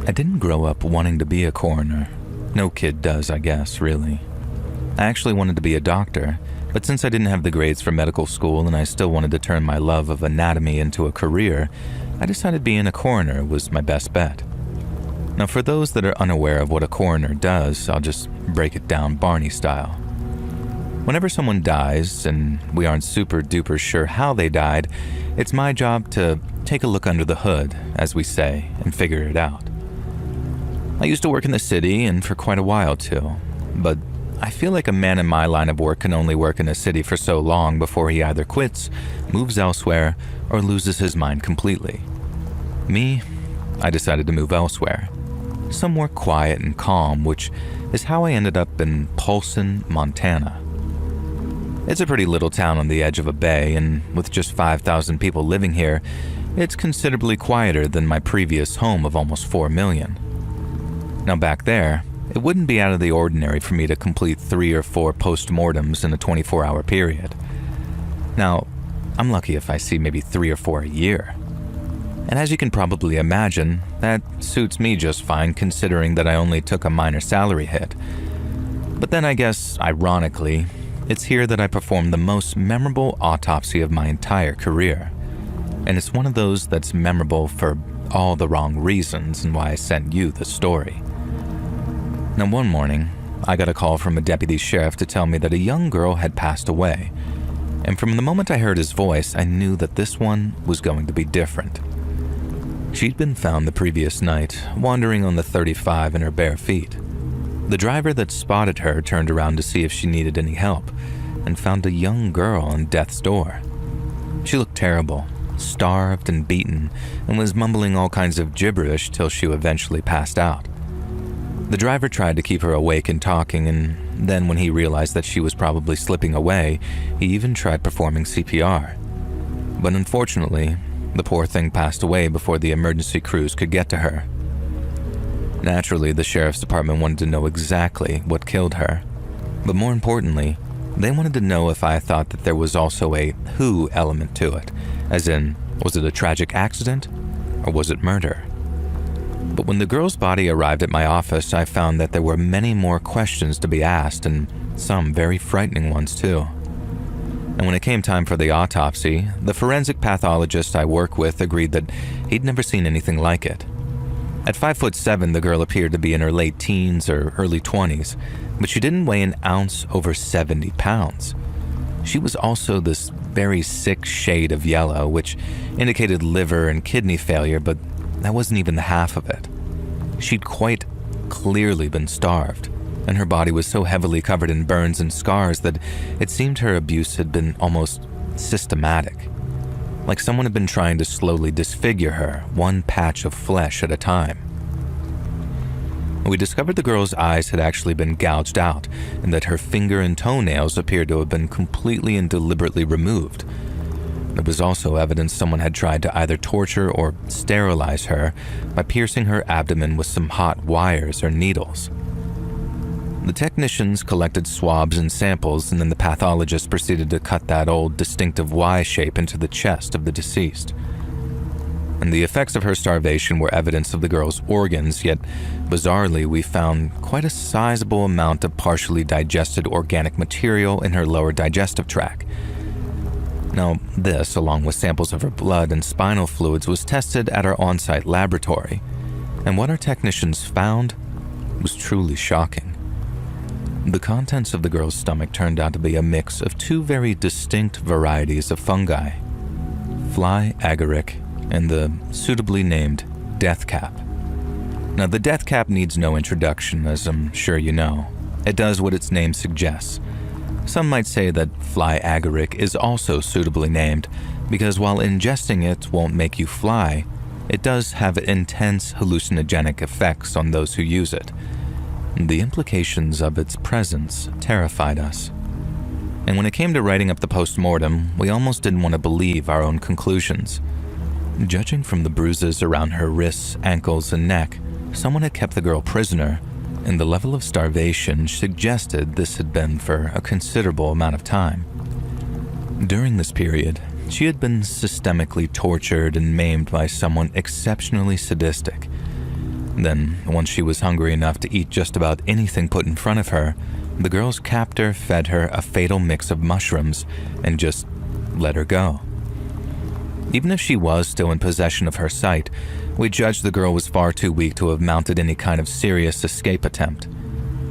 I didn't grow up wanting to be a coroner. No kid does, I guess, really. I actually wanted to be a doctor, but since I didn't have the grades for medical school and I still wanted to turn my love of anatomy into a career, I decided being a coroner was my best bet. Now, for those that are unaware of what a coroner does, I'll just break it down Barney style. Whenever someone dies, and we aren't super duper sure how they died, it's my job to take a look under the hood, as we say, and figure it out. I used to work in the city, and for quite a while too, but I feel like a man in my line of work can only work in a city for so long before he either quits, moves elsewhere, or loses his mind completely. Me, I decided to move elsewhere, somewhere quiet and calm, which is how I ended up in Polson, Montana. It's a pretty little town on the edge of a bay, and with just 5,000 people living here, it's considerably quieter than my previous home of almost 4 million. Now back there, it wouldn't be out of the ordinary for me to complete 3 or 4 post-mortems in a 24-hour period. Now, I'm lucky if I see maybe 3 or 4 a year. And as you can probably imagine, that suits me just fine considering that I only took a minor salary hit. But then I guess, ironically, it's here that I performed the most memorable autopsy of my entire career. And it's one of those that's memorable for all the wrong reasons and why I sent you the story. Now, one morning, I got a call from a deputy sheriff to tell me that a young girl had passed away. And from the moment I heard his voice, I knew that this one was going to be different. She'd been found the previous night, wandering on the 35 in her bare feet. The driver that spotted her turned around to see if she needed any help, and found a young girl on death's door. She looked terrible, starved and beaten, and was mumbling all kinds of gibberish till she eventually passed out. The driver tried to keep her awake and talking, and Then when he realized that she was probably slipping away, he even tried performing CPR. But unfortunately, the poor thing passed away before the emergency crews could get to her. Naturally, the sheriff's department wanted to know exactly what killed her. But more importantly, they wanted to know if I thought that there was also a who element to it, as in, was it a tragic accident or was it murder? But when the girl's body arrived at my office, I found that there were many more questions to be asked, and some very frightening ones too. And when it came time for the autopsy, the forensic pathologist I work with agreed that he'd never seen anything like it. At 5'7", the girl appeared to be in her late teens or early 20s, but she didn't weigh an ounce over 70 pounds. She was also this very sick shade of yellow, which indicated liver and kidney failure, but that wasn't even the half of it. She'd quite clearly been starved, and her body was so heavily covered in burns and scars that it seemed her abuse had been almost systematic. Like someone had been trying to slowly disfigure her, one patch of flesh at a time. We discovered the girl's eyes had actually been gouged out, and that her finger and toenails appeared to have been completely and deliberately removed. There was also evidence someone had tried to either torture or sterilize her by piercing her abdomen with some hot wires or needles. The technicians collected swabs and samples, and then the pathologist proceeded to cut that old distinctive Y shape into the chest of the deceased. And the effects of her starvation were evidence of the girl's organs, yet bizarrely we found quite a sizable amount of partially digested organic material in her lower digestive tract. Now, this, along with samples of her blood and spinal fluids, was tested at our on-site laboratory, and what our technicians found was truly shocking. The contents of the girl's stomach turned out to be a mix of two very distinct varieties of fungi, fly agaric and the suitably named death cap. Now, the death cap needs no introduction, as I'm sure you know. It does what its name suggests. Some might say that fly agaric is also suitably named because while ingesting it won't make you fly, it does have intense hallucinogenic effects on those who use it. The implications of its presence terrified us. And when it came to writing up the post-mortem, we almost didn't want to believe our own conclusions. Judging from the bruises around her wrists, ankles, and neck, someone had kept the girl prisoner, and the level of starvation suggested this had been for a considerable amount of time. During this period, she had been systemically tortured and maimed by someone exceptionally sadistic. Then, once she was hungry enough to eat just about anything put in front of her, the girl's captor fed her a fatal mix of mushrooms and just let her go. Even if she was still in possession of her sight, we judged the girl was far too weak to have mounted any kind of serious escape attempt.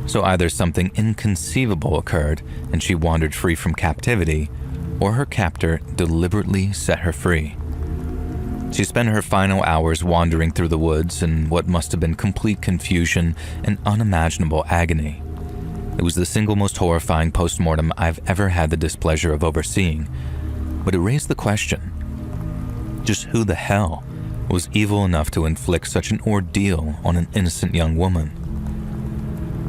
So either something inconceivable occurred and she wandered free from captivity, or her captor deliberately set her free. She spent her final hours wandering through the woods in what must have been complete confusion and unimaginable agony. It was the single most horrifying post-mortem I've ever had the displeasure of overseeing, but it raised the question, just who the hell was evil enough to inflict such an ordeal on an innocent young woman?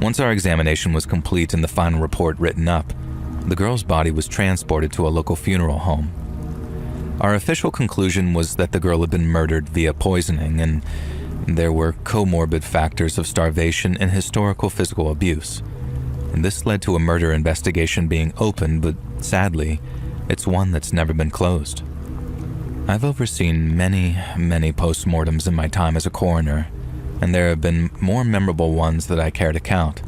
Once our examination was complete and the final report written up, the girl's body was transported to a local funeral home. Our official conclusion was that the girl had been murdered via poisoning, and there were comorbid factors of starvation and historical physical abuse. And this led to a murder investigation being opened, but sadly, it's one that's never been closed. I've overseen many post-mortems in my time as a coroner, and there have been more memorable ones that I care to count.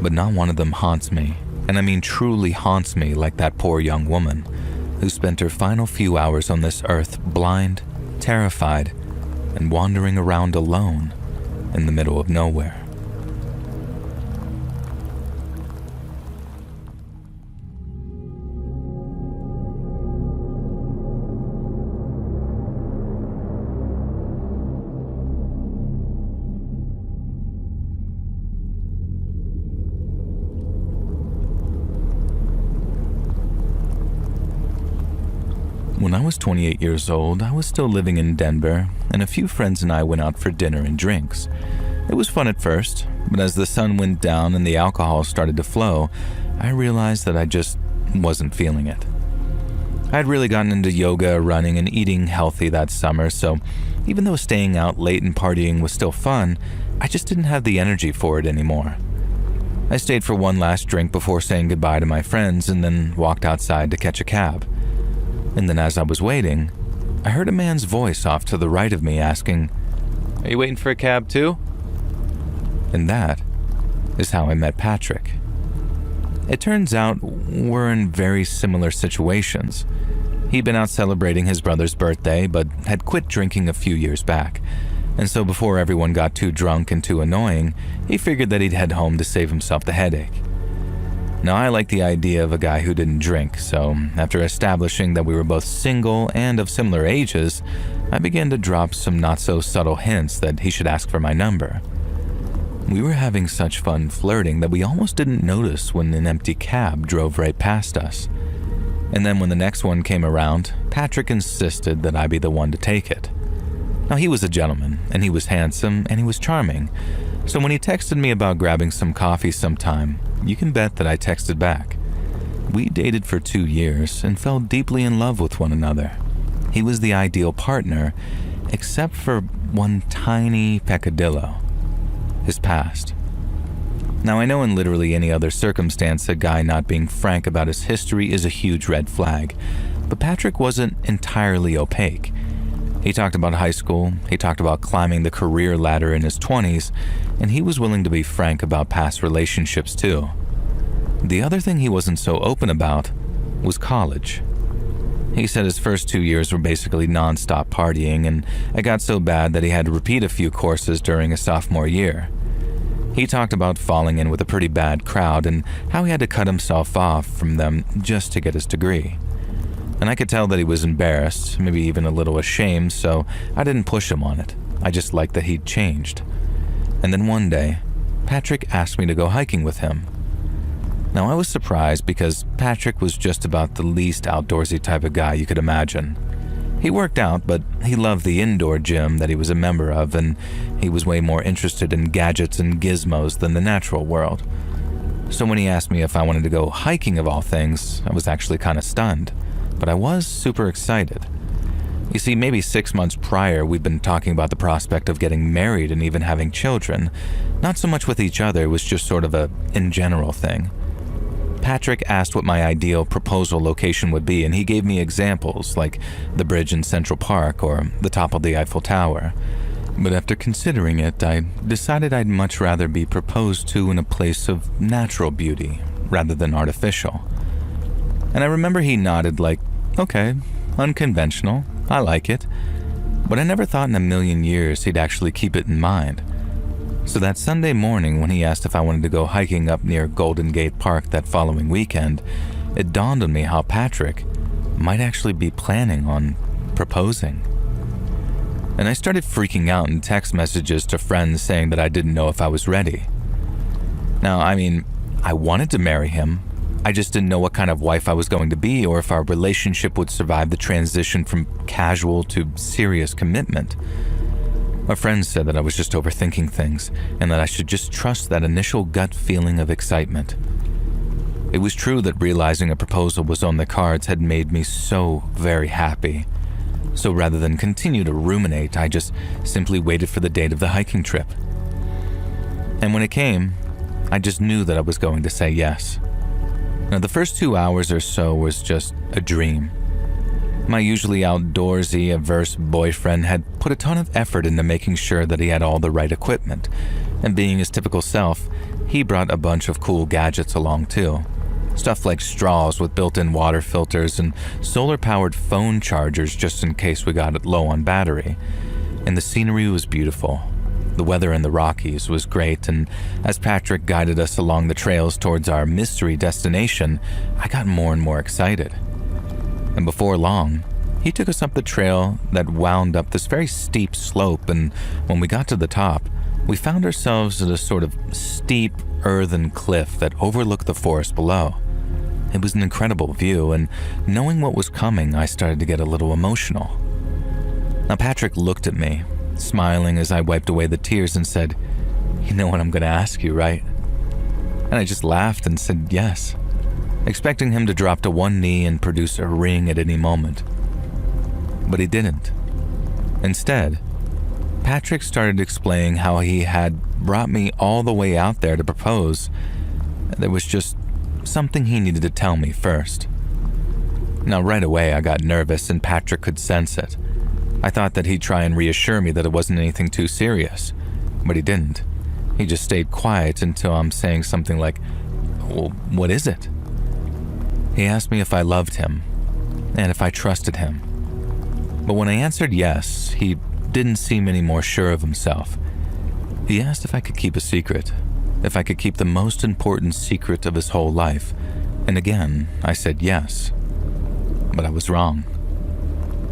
But not one of them haunts me, and I mean truly haunts me like that poor young woman who spent her final few hours on this earth blind, terrified, and wandering around alone in the middle of nowhere. When I was 28 years old, I was still living in Denver, and a few friends and I went out for dinner and drinks. It was fun at first, But as the sun went down and the alcohol started to flow, I realized that I just wasn't feeling it. I had really gotten into yoga, running, and eating healthy that summer, so even though staying out late and partying was still fun, I just didn't have the energy for it anymore. I stayed for one last drink before saying goodbye to my friends and then walked outside to catch a cab. And then as I was waiting, I heard a man's voice off to the right of me asking, "Are you waiting for a cab too?" And that is how I met Patrick. It turns out we're in very similar situations. He'd been out celebrating his brother's birthday, but had quit drinking a few years back. And so before everyone got too drunk and too annoying, he figured that he'd head home to save himself the headache. Now, I like the idea of a guy who didn't drink, so after establishing that we were both single and of similar ages, I began to drop some not-so-subtle hints that he should ask for my number. We were having such fun flirting that we almost didn't notice when an empty cab drove right past us. And then when the next one came around, Patrick insisted that I be the one to take it. Now, he was a gentleman, and he was handsome, and he was charming. So when he texted me about grabbing some coffee sometime, you can bet that I texted back. We dated for 2 years and fell deeply in love with one another. He was the ideal partner, except for one tiny peccadillo: his past. Now, I know in literally any other circumstance, a guy not being frank about his history is a huge red flag, but Patrick wasn't entirely opaque. He talked about high school, he talked about climbing the career ladder in his 20s, and he was willing to be frank about past relationships too. The other thing he wasn't so open about was college. He said his first 2 years were basically non-stop partying, and it got so bad that he had to repeat a few courses during his sophomore year. He talked about falling in with a pretty bad crowd and how he had to cut himself off from them just to get his degree. And I could tell that he was embarrassed, maybe even a little ashamed, so I didn't push him on it. I just liked that he'd changed. And then one day, Patrick asked me to go hiking with him. Now, I was surprised because Patrick was just about the least outdoorsy type of guy you could imagine. He worked out, but he loved the indoor gym that he was a member of, and he was way more interested in gadgets and gizmos than the natural world. So when he asked me if I wanted to go hiking of all things, I was actually kind of stunned, but I was super excited. You see, maybe 6 months prior, we'd been talking about the prospect of getting married and even having children. Not so much with each other, it was just sort of a in general thing. Patrick asked what my ideal proposal location would be, and he gave me examples like the bridge in Central Park or the top of the Eiffel Tower. But after considering it, I decided I'd much rather be proposed to in a place of natural beauty rather than artificial. And I remember he nodded like, "Okay, unconventional, I like it." But I never thought in a million years he'd actually keep it in mind. So that Sunday morning when he asked if I wanted to go hiking up near Golden Gate Park that following weekend, it dawned on me how Patrick might actually be planning on proposing. And I started freaking out in text messages to friends saying that I didn't know if I was ready. Now, I mean, I wanted to marry him. I just didn't know what kind of wife I was going to be or if our relationship would survive the transition from casual to serious commitment. My friends said that I was just overthinking things and that I should just trust that initial gut feeling of excitement. It was true that realizing a proposal was on the cards had made me so very happy. So rather than continue to ruminate, I just simply waited for the date of the hiking trip. And when it came, I just knew that I was going to say yes. Now, the first 2 hours or so was just a dream. My usually outdoorsy, averse boyfriend had put a ton of effort into making sure that he had all the right equipment, and being his typical self, he brought a bunch of cool gadgets along too. Stuff like straws with built-in water filters and solar-powered phone chargers just in case we got it low on battery. And the scenery was beautiful. The weather in the Rockies was great, and as Patrick guided us along the trails towards our mystery destination, I got more and more excited. And before long, he took us up the trail that wound up this very steep slope, and when we got to the top, we found ourselves at a sort of steep earthen cliff that overlooked the forest below. It was an incredible view, and knowing what was coming, I started to get a little emotional. Now, Patrick looked at me, smiling as I wiped away the tears and said, You know what I'm going to ask you, right? And I just laughed and said yes, expecting him to drop to one knee and produce a ring at any moment. But he didn't. Instead, Patrick started explaining how he had brought me all the way out there to propose. There was just something he needed to tell me first. Now, right away, I got nervous and Patrick could sense it. I thought that he'd try and reassure me that it wasn't anything too serious, but he didn't. He just stayed quiet until I'm saying something like, "Well, what is it?" He asked me if I loved him and if I trusted him. But when I answered yes, he didn't seem any more sure of himself. He asked if I could keep a secret, if I could keep the most important secret of his whole life, and again, I said yes. But I was wrong.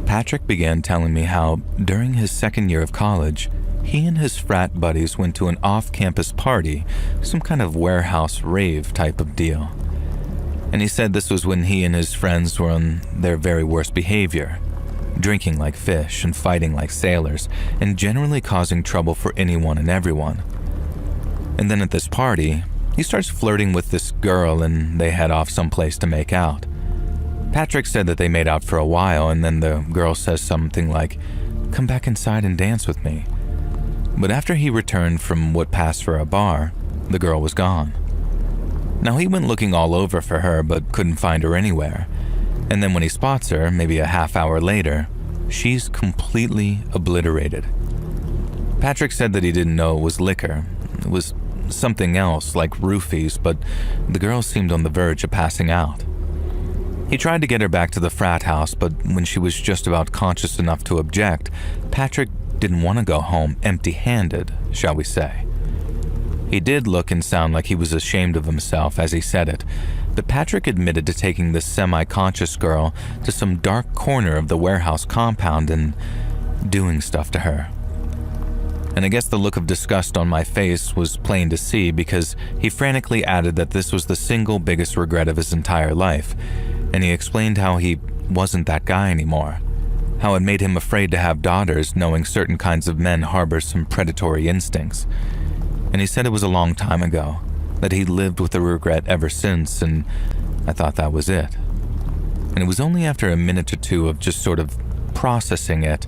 Patrick began telling me how, during his second year of college, he and his frat buddies went to an off-campus party, some kind of warehouse rave type of deal. And he said this was when he and his friends were on their very worst behavior, drinking like fish and fighting like sailors, and generally causing trouble for anyone and everyone. And then at this party, he starts flirting with this girl and they head off someplace to make out. Patrick said that they made out for a while and then the girl says something like, "Come back inside and dance with me." But after he returned from what passed for a bar, the girl was gone. Now he went looking all over for her but couldn't find her anywhere. And then when he spots her, maybe a half hour later, she's completely obliterated. Patrick said that he didn't know it was liquor. It was something else like roofies, but the girl seemed on the verge of passing out. He tried to get her back to the frat house, but when she was just about conscious enough to object, Patrick didn't want to go home empty-handed, shall we say. He did look and sound like he was ashamed of himself as he said it, but Patrick admitted to taking this semi-conscious girl to some dark corner of the warehouse compound and doing stuff to her. And I guess the look of disgust on my face was plain to see because he frantically added that this was the single biggest regret of his entire life, and he explained how he wasn't that guy anymore, how it made him afraid to have daughters knowing certain kinds of men harbor some predatory instincts. And he said it was a long time ago, that he'd lived with the regret ever since, and I thought that was it. And it was only after a minute or two of just sort of processing it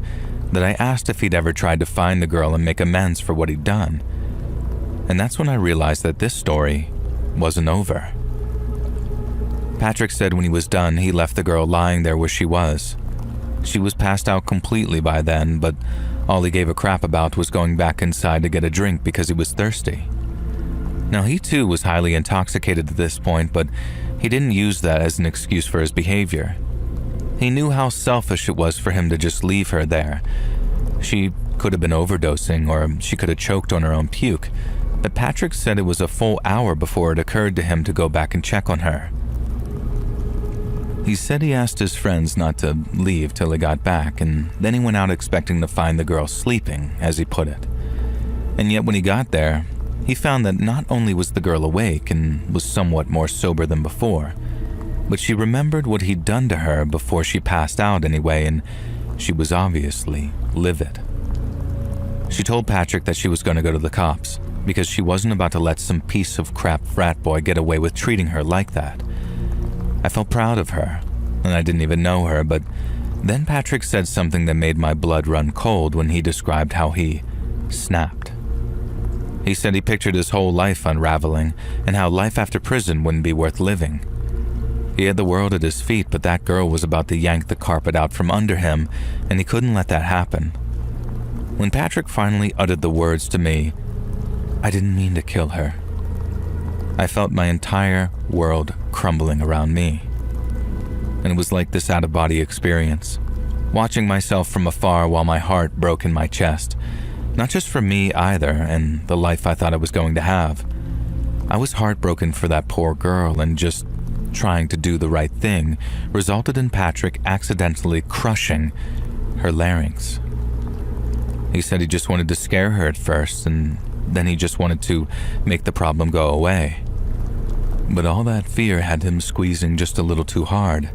that I asked if he'd ever tried to find the girl and make amends for what he'd done. And that's when I realized that this story wasn't over. Patrick said when he was done, he left the girl lying there where she was. She was passed out completely by then, but all he gave a crap about was going back inside to get a drink because he was thirsty. Now, he too was highly intoxicated at this point, but he didn't use that as an excuse for his behavior. He knew how selfish it was for him to just leave her there. She could have been overdosing, or she could have choked on her own puke, but Patrick said it was a full hour before it occurred to him to go back and check on her. He said he asked his friends not to leave till he got back, and then he went out expecting to find the girl sleeping, as he put it. And yet when he got there, he found that not only was the girl awake and was somewhat more sober than before, but she remembered what he'd done to her before she passed out anyway, and she was obviously livid. She told Patrick that she was going to go to the cops because she wasn't about to let some piece of crap frat boy get away with treating her like that. I felt proud of her, and I didn't even know her, but then Patrick said something that made my blood run cold when he described how he snapped. He said he pictured his whole life unraveling and how life after prison wouldn't be worth living. He had the world at his feet, but that girl was about to yank the carpet out from under him, and he couldn't let that happen. When Patrick finally uttered the words to me, "I didn't mean to kill her," I felt my entire world crumbling around me. And it was like this out-of-body experience, watching myself from afar while my heart broke in my chest. Not just for me either, and the life I thought I was going to have. I was heartbroken for that poor girl, and just trying to do the right thing resulted in Patrick accidentally crushing her larynx. He said he just wanted to scare her at first, and then he just wanted to make the problem go away. But all that fear had him squeezing just a little too hard,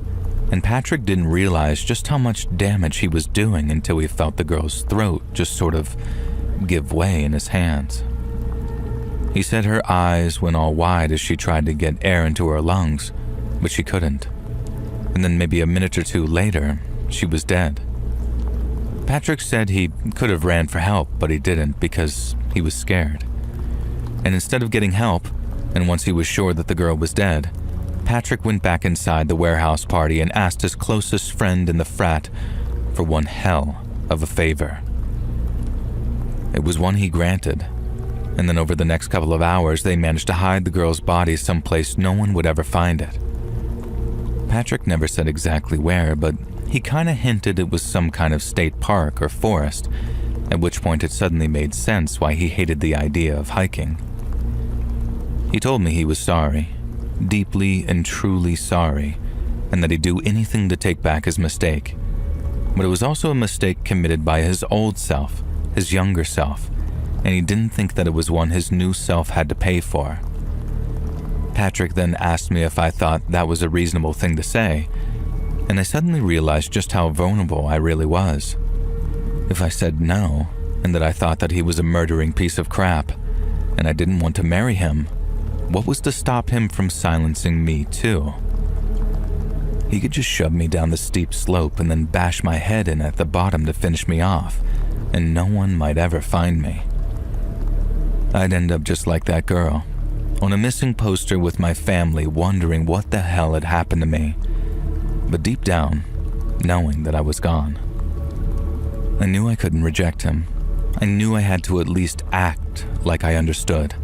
and Patrick didn't realize just how much damage he was doing until he felt the girl's throat just sort of give way in his hands. He said her eyes went all wide as she tried to get air into her lungs, but she couldn't. And then maybe a minute or two later, she was dead. Patrick said he could have ran for help, but he didn't because he was scared. And instead of getting help, and once he was sure that the girl was dead, Patrick went back inside the warehouse party and asked his closest friend in the frat for one hell of a favor. It was one he granted, and then over the next couple of hours they managed to hide the girl's body someplace no one would ever find it. Patrick never said exactly where, but he kinda hinted it was some kind of state park or forest, at which point it suddenly made sense why he hated the idea of hiking. He told me he was sorry, deeply and truly sorry, and that he'd do anything to take back his mistake. But it was also a mistake committed by his old self, his younger self, and he didn't think that it was one his new self had to pay for. Patrick then asked me if I thought that was a reasonable thing to say, and I suddenly realized just how vulnerable I really was. If I said no, and that I thought that he was a murdering piece of crap, and I didn't want to marry him, what was to stop him from silencing me too? He could just shove me down the steep slope and then bash my head in at the bottom to finish me off, and no one might ever find me. I'd end up just like that girl, on a missing poster with my family wondering what the hell had happened to me, but deep down, knowing that I was gone. I knew I couldn't reject him. I knew I had to at least act like I understood.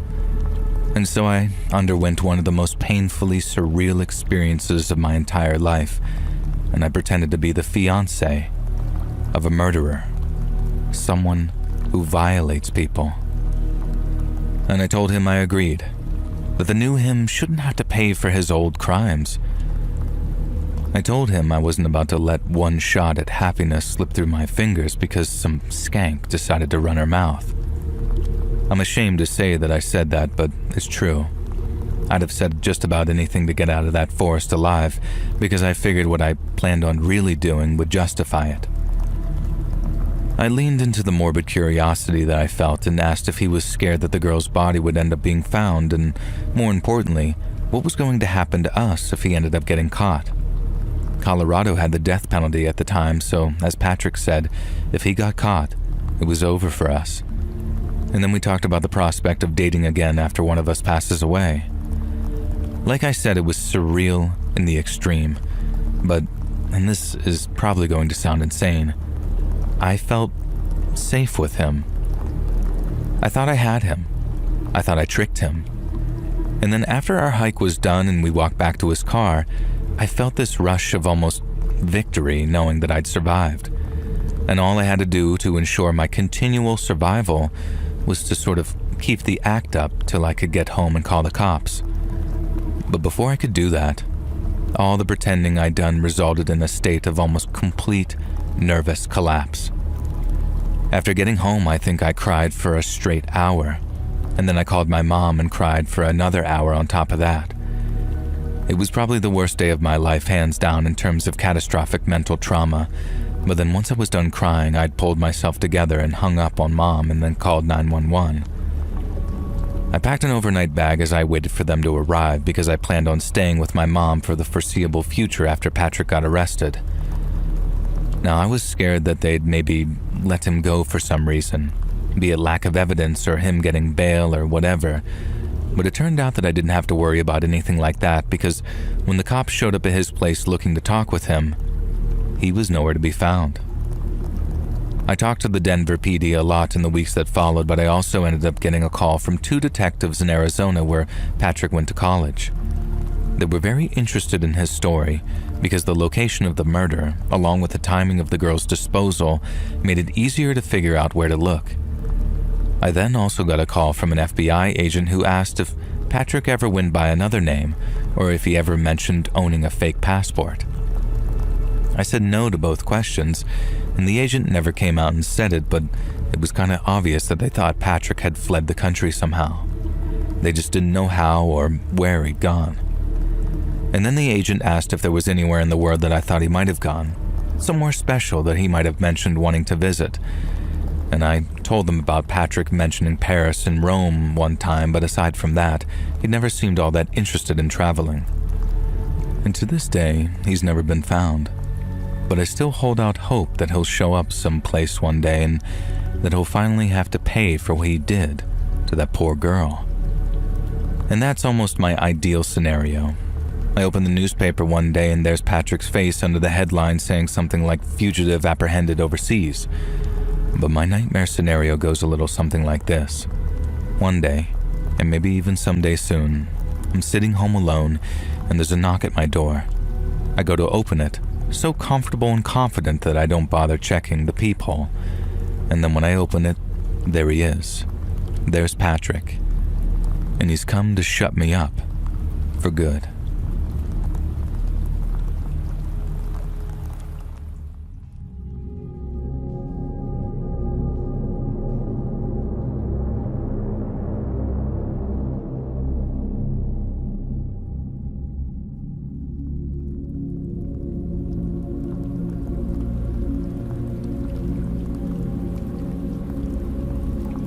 And so I underwent one of the most painfully surreal experiences of my entire life, and I pretended to be the fiancé of a murderer, someone who violates people. And I told him I agreed, that the new him shouldn't have to pay for his old crimes. I told him I wasn't about to let one shot at happiness slip through my fingers because some skank decided to run her mouth. I'm ashamed to say that I said that, but it's true. I'd have said just about anything to get out of that forest alive because I figured what I planned on really doing would justify it. I leaned into the morbid curiosity that I felt and asked if he was scared that the girl's body would end up being found and, more importantly, what was going to happen to us if he ended up getting caught. Colorado had the death penalty at the time, so as Patrick said, if he got caught, it was over for us. And then we talked about the prospect of dating again after one of us passes away. Like I said, it was surreal in the extreme, but, and this is probably going to sound insane, I felt safe with him. I thought I had him. I thought I tricked him. And then after our hike was done and we walked back to his car, I felt this rush of almost victory knowing that I'd survived. And all I had to do to ensure my continual survival was to sort of keep the act up till I could get home and call the cops. But before I could do that, all the pretending I'd done resulted in a state of almost complete nervous collapse. After getting home, I think I cried for a straight hour, and then I called my mom and cried for another hour on top of that. It was probably the worst day of my life, hands down, in terms of catastrophic mental trauma, but then once I was done crying, I'd pulled myself together and hung up on Mom and then called 911. I packed an overnight bag as I waited for them to arrive because I planned on staying with my mom for the foreseeable future after Patrick got arrested. Now, I was scared that they'd maybe let him go for some reason, be it lack of evidence or him getting bail or whatever, but it turned out that I didn't have to worry about anything like that because when the cops showed up at his place looking to talk with him, he was nowhere to be found. I talked to the Denver PD a lot in the weeks that followed, but I also ended up getting a call from 2 detectives in Arizona where Patrick went to college. They were very interested in his story because the location of the murder, along with the timing of the girl's disposal, made it easier to figure out where to look. I then also got a call from an FBI agent who asked if Patrick ever went by another name or if he ever mentioned owning a fake passport. I said no to both questions, and the agent never came out and said it, but it was kind of obvious that they thought Patrick had fled the country somehow. They just didn't know how or where he'd gone. And then the agent asked if there was anywhere in the world that I thought he might have gone, somewhere special that he might have mentioned wanting to visit. And I told them about Patrick mentioning Paris and Rome one time, but aside from that, he'd never seemed all that interested in traveling. And to this day, he's never been found. But I still hold out hope that he'll show up someplace one day and that he'll finally have to pay for what he did to that poor girl. And that's almost my ideal scenario. I open the newspaper one day and there's Patrick's face under the headline saying something like "fugitive apprehended overseas." But my nightmare scenario goes a little something like this. One day, and maybe even someday soon, I'm sitting home alone and there's a knock at my door. I go to open it, so comfortable and confident that I don't bother checking the peephole. And then when I open it, there he is. There's Patrick. And he's come to shut me up. For good.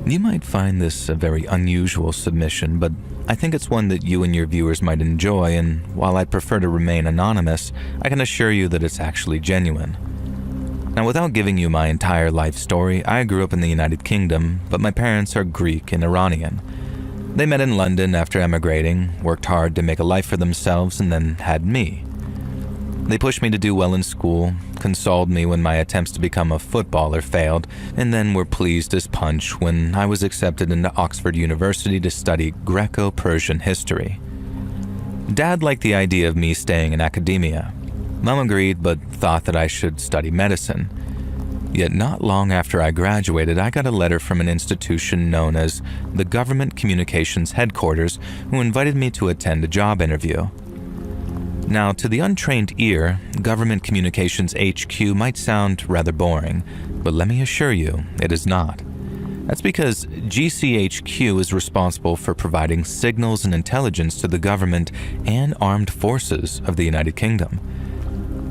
You might find this a very unusual submission, but I think it's one that you and your viewers might enjoy, and while I'd prefer to remain anonymous, I can assure you that it's actually genuine. Now, without giving you my entire life story, I grew up in the United Kingdom, but my parents are Greek and Iranian. They met in London after emigrating, worked hard to make a life for themselves, and then had me. They pushed me to do well in school, consoled me when my attempts to become a footballer failed, and then were pleased as punch when I was accepted into Oxford University to study Greco-Persian history. Dad liked the idea of me staying in academia. Mom agreed, but thought that I should study medicine. Yet not long after I graduated, I got a letter from an institution known as the Government Communications Headquarters, who invited me to attend a job interview. Now, to the untrained ear, Government Communications HQ might sound rather boring, but let me assure you, it is not. That's because GCHQ is responsible for providing signals and intelligence to the government and armed forces of the United Kingdom.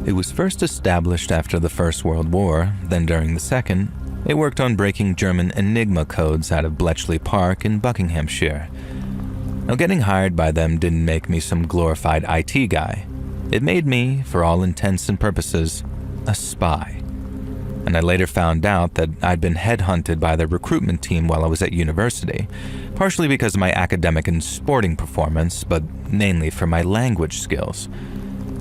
It was first established after the First World War, then during the Second, it worked on breaking German Enigma codes out of Bletchley Park in Buckinghamshire. Now, getting hired by them didn't make me some glorified IT guy. It made me, for all intents and purposes, a spy. And I later found out that I'd been headhunted by the recruitment team while I was at university, partially because of my academic and sporting performance, but mainly for my language skills.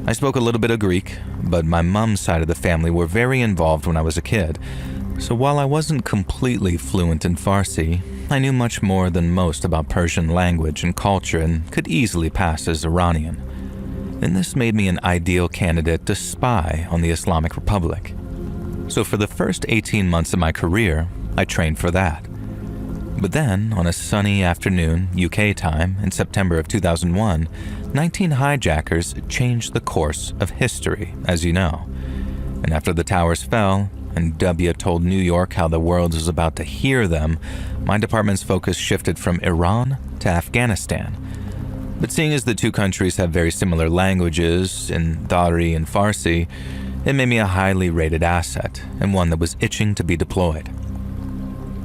I spoke a little bit of Greek, but my mom's side of the family were very involved when I was a kid, so while I wasn't completely fluent in Farsi, I knew much more than most about Persian language and culture and could easily pass as Iranian. And this made me an ideal candidate to spy on the Islamic Republic. So for the first 18 months of my career, I trained for that. But then, on a sunny afternoon, UK time, in September of 2001, 19 hijackers changed the course of history, as you know. And after the towers fell, and W told New York how the world was about to hear them, my department's focus shifted from Iran to Afghanistan. But seeing as the two countries have very similar languages, in Dari and Farsi, it made me a highly rated asset, and one that was itching to be deployed.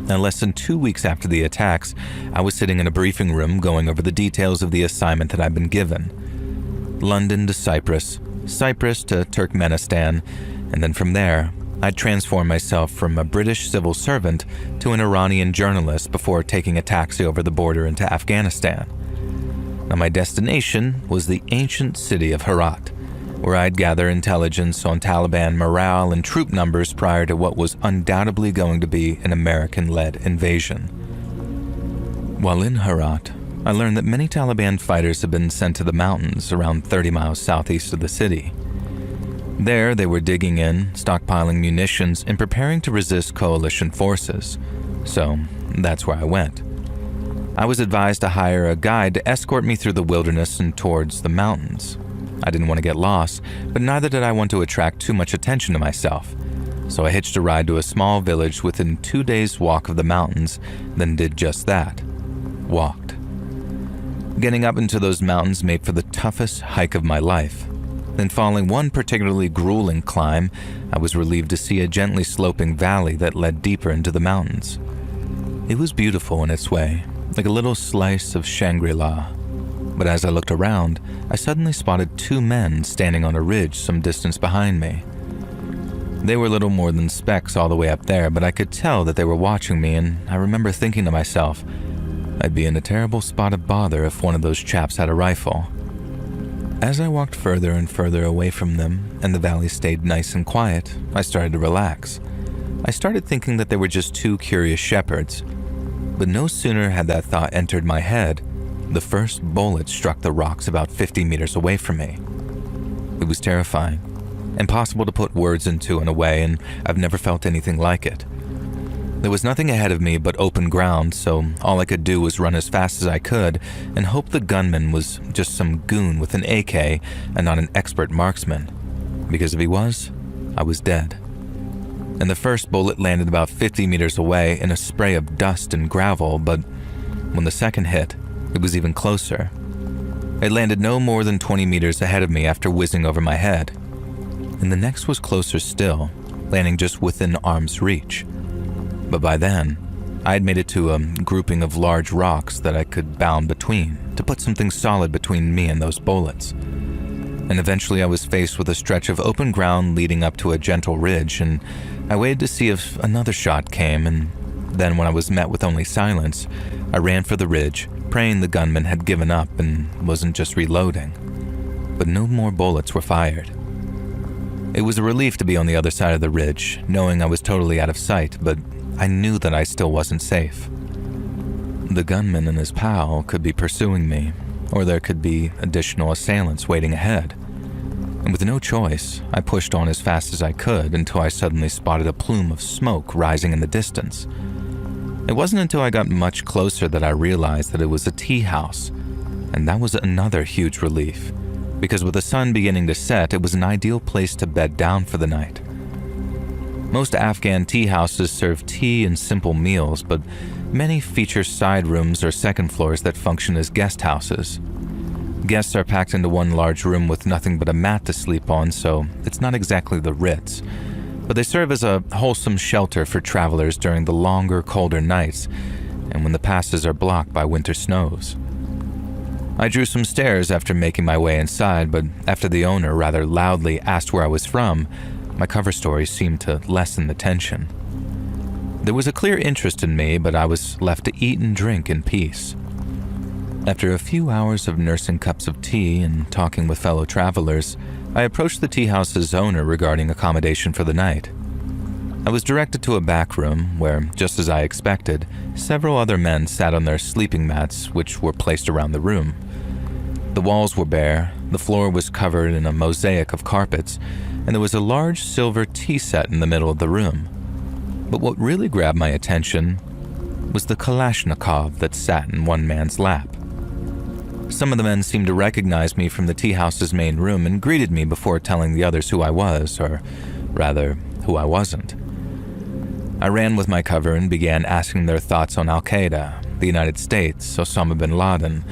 Now, less than 2 weeks after the attacks, I was sitting in a briefing room going over the details of the assignment that I'd been given. London to Cyprus, Cyprus to Turkmenistan, and then from there, I'd transformed myself from a British civil servant to an Iranian journalist before taking a taxi over the border into Afghanistan. Now, my destination was the ancient city of Herat, where I'd gather intelligence on Taliban morale and troop numbers prior to what was undoubtedly going to be an American-led invasion. While in Herat, I learned that many Taliban fighters had been sent to the mountains around 30 miles southeast of the city. There, they were digging in, stockpiling munitions, and preparing to resist coalition forces. So, that's where I went. I was advised to hire a guide to escort me through the wilderness and towards the mountains. I didn't want to get lost, but neither did I want to attract too much attention to myself. So I hitched a ride to a small village within 2 days' walk of the mountains, then did just that. Walked. Getting up into those mountains made for the toughest hike of my life. Then following one particularly grueling climb, I was relieved to see a gently sloping valley that led deeper into the mountains. It was beautiful in its way, like a little slice of Shangri-La. But as I looked around, I suddenly spotted two men standing on a ridge some distance behind me. They were little more than specks all the way up there, but I could tell that they were watching me, and I remember thinking to myself, I'd be in a terrible spot of bother if one of those chaps had a rifle. As I walked further and further away from them, and the valley stayed nice and quiet, I started to relax. I started thinking that they were just two curious shepherds. But no sooner had that thought entered my head, the first bullet struck the rocks about 50 meters away from me. It was terrifying, impossible to put words into in a way, and I've never felt anything like it. There was nothing ahead of me but open ground, so all I could do was run as fast as I could and hope the gunman was just some goon with an AK and not an expert marksman, because if he was, I was dead. And the first bullet landed about 50 meters away in a spray of dust and gravel, but when the second hit, it was even closer. It landed no more than 20 meters ahead of me after whizzing over my head. And the next was closer still, landing just within arm's reach. But by then, I had made it to a grouping of large rocks that I could bound between to put something solid between me and those bullets. And eventually I was faced with a stretch of open ground leading up to a gentle ridge, and I waited to see if another shot came, and then when I was met with only silence, I ran for the ridge, praying the gunman had given up and wasn't just reloading. But no more bullets were fired. It was a relief to be on the other side of the ridge, knowing I was totally out of sight, but I knew that I still wasn't safe. The gunman and his pal could be pursuing me, or there could be additional assailants waiting ahead. And with no choice, I pushed on as fast as I could until I suddenly spotted a plume of smoke rising in the distance. It wasn't until I got much closer that I realized that it was a tea house, and that was another huge relief, because with the sun beginning to set, it was an ideal place to bed down for the night. Most Afghan tea houses serve tea and simple meals, but many feature side rooms or second floors that function as guest houses. Guests are packed into one large room with nothing but a mat to sleep on, so it's not exactly the Ritz, but they serve as a wholesome shelter for travelers during the longer, colder nights and when the passes are blocked by winter snows. I drew some stairs after making my way inside, but after the owner rather loudly asked where I was from, my cover story seemed to lessen the tension. There was a clear interest in me, but I was left to eat and drink in peace. After a few hours of nursing cups of tea and talking with fellow travelers, I approached the tea house's owner regarding accommodation for the night. I was directed to a back room where, just as I expected, several other men sat on their sleeping mats, which were placed around the room. The walls were bare, the floor was covered in a mosaic of carpets, and there was a large silver tea set in the middle of the room. But what really grabbed my attention was the Kalashnikov that sat in one man's lap. Some of the men seemed to recognize me from the tea house's main room and greeted me before telling the others who I was, or rather, who I wasn't. I ran with my cover and began asking their thoughts on Al-Qaeda, the United States, Osama bin Laden,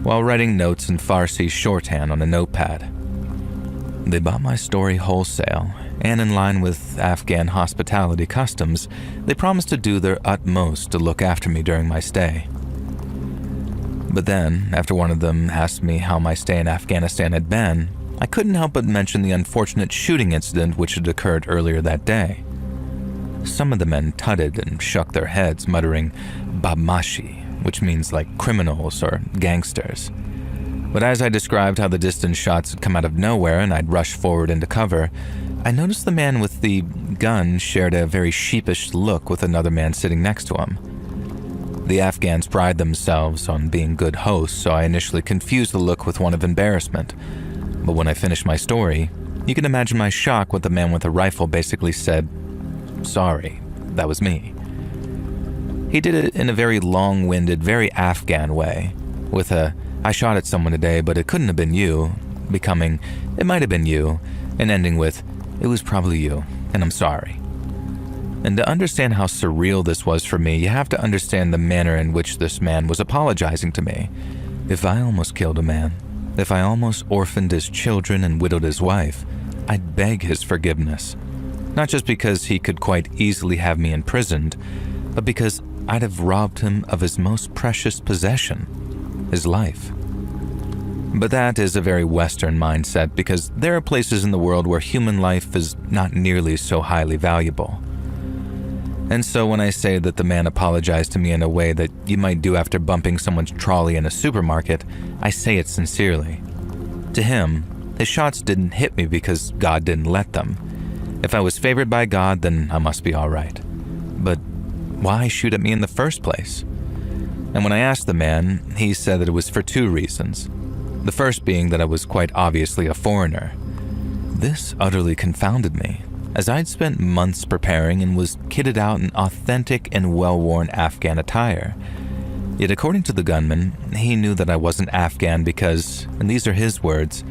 while writing notes in Farsi shorthand on a notepad. They bought my story wholesale, and in line with Afghan hospitality customs, they promised to do their utmost to look after me during my stay. But then, after one of them asked me how my stay in Afghanistan had been, I couldn't help but mention the unfortunate shooting incident which had occurred earlier that day. Some of the men tutted and shook their heads, muttering "Badmashi," which means like criminals or gangsters. But as I described how the distant shots had come out of nowhere and I'd rushed forward into cover, I noticed the man with the gun shared a very sheepish look with another man sitting next to him. The Afghans pride themselves on being good hosts, so I initially confused the look with one of embarrassment. But when I finished my story, you can imagine my shock when the man with a rifle basically said, "Sorry, that was me." He did it in a very long-winded, very Afghan way, with a "I shot at someone today, but it couldn't have been you," becoming "It might have been you," and ending with "It was probably you, and I'm sorry." And to understand how surreal this was for me, you have to understand the manner in which this man was apologizing to me. If I almost killed a man, If I almost orphaned his children and widowed his wife, I'd beg his forgiveness. Not just because he could quite easily have me imprisoned, but because I'd have robbed him of his most precious possession, his life. But that is a very Western mindset because there are places in the world where human life is not nearly so highly valuable. And so when I say that the man apologized to me in a way that you might do after bumping someone's trolley in a supermarket, I say it sincerely. To him, his shots didn't hit me because God didn't let them. If I was favored by God, then I must be all right. But why shoot at me in the first place? And when I asked the man, he said that it was for two reasons. The first being that I was quite obviously a foreigner. This utterly confounded me, as I'd spent months preparing and was kitted out in authentic and well-worn Afghan attire. Yet according to the gunman, he knew that I wasn't Afghan because, and these are his words,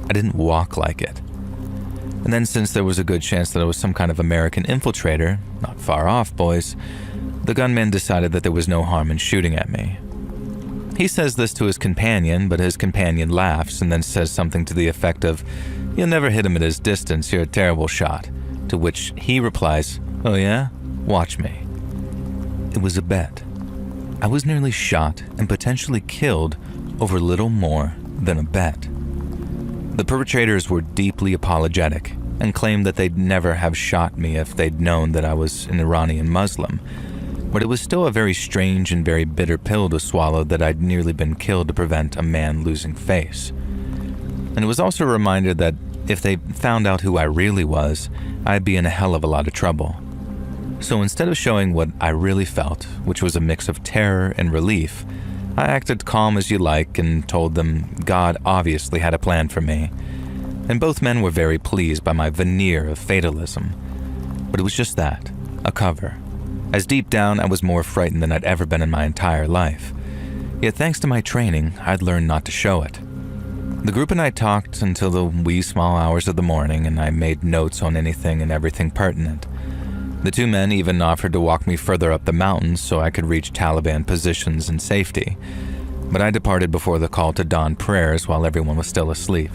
I didn't walk like it. And then since there was a good chance that I was some kind of American infiltrator, not far off, boys, the gunman decided that there was no harm in shooting at me. He says this to his companion, but his companion laughs and then says something to the effect of, "You'll never hit him at his distance, you're a terrible shot." To which he replies, "Oh yeah? Watch me." It was a bet. I was nearly shot and potentially killed over little more than a bet. The perpetrators were deeply apologetic and claimed that they'd never have shot me if they'd known that I was an Iranian Muslim, but it was still a very strange and very bitter pill to swallow that I'd nearly been killed to prevent a man losing face. And it was also a reminder that if they found out who I really was, I'd be in a hell of a lot of trouble. So instead of showing what I really felt, which was a mix of terror and relief, I acted calm as you like and told them God obviously had a plan for me. And both men were very pleased by my veneer of fatalism. But it was just that, a cover. As deep down, I was more frightened than I'd ever been in my entire life. Yet thanks to my training, I'd learned not to show it. The group and I talked until the wee small hours of the morning, and I made notes on anything and everything pertinent. The two men even offered to walk me further up the mountains so I could reach Taliban positions in safety. But I departed before the call to dawn prayers while everyone was still asleep.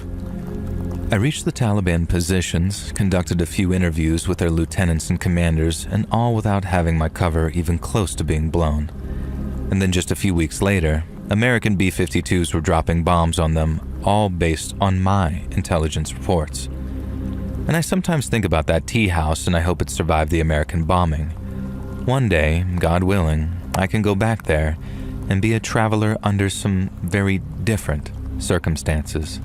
I reached the Taliban positions, conducted a few interviews with their lieutenants and commanders, and all without having my cover even close to being blown. And then just a few weeks later, American B-52s were dropping bombs on them, all based on my intelligence reports. And I sometimes think about that tea house and I hope it survived the American bombing. One day, God willing, I can go back there and be a traveler under some very different circumstances.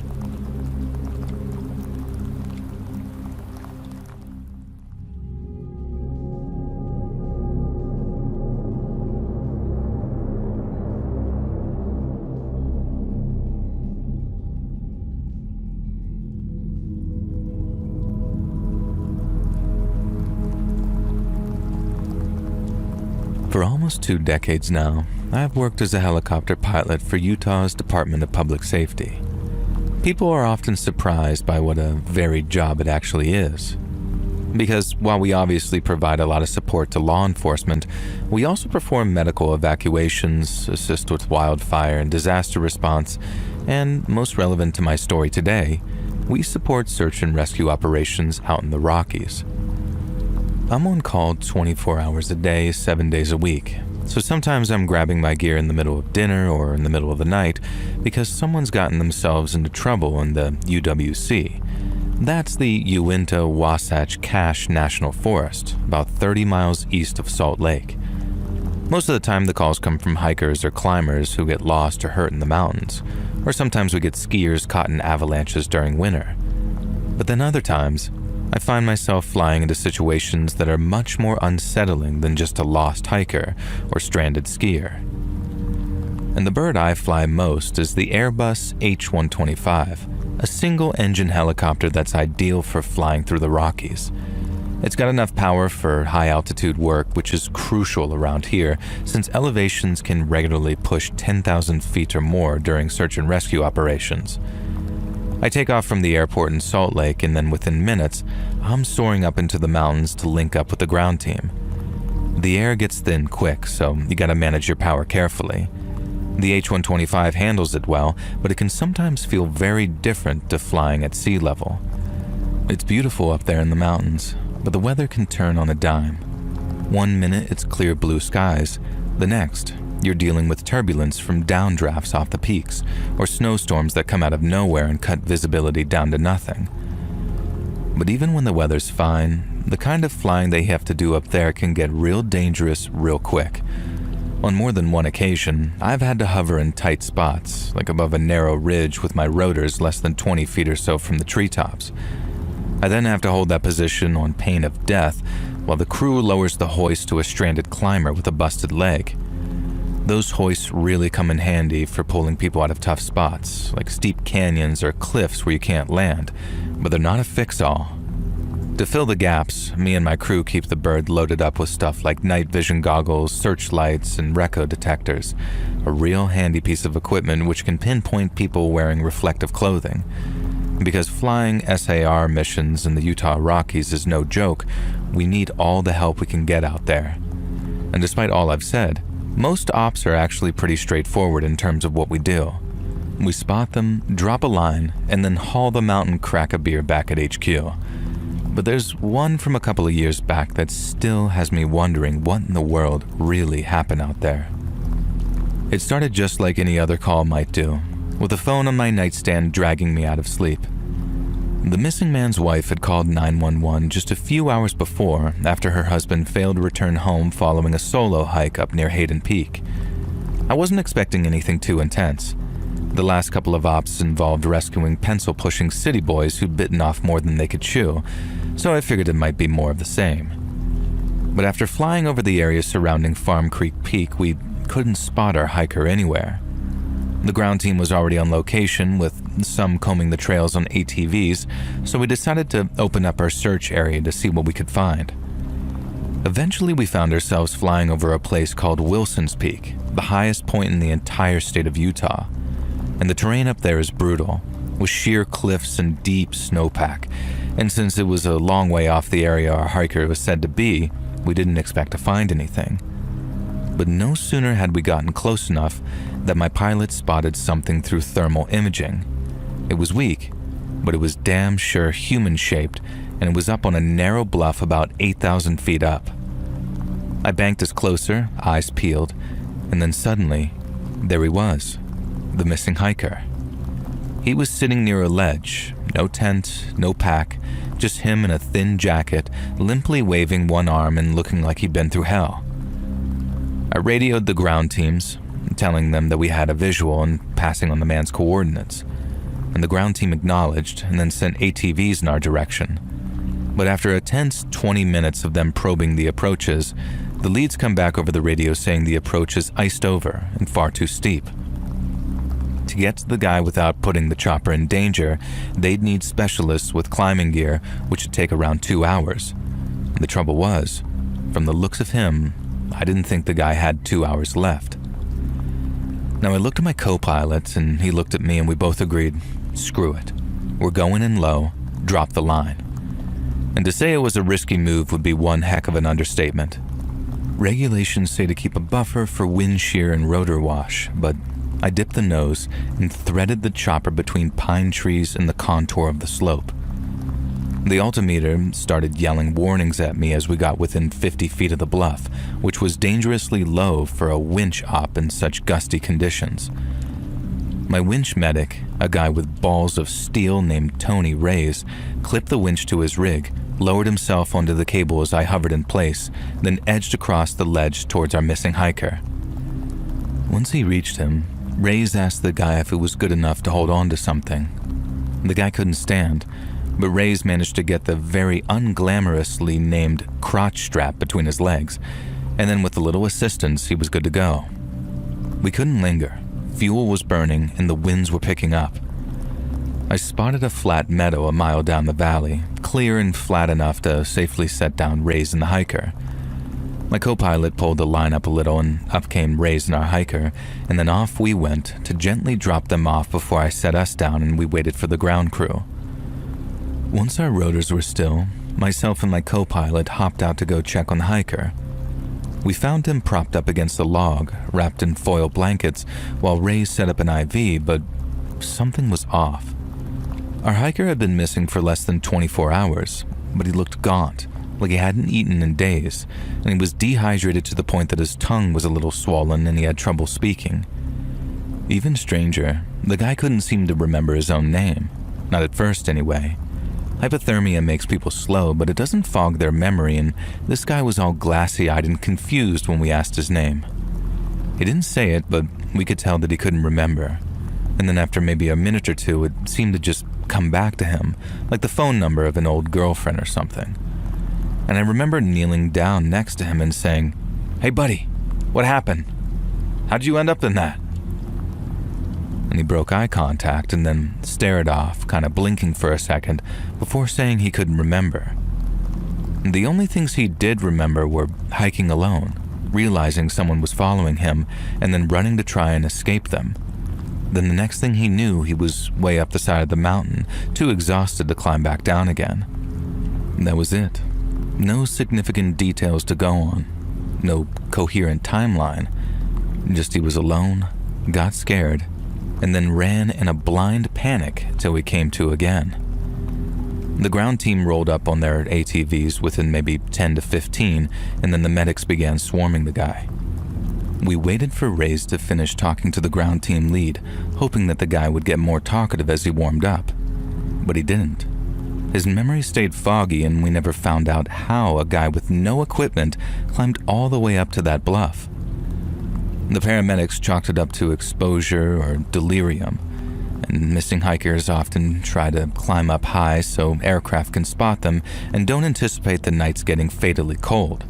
For almost 2 decades now, I've worked as a helicopter pilot for Utah's Department of Public Safety. People are often surprised by what a varied job it actually is. Because while we obviously provide a lot of support to law enforcement, we also perform medical evacuations, assist with wildfire and disaster response, and most relevant to my story today, we support search and rescue operations out in the Rockies. I'm on call 24 hours a day, 7 days a week, so sometimes I'm grabbing my gear in the middle of dinner or in the middle of the night because someone's gotten themselves into trouble in the UWC. That's the Uinta-Wasatch Cache National Forest, about 30 miles east of Salt Lake. Most of the time the calls come from hikers or climbers who get lost or hurt in the mountains, or sometimes we get skiers caught in avalanches during winter. But then other times, I find myself flying into situations that are much more unsettling than just a lost hiker or stranded skier. And the bird I fly most is the Airbus H-125, a single-engine helicopter that's ideal for flying through the Rockies. It's got enough power for high-altitude work, which is crucial around here since elevations can regularly push 10,000 feet or more during search and rescue operations. I take off from the airport in Salt Lake, and then within minutes, I'm soaring up into the mountains to link up with the ground team. The air gets thin quick, so you gotta manage your power carefully. The H-125 handles it well, but it can sometimes feel very different to flying at sea level. It's beautiful up there in the mountains, but the weather can turn on a dime. One minute it's clear blue skies, the next you're dealing with turbulence from downdrafts off the peaks, or snowstorms that come out of nowhere and cut visibility down to nothing. But even when the weather's fine, the kind of flying they have to do up there can get real dangerous real quick. On more than one occasion, I've had to hover in tight spots, like above a narrow ridge with my rotors less than 20 feet or so from the treetops. I then have to hold that position on pain of death while the crew lowers the hoist to a stranded climber with a busted leg. Those hoists really come in handy for pulling people out of tough spots, like steep canyons or cliffs where you can't land, but they're not a fix-all. To fill the gaps, me and my crew keep the bird loaded up with stuff like night vision goggles, searchlights, and Reco detectors, a real handy piece of equipment which can pinpoint people wearing reflective clothing. Because flying SAR missions in the Utah Rockies is no joke, we need all the help we can get out there. And despite all I've said, most ops are actually pretty straightforward in terms of what we do. We spot them, drop a line, and then haul them out and crack a beer back at HQ. But there's one from a couple of years back that still has me wondering what in the world really happened out there. It started just like any other call might do, with a phone on my nightstand dragging me out of sleep. The missing man's wife had called 911 just a few hours before after her husband failed to return home following a solo hike up near Hayden Peak. I wasn't expecting anything too intense. The last couple of ops involved rescuing pencil-pushing city boys who'd bitten off more than they could chew, so I figured it might be more of the same. But after flying over the area surrounding Farm Creek Peak, we couldn't spot our hiker anywhere. The ground team was already on location, with some combing the trails on ATVs, so we decided to open up our search area to see what we could find. Eventually, we found ourselves flying over a place called Wilson's Peak, the highest point in the entire state of Utah. And the terrain up there is brutal, with sheer cliffs and deep snowpack, and since it was a long way off the area our hiker was said to be, we didn't expect to find anything. But no sooner had we gotten close enough that my pilot spotted something through thermal imaging. It was weak, but it was damn sure human-shaped, and it was up on a narrow bluff about 8,000 feet up. I banked us closer, eyes peeled, and then suddenly, there he was. The missing hiker. He was sitting near a ledge, no tent, no pack, just him in a thin jacket, limply waving one arm and looking like he'd been through hell. I radioed the ground teams, telling them that we had a visual and passing on the man's coordinates, and the ground team acknowledged and then sent ATVs in our direction. But after a tense 20 minutes of them probing the approaches, the leads come back over the radio saying the approach is iced over and far too steep. To get to the guy without putting the chopper in danger, they'd need specialists with climbing gear, which would take around 2 hours. And the trouble was, from the looks of him, I didn't think the guy had 2 hours left. Now I looked at my co-pilot, and he looked at me, and we both agreed, screw it. We're going in low, drop the line. And to say it was a risky move would be one heck of an understatement. Regulations say to keep a buffer for wind shear and rotor wash, but I dipped the nose and threaded the chopper between pine trees and the contour of the slope. The altimeter started yelling warnings at me as we got within 50 feet of the bluff, which was dangerously low for a winch op in such gusty conditions. My winch medic, a guy with balls of steel named Tony Reyes, clipped the winch to his rig, lowered himself onto the cable as I hovered in place, then edged across the ledge towards our missing hiker. Once he reached him, Reyes asked the guy if it was good enough to hold on to something. The guy couldn't stand, but Reyes managed to get the very unglamorously named crotch strap between his legs, and then with a little assistance, he was good to go. We couldn't linger. Fuel was burning and the winds were picking up. I spotted a flat meadow a mile down the valley, clear and flat enough to safely set down Reyes and the hiker. My co-pilot pulled the line up a little and up came Reyes and our hiker, and then off we went to gently drop them off before I set us down and we waited for the ground crew. Once our rotors were still, myself and my co-pilot hopped out to go check on the hiker. We found him propped up against a log, wrapped in foil blankets, while Ray set up an IV, but something was off. Our hiker had been missing for less than 24 hours, but he looked gaunt, like he hadn't eaten in days, and he was dehydrated to the point that his tongue was a little swollen and he had trouble speaking. Even stranger, the guy couldn't seem to remember his own name. Not at first, anyway. Hypothermia makes people slow, but it doesn't fog their memory, and this guy was all glassy-eyed and confused when we asked his name. He didn't say it, but we could tell that he couldn't remember. And then after maybe a minute or two, it seemed to just come back to him, like the phone number of an old girlfriend or something. And I remember kneeling down next to him and saying, "Hey buddy, what happened? How'd you end up in that?" And he broke eye contact and then stared off, kind of blinking for a second, before saying he couldn't remember. And the only things he did remember were hiking alone, realizing someone was following him, and then running to try and escape them. Then the next thing he knew, he was way up the side of the mountain, too exhausted to climb back down again. And that was it. No significant details to go on. No coherent timeline. Just he was alone, got scared, and then ran in a blind panic till we came to again. The ground team rolled up on their ATVs within maybe 10 to 15, and then the medics began swarming the guy. We waited for Reyes to finish talking to the ground team lead, hoping that the guy would get more talkative as he warmed up. But he didn't. His memory stayed foggy, and we never found out how a guy with no equipment climbed all the way up to that bluff. The paramedics chalked it up to exposure or delirium, and missing hikers often try to climb up high so aircraft can spot them and don't anticipate the nights getting fatally cold.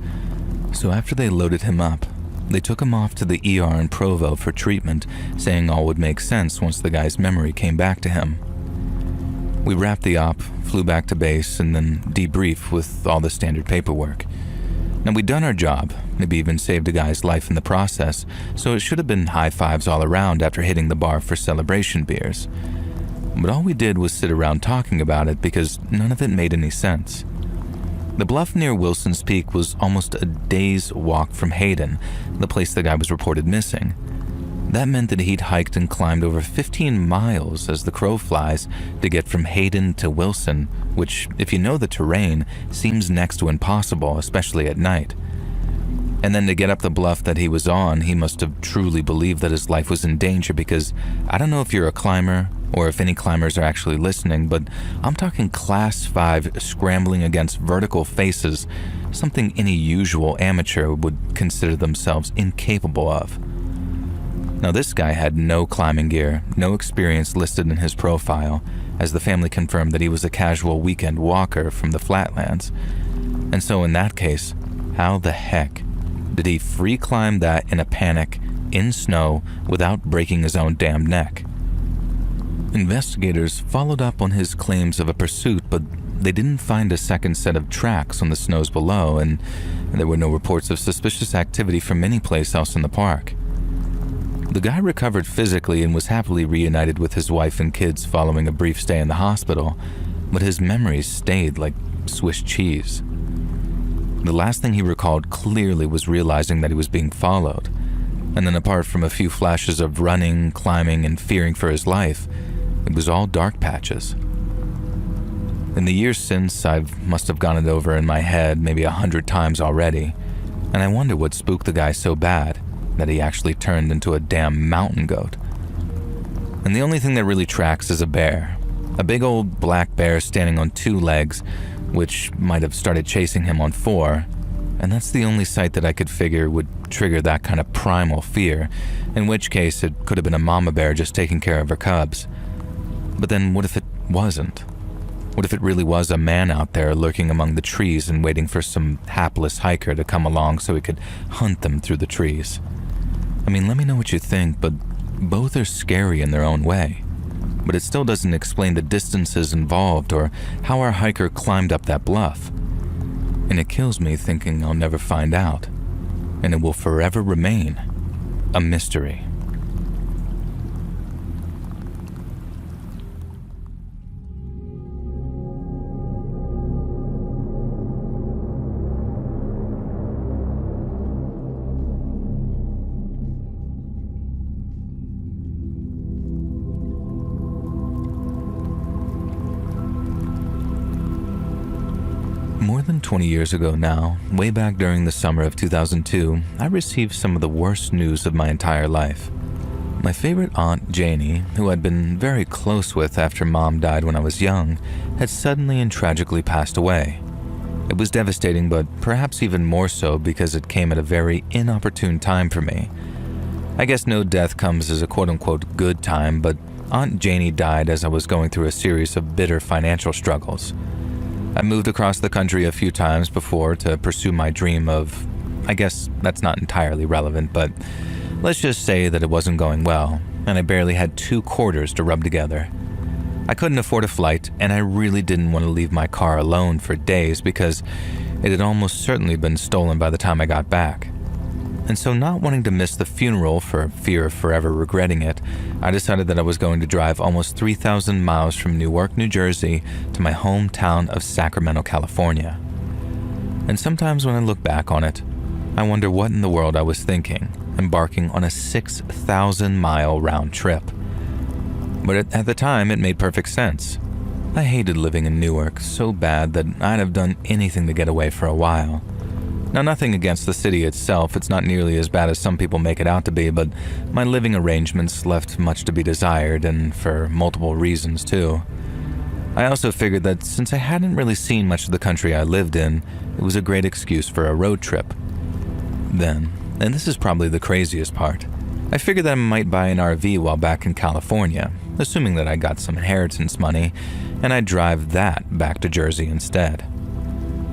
So after they loaded him up, they took him off to the ER in Provo for treatment, saying all would make sense once the guy's memory came back to him. We wrapped the op, flew back to base, and then debriefed with all the standard paperwork. Now, we'd done our job, maybe even saved a guy's life in the process, so it should have been high fives all around after hitting the bar for celebration beers. But all we did was sit around talking about it because none of it made any sense. The bluff near Wilson's Peak was almost a day's walk from Hayden, the place the guy was reported missing. That meant that he'd hiked and climbed over 15 miles as the crow flies to get from Hayden to Wilson, which, if you know the terrain, seems next to impossible, especially at night. And then to get up the bluff that he was on, he must have truly believed that his life was in danger because I don't know if you're a climber or if any climbers are actually listening, but I'm talking class 5 scrambling against vertical faces, something any usual amateur would consider themselves incapable of. Now, this guy had no climbing gear, no experience listed in his profile, as the family confirmed that he was a casual weekend walker from the flatlands. And so in that case, how the heck did he free climb that in a panic, in snow, without breaking his own damn neck? Investigators followed up on his claims of a pursuit, but they didn't find a second set of tracks on the snows below, and there were no reports of suspicious activity from any place else in the park. The guy recovered physically and was happily reunited with his wife and kids following a brief stay in the hospital, but his memories stayed like Swiss cheese. The last thing he recalled clearly was realizing that he was being followed, and then apart from a few flashes of running, climbing, and fearing for his life, it was all dark patches. In the years since, I must have gone it over in my head maybe 100 times already, and I wonder what spooked the guy so bad that he actually turned into a damn mountain goat. And the only thing that really tracks is a bear. A big old black bear standing on 2 legs, which might have started chasing him on 4, and that's the only sight that I could figure would trigger that kind of primal fear, in which case it could have been a mama bear just taking care of her cubs. But then what if it wasn't? What if it really was a man out there lurking among the trees and waiting for some hapless hiker to come along so he could hunt them through the trees? I mean, let me know what you think, but both are scary in their own way. But it still doesn't explain the distances involved or how our hiker climbed up that bluff. And it kills me thinking I'll never find out, and it will forever remain a mystery. More than 20 years ago now, way back during the summer of 2002, I received some of the worst news of my entire life. My favorite aunt, Janie, who I'd been very close with after Mom died when I was young, had suddenly and tragically passed away. It was devastating, but perhaps even more so because it came at a very inopportune time for me. I guess no death comes as a quote-unquote good time, but Aunt Janie died as I was going through a series of bitter financial struggles. I moved across the country a few times before to pursue my dream of, I guess that's not entirely relevant, but let's just say that it wasn't going well, and I barely had 2 quarters to rub together. I couldn't afford a flight, and I really didn't want to leave my car alone for days because it had almost certainly been stolen by the time I got back. And so, not wanting to miss the funeral for fear of forever regretting it, I decided that I was going to drive almost 3,000 miles from Newark, New Jersey to my hometown of Sacramento, California. And sometimes when I look back on it, I wonder what in the world I was thinking, embarking on a 6,000-mile round trip. But at the time, it made perfect sense. I hated living in Newark so bad that I'd have done anything to get away for a while. Now, nothing against the city itself, it's not nearly as bad as some people make it out to be, but my living arrangements left much to be desired, and for multiple reasons too. I also figured that since I hadn't really seen much of the country I lived in, it was a great excuse for a road trip. Then, and this is probably the craziest part, I figured that I might buy an RV while back in California, assuming that I got some inheritance money, and I'd drive that back to Jersey instead.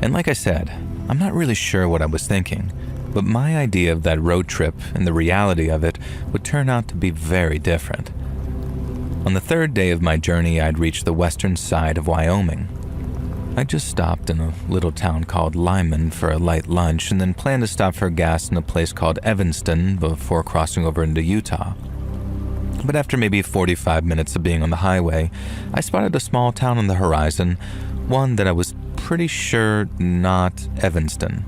And like I said, I'm not really sure what I was thinking, but my idea of that road trip and the reality of it would turn out to be very different. On the 3rd day of my journey, I'd reached the western side of Wyoming. I just stopped in a little town called Lyman for a light lunch and then planned to stop for gas in a place called Evanston before crossing over into Utah. But after maybe 45 minutes of being on the highway, I spotted a small town on the horizon, one that I was pretty sure not Evanston.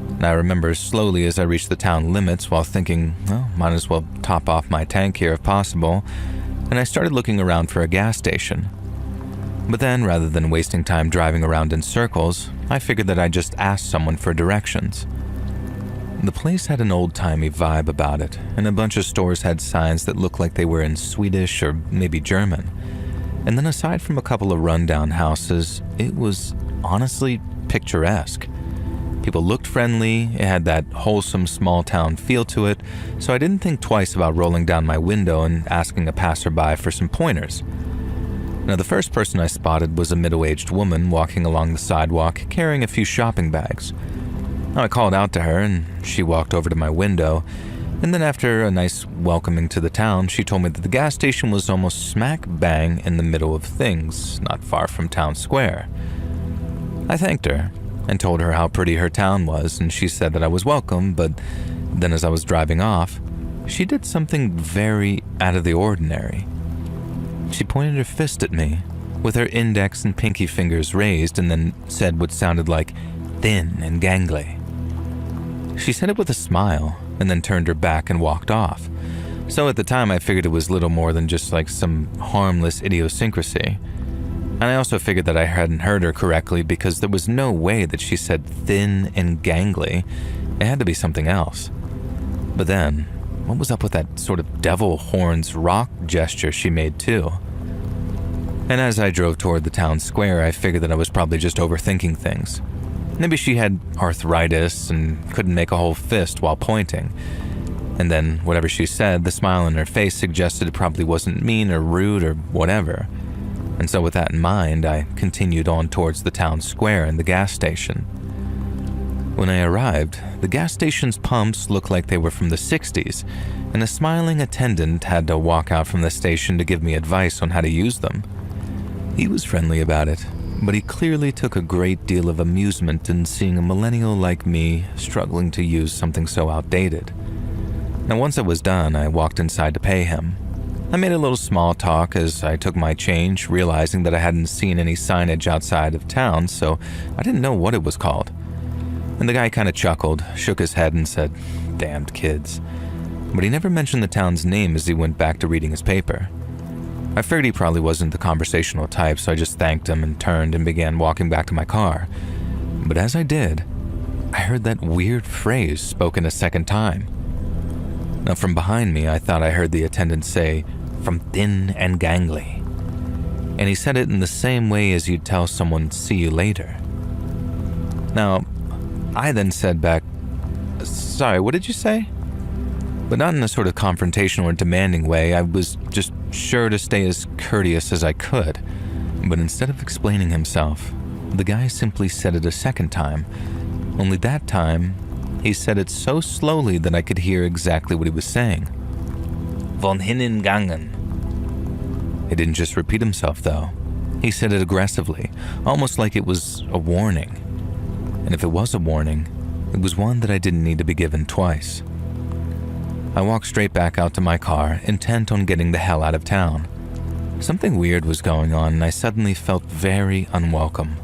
And I remember slowly as I reached the town limits while thinking, well, might as well top off my tank here if possible, and I started looking around for a gas station. But then, rather than wasting time driving around in circles, I figured that I'd just ask someone for directions. The place had an old-timey vibe about it, and a bunch of stores had signs that looked like they were in Swedish or maybe German. And then aside from a couple of rundown houses, it was honestly picturesque. People looked friendly, it had that wholesome small-town feel to it, so I didn't think twice about rolling down my window and asking a passerby for some pointers. Now, the first person I spotted was a middle-aged woman walking along the sidewalk carrying a few shopping bags. I called out to her, and she walked over to my window, and then after a nice welcoming to the town, she told me that the gas station was almost smack bang in the middle of things, not far from town square. I thanked her and told her how pretty her town was, and she said that I was welcome, but then as I was driving off, she did something very out of the ordinary. She pointed her fist at me, with her index and pinky fingers raised, and then said what sounded like thin and gangly. She said it with a smile, and then turned her back and walked off. So at the time, I figured it was little more than just like some harmless idiosyncrasy. And I also figured that I hadn't heard her correctly because there was no way that she said thin and gangly. It had to be something else. But then, what was up with that sort of devil horns rock gesture she made too? And as I drove toward the town square, I figured that I was probably just overthinking things. Maybe she had arthritis and couldn't make a whole fist while pointing. And then, whatever she said, the smile on her face suggested it probably wasn't mean or rude or whatever. And so with that in mind, I continued on towards the town square and the gas station. When I arrived, the gas station's pumps looked like they were from the 60s, and a smiling attendant had to walk out from the station to give me advice on how to use them. He was friendly about it, but he clearly took a great deal of amusement in seeing a millennial like me struggling to use something so outdated. Now, once I was done, I walked inside to pay him. I made a little small talk as I took my change, realizing that I hadn't seen any signage outside of town, so I didn't know what it was called. And the guy kind of chuckled, shook his head, and said, "Damned kids." But he never mentioned the town's name as he went back to reading his paper. I figured he probably wasn't the conversational type, so I just thanked him and turned and began walking back to my car. But as I did, I heard that weird phrase spoken a second time. Now from behind me, I thought I heard the attendant say, "From thin and gangly." And he said it in the same way as you'd tell someone, "See you later." Now, I then said back, "Sorry, what did you say?" But not in a sort of confrontational or demanding way. I was just sure to stay as courteous as I could. But instead of explaining himself, the guy simply said it a second time. Only that time, he said it so slowly that I could hear exactly what he was saying. "Von hinnen gangen." He didn't just repeat himself, though. He said it aggressively, almost like it was a warning. And if it was a warning, it was one that I didn't need to be given twice. I walked straight back out to my car, intent on getting the hell out of town. Something weird was going on, and I suddenly felt very unwelcome.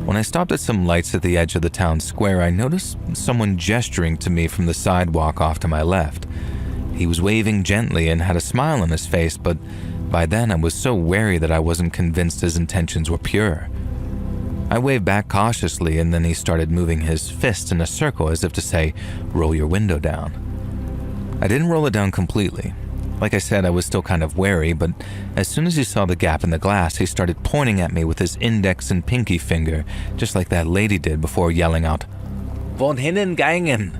When I stopped at some lights at the edge of the town square, I noticed someone gesturing to me from the sidewalk off to my left. He was waving gently and had a smile on his face, but by then I was so wary that I wasn't convinced his intentions were pure. I waved back cautiously, and then he started moving his fist in a circle as if to say, "Roll your window down." I didn't roll it down completely. Like I said, I was still kind of wary, but as soon as he saw the gap in the glass, he started pointing at me with his index and pinky finger, just like that lady did before yelling out, "Von hinnen gangen."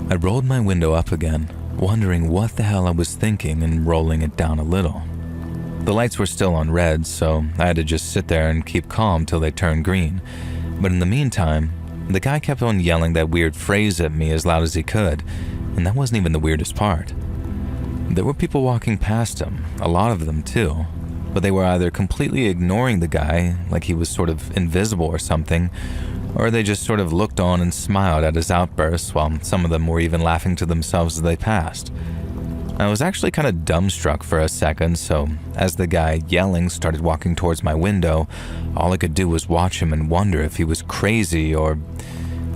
I rolled my window up again, wondering what the hell I was thinking and rolling it down a little. The lights were still on red, so I had to just sit there and keep calm till they turned green. But in the meantime, the guy kept on yelling that weird phrase at me as loud as he could, and that wasn't even the weirdest part. There were people walking past him, a lot of them too, but they were either completely ignoring the guy, like he was sort of invisible or something, or they just sort of looked on and smiled at his outbursts, while some of them were even laughing to themselves as they passed. I was actually kind of dumbstruck for a second, so as the guy yelling started walking towards my window, all I could do was watch him and wonder if he was crazy or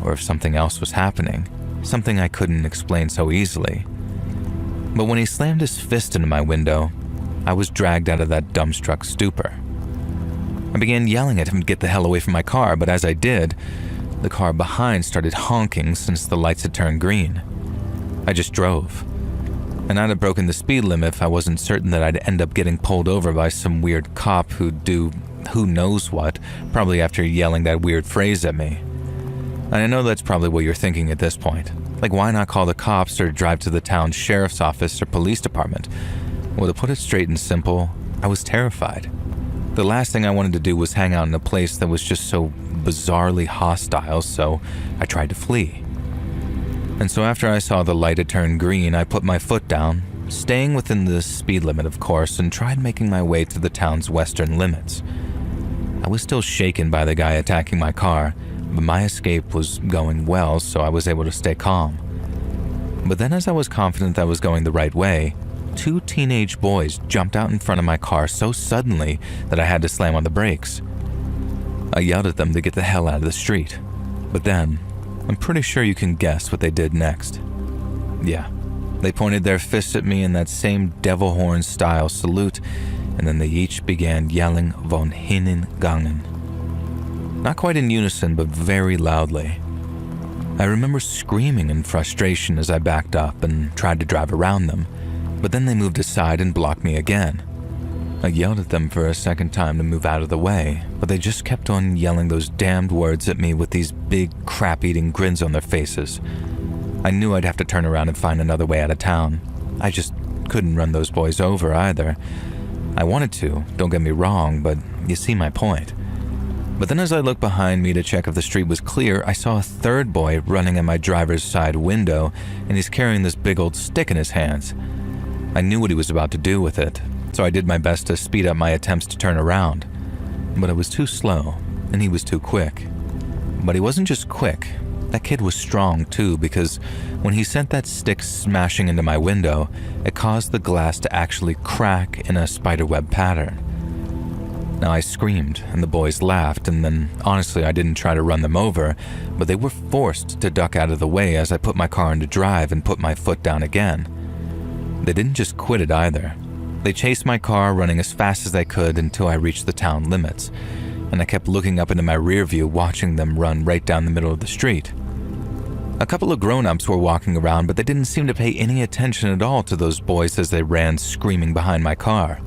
if something else was happening, something I couldn't explain so easily. But when he slammed his fist into my window, I was dragged out of that dumbstruck stupor. I began yelling at him to get the hell away from my car, but as I did, the car behind started honking since the lights had turned green. I just drove. And I'd have broken the speed limit if I wasn't certain that I'd end up getting pulled over by some weird cop who'd do who knows what, probably after yelling that weird phrase at me. And I know that's probably what you're thinking at this point. Like, why not call the cops or drive to the town's sheriff's office or police department? Well, to put it straight and simple, I was terrified. The last thing I wanted to do was hang out in a place that was just so bizarrely hostile, so I tried to flee. And so after I saw the light had turned green, I put my foot down, staying within the speed limit of course, and tried making my way to the town's western limits. I was still shaken by the guy attacking my car, but my escape was going well, so I was able to stay calm. But then as I was confident that I was going the right way, 2 teenage boys jumped out in front of my car so suddenly that I had to slam on the brakes. I yelled at them to get the hell out of the street, but then I'm pretty sure you can guess what they did next. Yeah, they pointed their fists at me in that same devil horn style salute, and then they each began yelling "Von hinnen gangen." Not quite in unison, but very loudly. I remember screaming in frustration as I backed up and tried to drive around them, but then they moved aside and blocked me again. I yelled at them for a second time to move out of the way, but they just kept on yelling those damned words at me with these big crap-eating grins on their faces. I knew I'd have to turn around and find another way out of town. I just couldn't run those boys over either. I wanted to, don't get me wrong, but you see my point. But then as I looked behind me to check if the street was clear, I saw a third boy running at my driver's side window, and he's carrying this big old stick in his hands. I knew what he was about to do with it, so I did my best to speed up my attempts to turn around. But I was too slow, and he was too quick. But he wasn't just quick. That kid was strong too, because when he sent that stick smashing into my window, it caused the glass to actually crack in a spiderweb pattern. Now I screamed, and the boys laughed, and then honestly I didn't try to run them over, but they were forced to duck out of the way as I put my car into drive and put my foot down again. They didn't just quit it either. They chased my car, running as fast as they could until I reached the town limits. and I kept looking up into my rear view, watching them run right down the middle of the street. A couple of grown-ups were walking around, but they didn't seem to pay any attention at all to those boys as they ran screaming behind my car.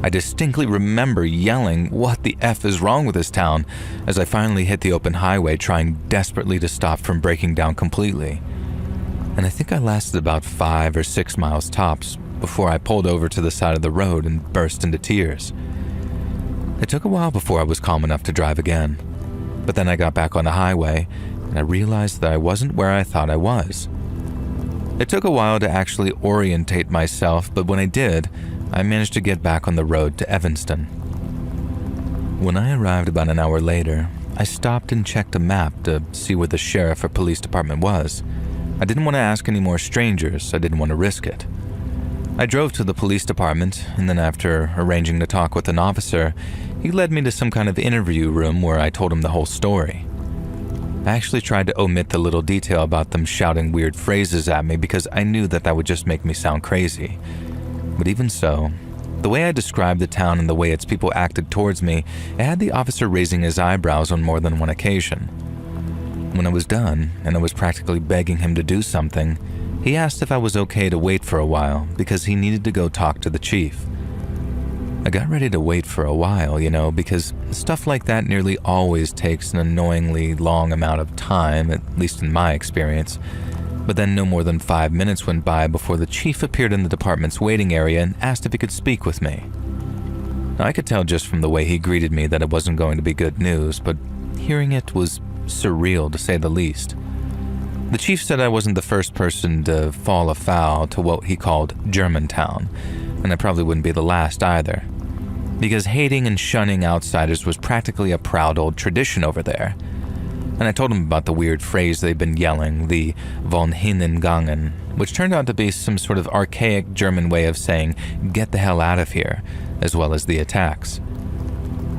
I distinctly remember yelling, "What the F is wrong with this town?" as I finally hit the open highway, trying desperately to stop from breaking down completely. And I think I lasted about 5 or 6 miles tops before I pulled over to the side of the road and burst into tears. It took a while before I was calm enough to drive again, but then I got back on the highway and I realized that I wasn't where I thought I was. It took a while to actually orientate myself, but when I did, I managed to get back on the road to Evanston. When I arrived about an hour later, I stopped and checked a map to see where the sheriff or police department was. I didn't want to ask any more strangers, I didn't want to risk it. I drove to the police department, and then after arranging to talk with an officer, he led me to some kind of interview room where I told him the whole story. I actually tried to omit the little detail about them shouting weird phrases at me because I knew that would just make me sound crazy. But even so, the way I described the town and the way its people acted towards me, it had the officer raising his eyebrows on more than one occasion. When I was done, and I was practically begging him to do something, he asked if I was okay to wait for a while because he needed to go talk to the chief. I got ready to wait for a while, because stuff like that nearly always takes an annoyingly long amount of time, at least in my experience. But then no more than 5 minutes went by before the chief appeared in the department's waiting area and asked if he could speak with me. Now, I could tell just from the way he greeted me that it wasn't going to be good news, but hearing it was surreal to say the least. The chief said I wasn't the first person to fall afoul to what he called Germantown, and I probably wouldn't be the last either, because hating and shunning outsiders was practically a proud old tradition over there. And I told him about the weird phrase they'd been yelling, the von hinnen gangen, which turned out to be some sort of archaic German way of saying, "get the hell out of here," as well as the attacks.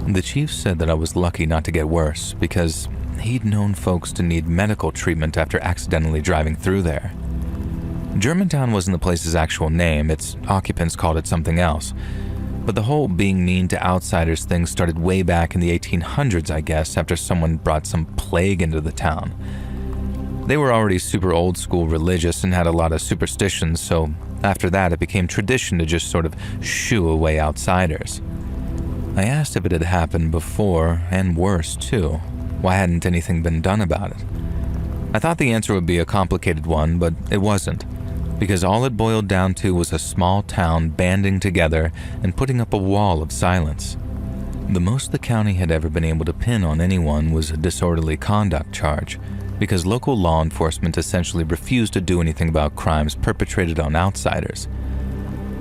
The chief said that I was lucky not to get worse, because he'd known folks to need medical treatment after accidentally driving through there. Germantown wasn't the place's actual name, its occupants called it something else. But the whole being mean to outsiders thing started way back in the 1800s, I guess, after someone brought some plague into the town. They were already super old school religious and had a lot of superstitions, so after that it became tradition to just sort of shoo away outsiders. I asked if it had happened before, and worse too. Why hadn't anything been done about it? I thought the answer would be a complicated one, but it wasn't. Because all it boiled down to was a small town banding together and putting up a wall of silence. The most the county had ever been able to pin on anyone was a disorderly conduct charge, because local law enforcement essentially refused to do anything about crimes perpetrated on outsiders.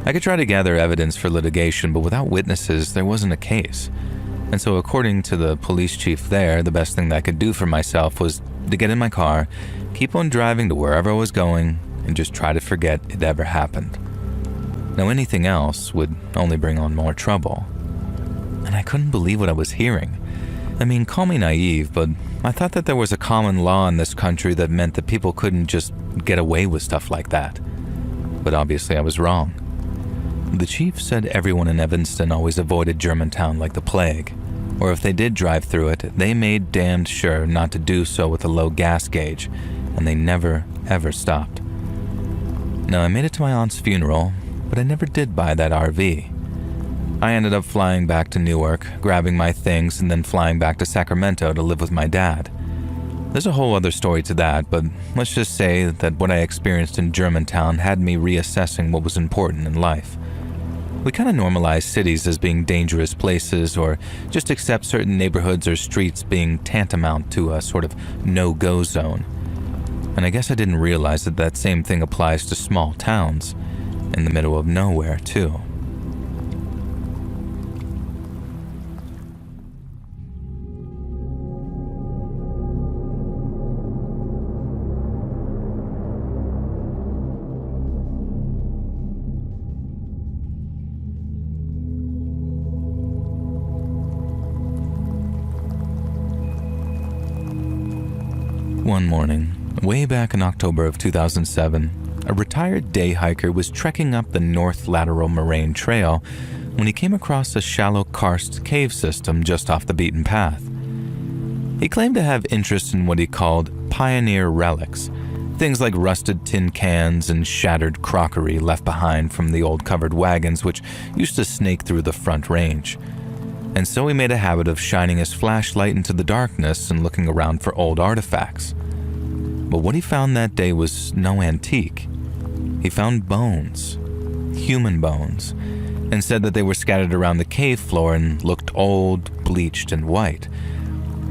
I could try to gather evidence for litigation, but without witnesses, there wasn't a case. And so according to the police chief there, the best thing that I could do for myself was to get in my car, keep on driving to wherever I was going, and just try to forget it ever happened. Now anything else would only bring on more trouble. And I couldn't believe what I was hearing. I mean, call me naive, but I thought that there was a common law in this country that meant that people couldn't just get away with stuff like that. But obviously I was wrong. The chief said everyone in Evanston always avoided Germantown like the plague, or if they did drive through it, they made damned sure not to do so with a low gas gauge, and they never, ever stopped. Now, I made it to my aunt's funeral, but I never did buy that RV. I ended up flying back to Newark, grabbing my things, and then flying back to Sacramento to live with my dad. There's a whole other story to that, but let's just say that what I experienced in Germantown had me reassessing what was important in life. We kind of normalize cities as being dangerous places, or just accept certain neighborhoods or streets being tantamount to a sort of no-go zone. And I guess I didn't realize that that same thing applies to small towns, in the middle of nowhere, too. One morning, way back in October of 2007, a retired day hiker was trekking up the North Lateral Moraine Trail when he came across a shallow karst cave system just off the beaten path. He claimed to have interest in what he called pioneer relics, things like rusted tin cans and shattered crockery left behind from the old covered wagons which used to snake through the front range. And so he made a habit of shining his flashlight into the darkness and looking around for old artifacts. But what he found that day was no antique. He found bones, human bones, and said that they were scattered around the cave floor and looked old, bleached, and white.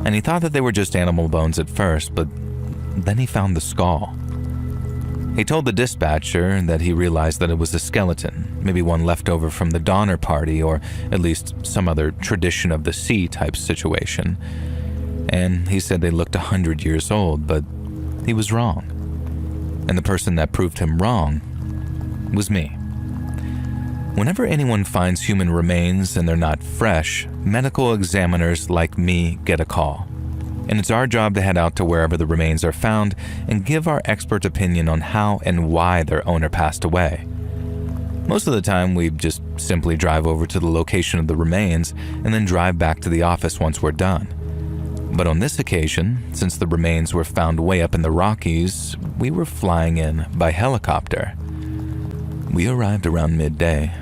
And he thought that they were just animal bones at first, but then he found the skull. He told the dispatcher that he realized that it was a skeleton, maybe one left over from the Donner Party or at least some other tradition of the sea type situation. And he said they looked 100 years old, but he was wrong. And the person that proved him wrong was me. Whenever anyone finds human remains and they're not fresh, medical examiners like me get a call. And it's our job to head out to wherever the remains are found and give our expert opinion on how and why their owner passed away. Most of the time, we just simply drive over to the location of the remains and then drive back to the office once we're done. But on this occasion, since the remains were found way up in the Rockies, we were flying in by helicopter. We arrived around midday.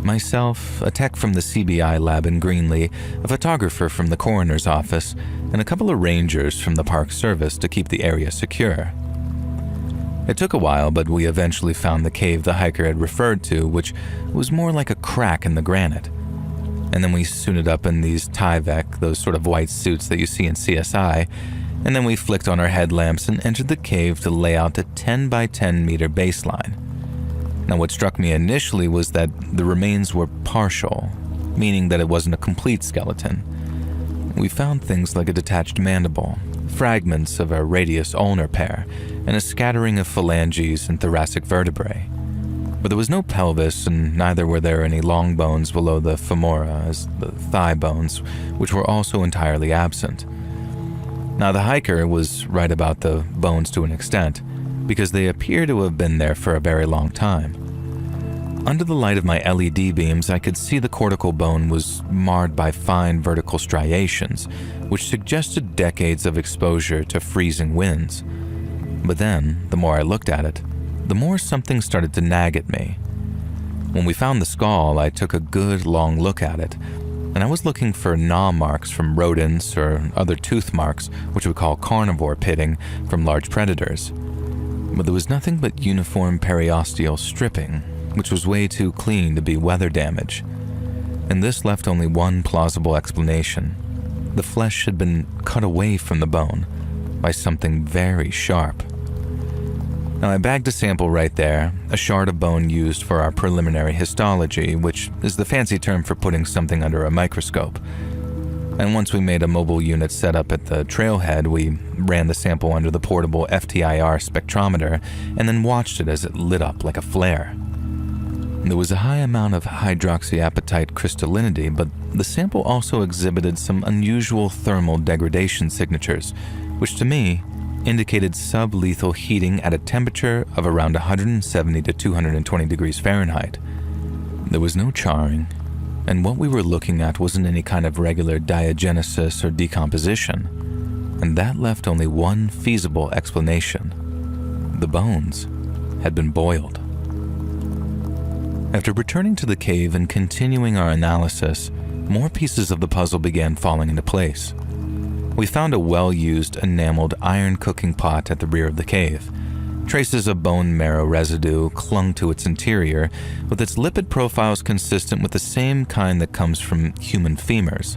Myself, a tech from the CBI lab in Greenlee, a photographer from the coroner's office, and a couple of rangers from the Park Service to keep the area secure. It took a while, but we eventually found the cave the hiker had referred to, which was more like a crack in the granite. And then we suited up in these Tyvek, those sort of white suits that you see in CSI, and then we flicked on our headlamps and entered the cave to lay out a 10 by 10 meter baseline. Now, what struck me initially was that the remains were partial, meaning that it wasn't a complete skeleton. We found things like a detached mandible, fragments of a radius ulnar pair, and a scattering of phalanges and thoracic vertebrae. But there was no pelvis, and neither were there any long bones below the femora, as the thigh bones, which were also entirely absent. Now, the hiker was right about the bones to an extent, because they appear to have been there for a very long time. Under the light of my LED beams, I could see the cortical bone was marred by fine vertical striations, which suggested decades of exposure to freezing winds. But then, the more I looked at it, the more something started to nag at me. When we found the skull, I took a good long look at it, and I was looking for gnaw marks from rodents or other tooth marks, which we call carnivore pitting, from large predators. But there was nothing but uniform periosteal stripping, which was way too clean to be weather damage. And this left only one plausible explanation. The flesh had been cut away from the bone by something very sharp. Now, I bagged a sample right there, a shard of bone used for our preliminary histology, which is the fancy term for putting something under a microscope. And once we made a mobile unit set up at the trailhead, we ran the sample under the portable FTIR spectrometer and then watched it as it lit up like a flare. There was a high amount of hydroxyapatite crystallinity, but the sample also exhibited some unusual thermal degradation signatures, which to me indicated sublethal heating at a temperature of around 170 to 220 degrees Fahrenheit. There was no charring, and what we were looking at wasn't any kind of regular diagenesis or decomposition, and that left only one feasible explanation. The bones had been boiled. After returning to the cave and continuing our analysis, more pieces of the puzzle began falling into place. We found a well-used enameled iron cooking pot at the rear of the cave. Traces of bone marrow residue clung to its interior, with its lipid profiles consistent with the same kind that comes from human femurs.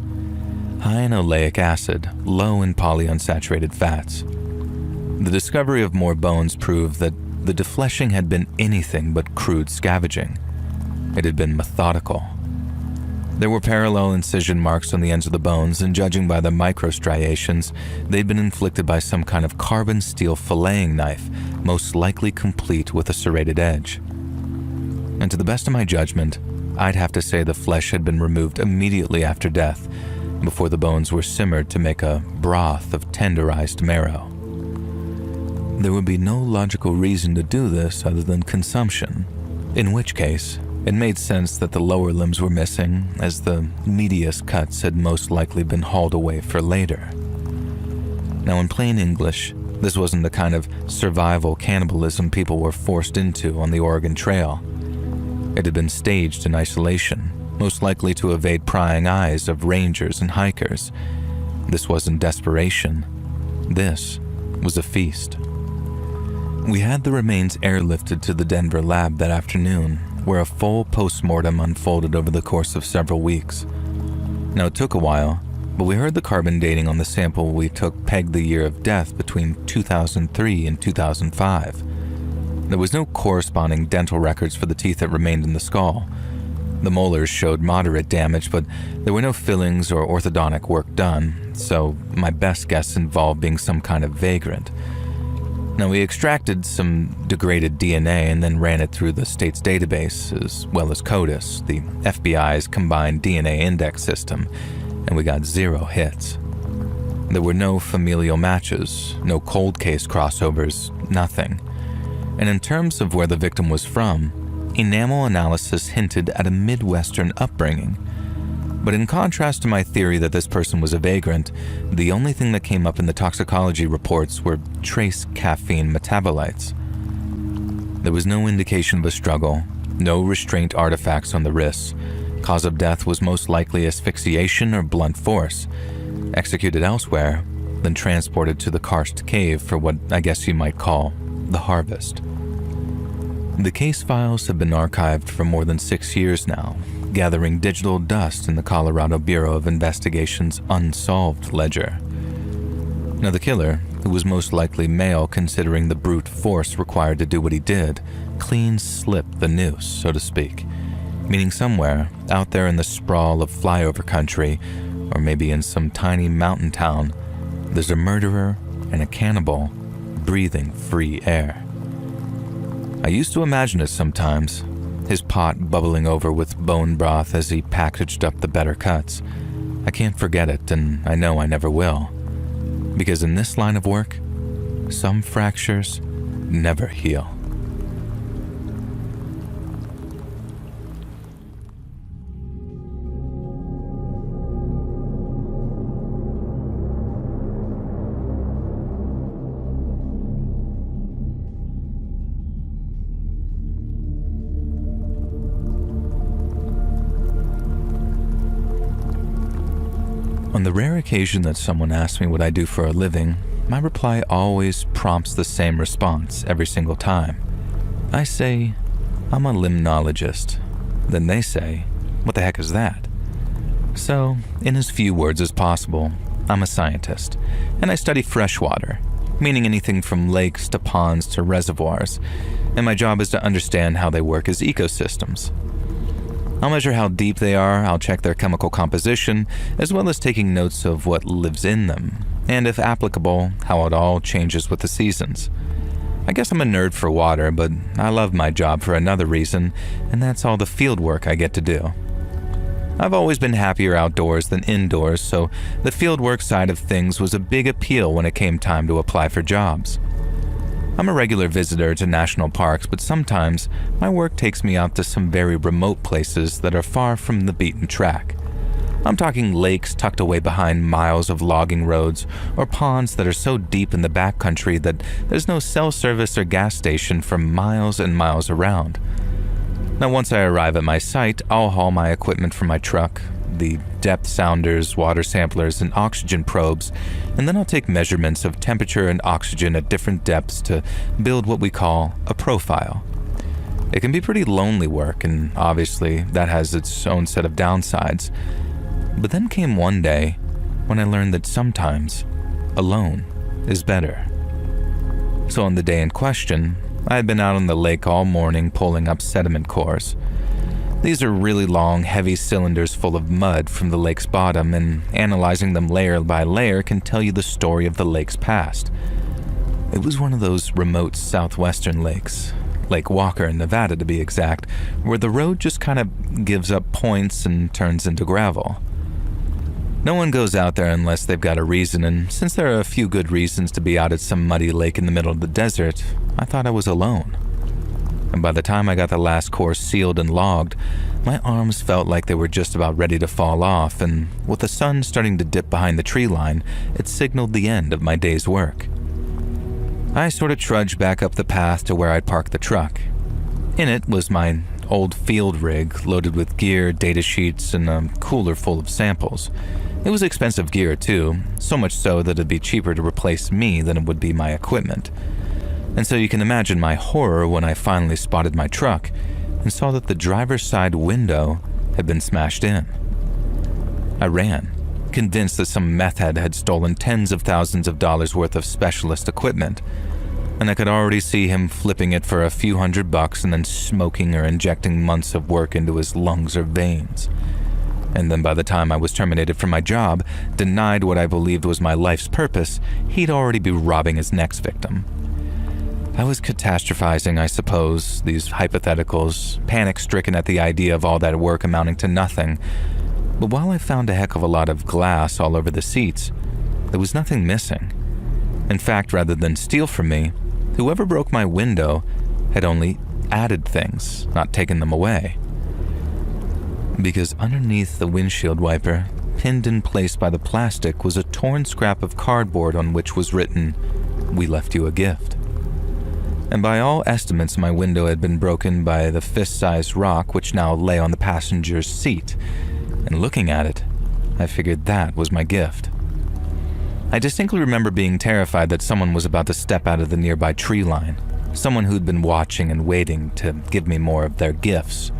High in oleic acid, low in polyunsaturated fats. The discovery of more bones proved that the defleshing had been anything but crude scavenging. It had been methodical. There were parallel incision marks on the ends of the bones, and judging by the microstriations, they'd been inflicted by some kind of carbon steel filleting knife, most likely complete with a serrated edge. And to the best of my judgment, I'd have to say the flesh had been removed immediately after death, before the bones were simmered to make a broth of tenderized marrow. There would be no logical reason to do this other than consumption, in which case, It made sense that the lower limbs were missing, as the medius cuts had most likely been hauled away for later. Now, in plain English, this wasn't the kind of survival cannibalism people were forced into on the Oregon Trail. It had been staged in isolation, most likely to evade prying eyes of rangers and hikers. This wasn't desperation. This was a feast. We had the remains airlifted to the Denver lab that afternoon, where a full postmortem unfolded over the course of several weeks. Now, it took a while, but we heard the carbon dating on the sample we took pegged the year of death between 2003 and 2005. There was no corresponding dental records for the teeth that remained in the skull. The molars showed moderate damage, but there were no fillings or orthodontic work done, so my best guess involved being some kind of vagrant. Now, we extracted some degraded DNA and then ran it through the state's database, as well as CODIS, the FBI's combined DNA index system, and we got 0 hits. There were no familial matches, no cold case crossovers, nothing. And in terms of where the victim was from, enamel analysis hinted at a Midwestern upbringing. But in contrast to my theory that this person was a vagrant, the only thing that came up in the toxicology reports were trace caffeine metabolites. There was no indication of a struggle, no restraint artifacts on the wrists. Cause of death was most likely asphyxiation or blunt force, executed elsewhere, then transported to the karst cave for what I guess you might call the harvest. The case files have been archived for more than 6 years now, gathering digital dust in the Colorado Bureau of Investigation's unsolved ledger. Now, the killer, who was most likely male considering the brute force required to do what he did, clean slipped the noose, so to speak, meaning somewhere out there in the sprawl of flyover country, or maybe in some tiny mountain town, there's a murderer and a cannibal breathing free air. I used to imagine it sometimes, his pot bubbling over with bone broth as he packaged up the better cuts. I can't forget it, and I know I never will. Because in this line of work, some fractures never heal. On the rare occasion that someone asks me what I do for a living, my reply always prompts the same response every single time. I say, I'm a limnologist. Then they say, what the heck is that? So, in as few words as possible, I'm a scientist, and I study freshwater, meaning anything from lakes to ponds to reservoirs, and my job is to understand how they work as ecosystems. I'll measure how deep they are, I'll check their chemical composition, as well as taking notes of what lives in them, and if applicable, how it all changes with the seasons. I guess I'm a nerd for water, but I love my job for another reason, and that's all the field work I get to do. I've always been happier outdoors than indoors, so the field work side of things was a big appeal when it came time to apply for jobs. I'm a regular visitor to national parks, but sometimes my work takes me out to some very remote places that are far from the beaten track. I'm talking lakes tucked away behind miles of logging roads, or ponds that are so deep in the backcountry that there's no cell service or gas station for miles and miles around. Now, once I arrive at my site, I'll haul my equipment from my truck, the depth sounders, water samplers, and oxygen probes, and then I'll take measurements of temperature and oxygen at different depths to build what we call a profile. It can be pretty lonely work, and obviously that has its own set of downsides. But then came one day when I learned that sometimes alone is better. So on the day in question, I had been out on the lake all morning pulling up sediment cores. These are really long, heavy cylinders full of mud from the lake's bottom, and analyzing them layer by layer can tell you the story of the lake's past. It was one of those remote southwestern lakes, Lake Walker in Nevada to be exact, where the road just kind of gives up points and turns into gravel. No one goes out there unless they've got a reason, and since there are a few good reasons to be out at some muddy lake in the middle of the desert, I thought I was alone. and by the time I got the last course sealed and logged, my arms felt like they were just about ready to fall off, and with the sun starting to dip behind the tree line, it signaled the end of my day's work. I sort of trudged back up the path to where I'd parked the truck. In it was my old field rig loaded with gear, data sheets, and a cooler full of samples. It was expensive gear too, so much so that it'd be cheaper to replace me than it would be my equipment. And so you can imagine my horror when I finally spotted my truck and saw that the driver's side window had been smashed in. I ran, convinced that some meth head had stolen tens of thousands of dollars worth of specialist equipment, and I could already see him flipping it for a few $100 and then smoking or injecting months of work into his lungs or veins. And then by the time I was terminated from my job, denied what I believed was my life's purpose, he'd already be robbing his next victim. I was catastrophizing, I suppose, these hypotheticals, panic-stricken at the idea of all that work amounting to nothing. But while I found a heck of a lot of glass all over the seats, there was nothing missing. In fact, rather than steal from me, whoever broke my window had only added things, not taken them away. Because underneath the windshield wiper, pinned in place by the plastic, was a torn scrap of cardboard on which was written, "We left you a gift." And by all estimates, my window had been broken by the fist-sized rock which now lay on the passenger's seat, and looking at it, I figured that was my gift. I distinctly remember being terrified that someone was about to step out of the nearby tree line, someone who'd been watching and waiting to give me more of their gifts.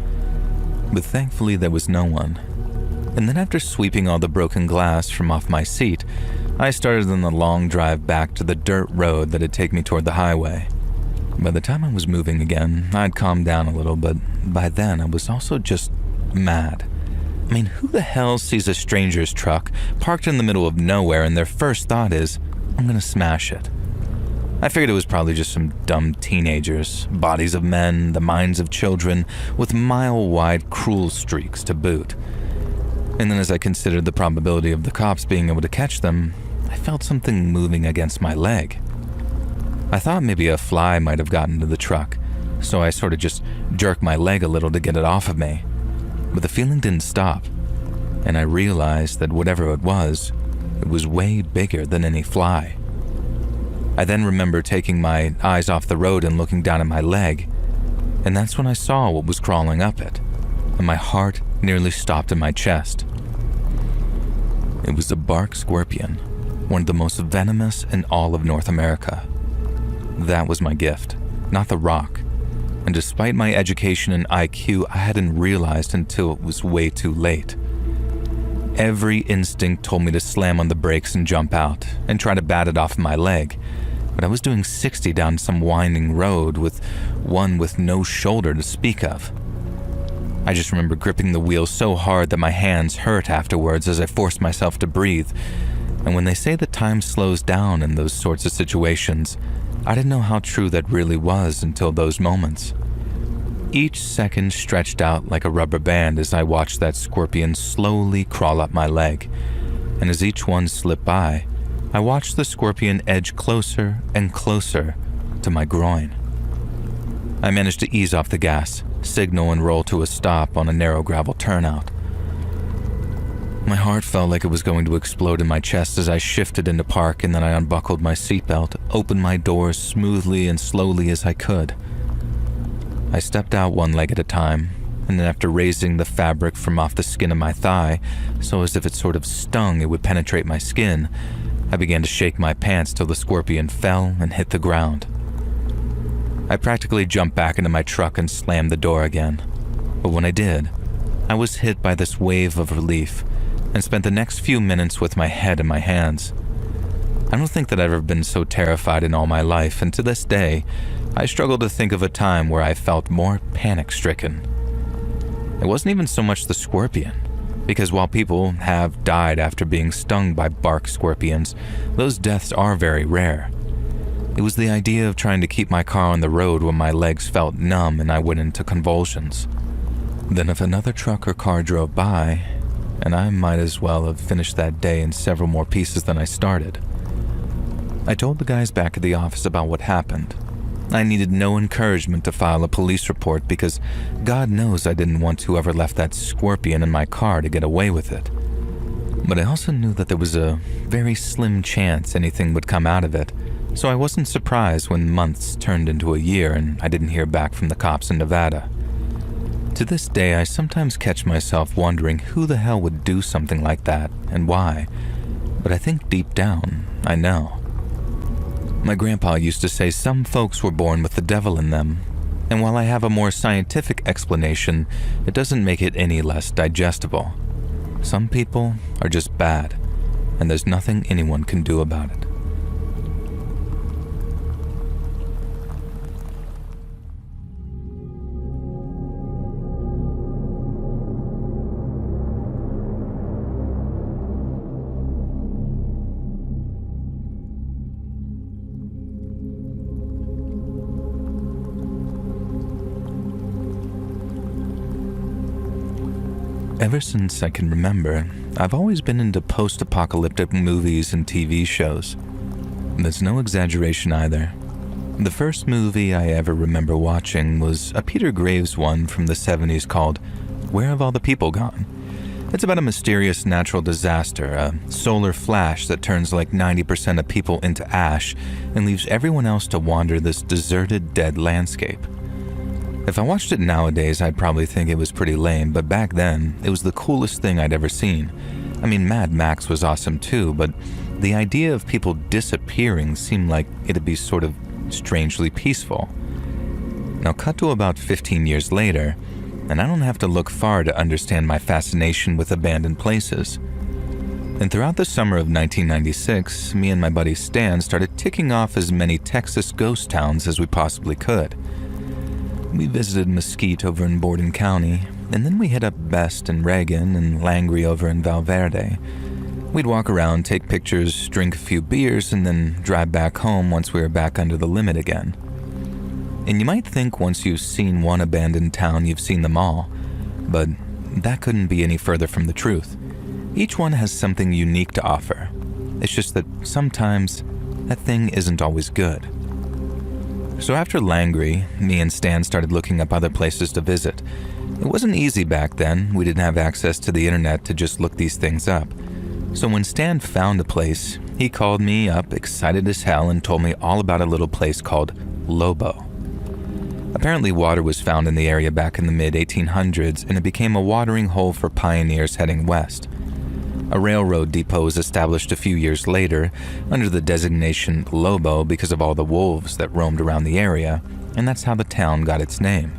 But thankfully there was no one. And then after sweeping all the broken glass from off my seat, I started on the long drive back to the dirt road that had taken me toward the highway. By the time I was moving again, I'd calmed down a little, but by then I was also just mad. I mean, who the hell sees a stranger's truck parked in the middle of nowhere and their first thought is, I'm gonna smash it? I figured it was probably just some dumb teenagers, bodies of men, the minds of children, with mile-wide cruel streaks to boot. And then as I considered the probability of the cops being able to catch them, I felt something moving against my leg. I thought maybe a fly might have gotten to the truck, so I sort of just jerked my leg a little to get it off of me. But the feeling didn't stop, and I realized that whatever it was way bigger than any fly. I then remember taking my eyes off the road and looking down at my leg, and that's when I saw what was crawling up it, and my heart nearly stopped in my chest. It was a bark scorpion, one of the most venomous in all of North America. That was my gift, not the rock. And despite my education and IQ, I hadn't realized until it was way too late. Every instinct told me to slam on the brakes and jump out, and try to bat it off my leg. But I was doing 60 down some winding road with one with no shoulder to speak of. I just remember gripping the wheel so hard that my hands hurt afterwards as I forced myself to breathe. And when they say that time slows down in those sorts of situations, I didn't know how true that really was until those moments. Each second stretched out like a rubber band as I watched that scorpion slowly crawl up my leg, and as each one slipped by, I watched the scorpion edge closer and closer to my groin. I managed to ease off the gas, signal and roll to a stop on a narrow gravel turnout. My heart felt like it was going to explode in my chest as I shifted into park, and then I unbuckled my seatbelt, opened my doors smoothly and slowly as I could. I stepped out one leg at a time, and then after raising the fabric from off the skin of my thigh, so as if it sort of stung it would penetrate my skin, I began to shake my pants till the scorpion fell and hit the ground. I practically jumped back into my truck and slammed the door again. But when I did, I was hit by this wave of relief and spent the next few minutes with my head in my hands. I don't think that I've ever been so terrified in all my life, and to this day, I struggle to think of a time where I felt more panic-stricken. It wasn't even so much the scorpion, because while people have died after being stung by bark scorpions, those deaths are very rare. It was the idea of trying to keep my car on the road when my legs felt numb and I went into convulsions. Then if another truck or car drove by, and I might as well have finished that day in several more pieces than I started. I told the guys back at the office about what happened, I needed no encouragement to file a police report because God knows I didn't want whoever left that scorpion in my car to get away with it. But I also knew that there was a very slim chance anything would come out of it, so I wasn't surprised when months turned into a year and I didn't hear back from the cops in Nevada. To this day, I sometimes catch myself wondering who the hell would do something like that and why, but I think deep down, I know. My grandpa used to say some folks were born with the devil in them, and while I have a more scientific explanation, it doesn't make it any less digestible. Some people are just bad, and there's nothing anyone can do about it. Ever since I can remember, I've always been into post-apocalyptic movies and TV shows. That's no exaggeration either. The first movie I ever remember watching was a Peter Graves one from the 70s called Where Have All the People Gone? It's about a mysterious natural disaster, a solar flash that turns like 90% of people into ash and leaves everyone else to wander this deserted, dead landscape. If I watched it nowadays, I'd probably think it was pretty lame, but back then, it was the coolest thing I'd ever seen. I mean, Mad Max was awesome too, but the idea of people disappearing seemed like it'd be sort of strangely peaceful. Now cut to about 15 years later, and I don't have to look far to understand my fascination with abandoned places. And throughout the summer of 1996, me and my buddy Stan started ticking off as many Texas ghost towns as we possibly could. We visited Mesquite over in Borden County, and then we hit up Best and Reagan and Langley over in Valverde. We'd walk around, take pictures, drink a few beers, and then drive back home once we were back under the limit again. And you might think once you've seen one abandoned town, you've seen them all, but that couldn't be any further from the truth. Each one has something unique to offer. It's just that sometimes that thing isn't always good. So after Langley, me and Stan started looking up other places to visit. It wasn't easy back then. We didn't have access to the internet to just look these things up. So when Stan found a place, he called me up, excited as hell, and told me all about a little place called Lobo. Apparently water was found in the area back in the mid-1800s, and it became a watering hole for pioneers heading west. A railroad depot was established a few years later under the designation Lobo because of all the wolves that roamed around the area, and that's how the town got its name.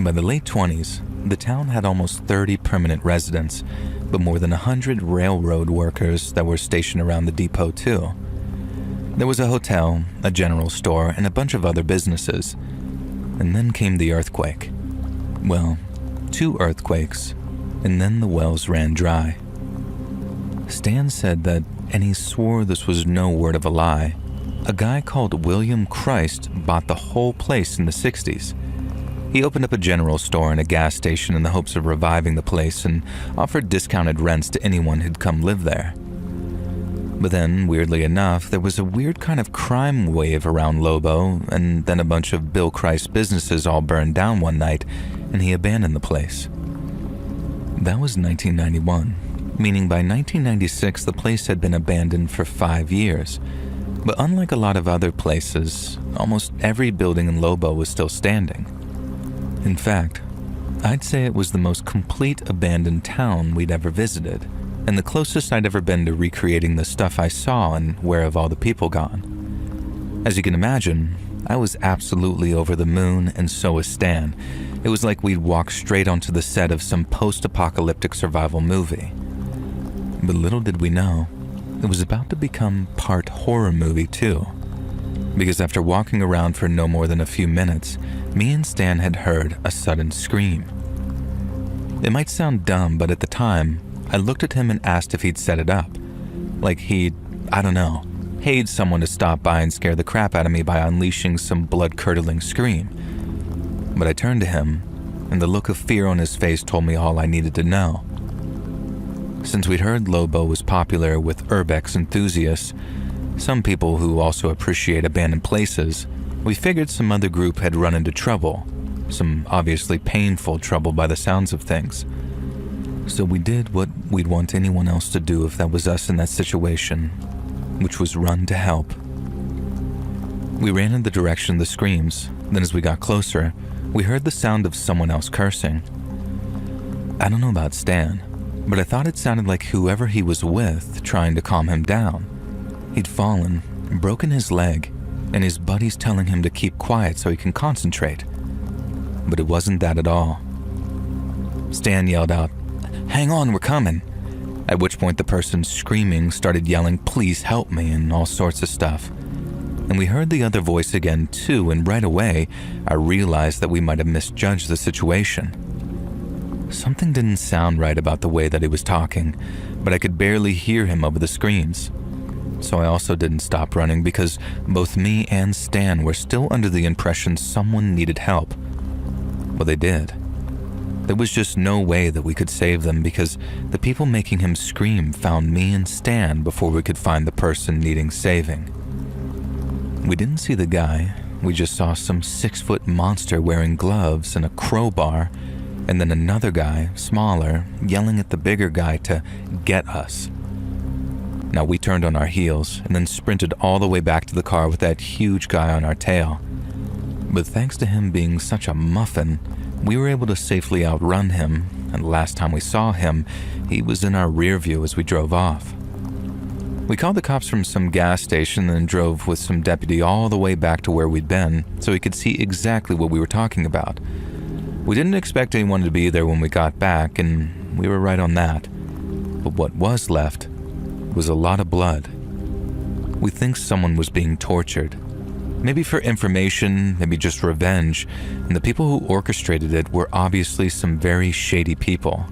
By the late 20s, the town had almost 30 permanent residents, but more than 100 railroad workers that were stationed around the depot too. There was a hotel, a general store, and a bunch of other businesses. And then came the earthquake. Well, 2 earthquakes, and then the wells ran dry. Stan said that, and he swore this was no word of a lie, a guy called William Christ bought the whole place in the 60s. He opened up a general store and a gas station in the hopes of reviving the place and offered discounted rents to anyone who'd come live there. But then, weirdly enough, there was a weird kind of crime wave around Lobo, and then a bunch of Bill Christ's businesses all burned down one night, and he abandoned the place. That was 1991. Meaning by 1996 the place had been abandoned for 5 years. But unlike a lot of other places, almost every building in Lobo was still standing. In fact, I'd say it was the most complete abandoned town we'd ever visited, and the closest I'd ever been to recreating the stuff I saw in Where Have All the People Gone. As you can imagine, I was absolutely over the moon, and so was Stan. It was like we'd walked straight onto the set of some post-apocalyptic survival movie. But little did we know, it was about to become part horror movie too. Because after walking around for no more than a few minutes, me and Stan had heard a sudden scream. It might sound dumb, but at the time, I looked at him and asked if he'd set it up. Like he'd, I don't know, paid someone to stop by and scare the crap out of me by unleashing some blood-curdling scream. But I turned to him, and the look of fear on his face told me all I needed to know. Since we'd heard Lobo was popular with urbex enthusiasts, some people who also appreciate abandoned places, We figured some other group had run into trouble, some obviously painful trouble by the sounds of things. So we did what we'd want anyone else to do if that was us in that situation, which was run to help. We ran in the direction of the screams, then as we got closer, we heard the sound of someone else cursing. I don't know about Stan, but I thought it sounded like whoever he was with trying to calm him down. He'd fallen, broken his leg, and his buddies telling him to keep quiet so he can concentrate. But it wasn't that at all. Stan yelled out, "Hang on, we're coming," at which point the person screaming started yelling, "Please help me," and all sorts of stuff. And we heard the other voice again too, and right away I realized that we might have misjudged the situation. Something didn't sound right about the way that he was talking, but I could barely hear him over the screams. So I also didn't stop running because both me and Stan were still under the impression someone needed help. Well, they did. There was just no way that we could save them because the people making him scream found me and Stan before we could find the person needing saving. We didn't see the guy, we just saw some 6-foot monster wearing gloves and a crowbar, and then another guy, smaller, yelling at the bigger guy to get us. Now we turned on our heels and then sprinted all the way back to the car with that huge guy on our tail. But thanks to him being such a muffin, we were able to safely outrun him, and last time we saw him, he was in our rear view as we drove off. We called the cops from some gas station and drove with some deputy all the way back to where we'd been so he could see exactly what we were talking about. We didn't expect anyone to be there when we got back, and we were right on that. But what was left was a lot of blood. We think someone was being tortured. Maybe for information, maybe just revenge, and the people who orchestrated it were obviously some very shady people.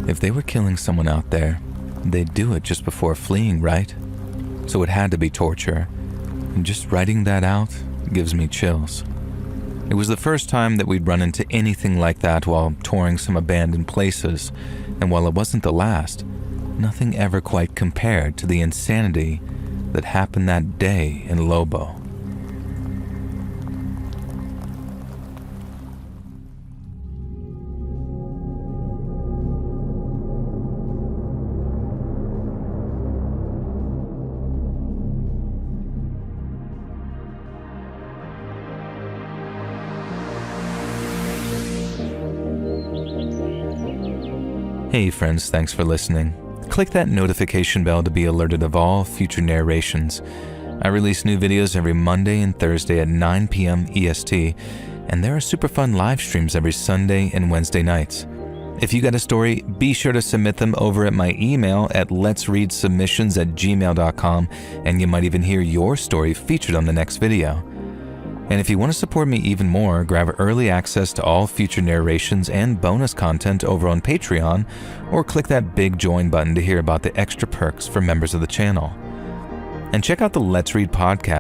If they were killing someone out there, they'd do it just before fleeing, right? So it had to be torture, and just writing that out gives me chills. It was the first time that we'd run into anything like that while touring some abandoned places, and while it wasn't the last, nothing ever quite compared to the insanity that happened that day in Lobo. Hey friends, thanks for listening. Click that notification bell to be alerted of all future narrations. I release new videos every Monday and Thursday at 9 p.m. EST, and there are super fun live streams every Sunday and Wednesday nights. If you got a story, be sure to submit them over at my email at letsreadsubmissions@gmail.com, and you might even hear your story featured on the next video. And if you want to support me even more, grab early access to all future narrations and bonus content over on Patreon, or click that big join button to hear about the extra perks for members of the channel. And check out the Let's Read podcast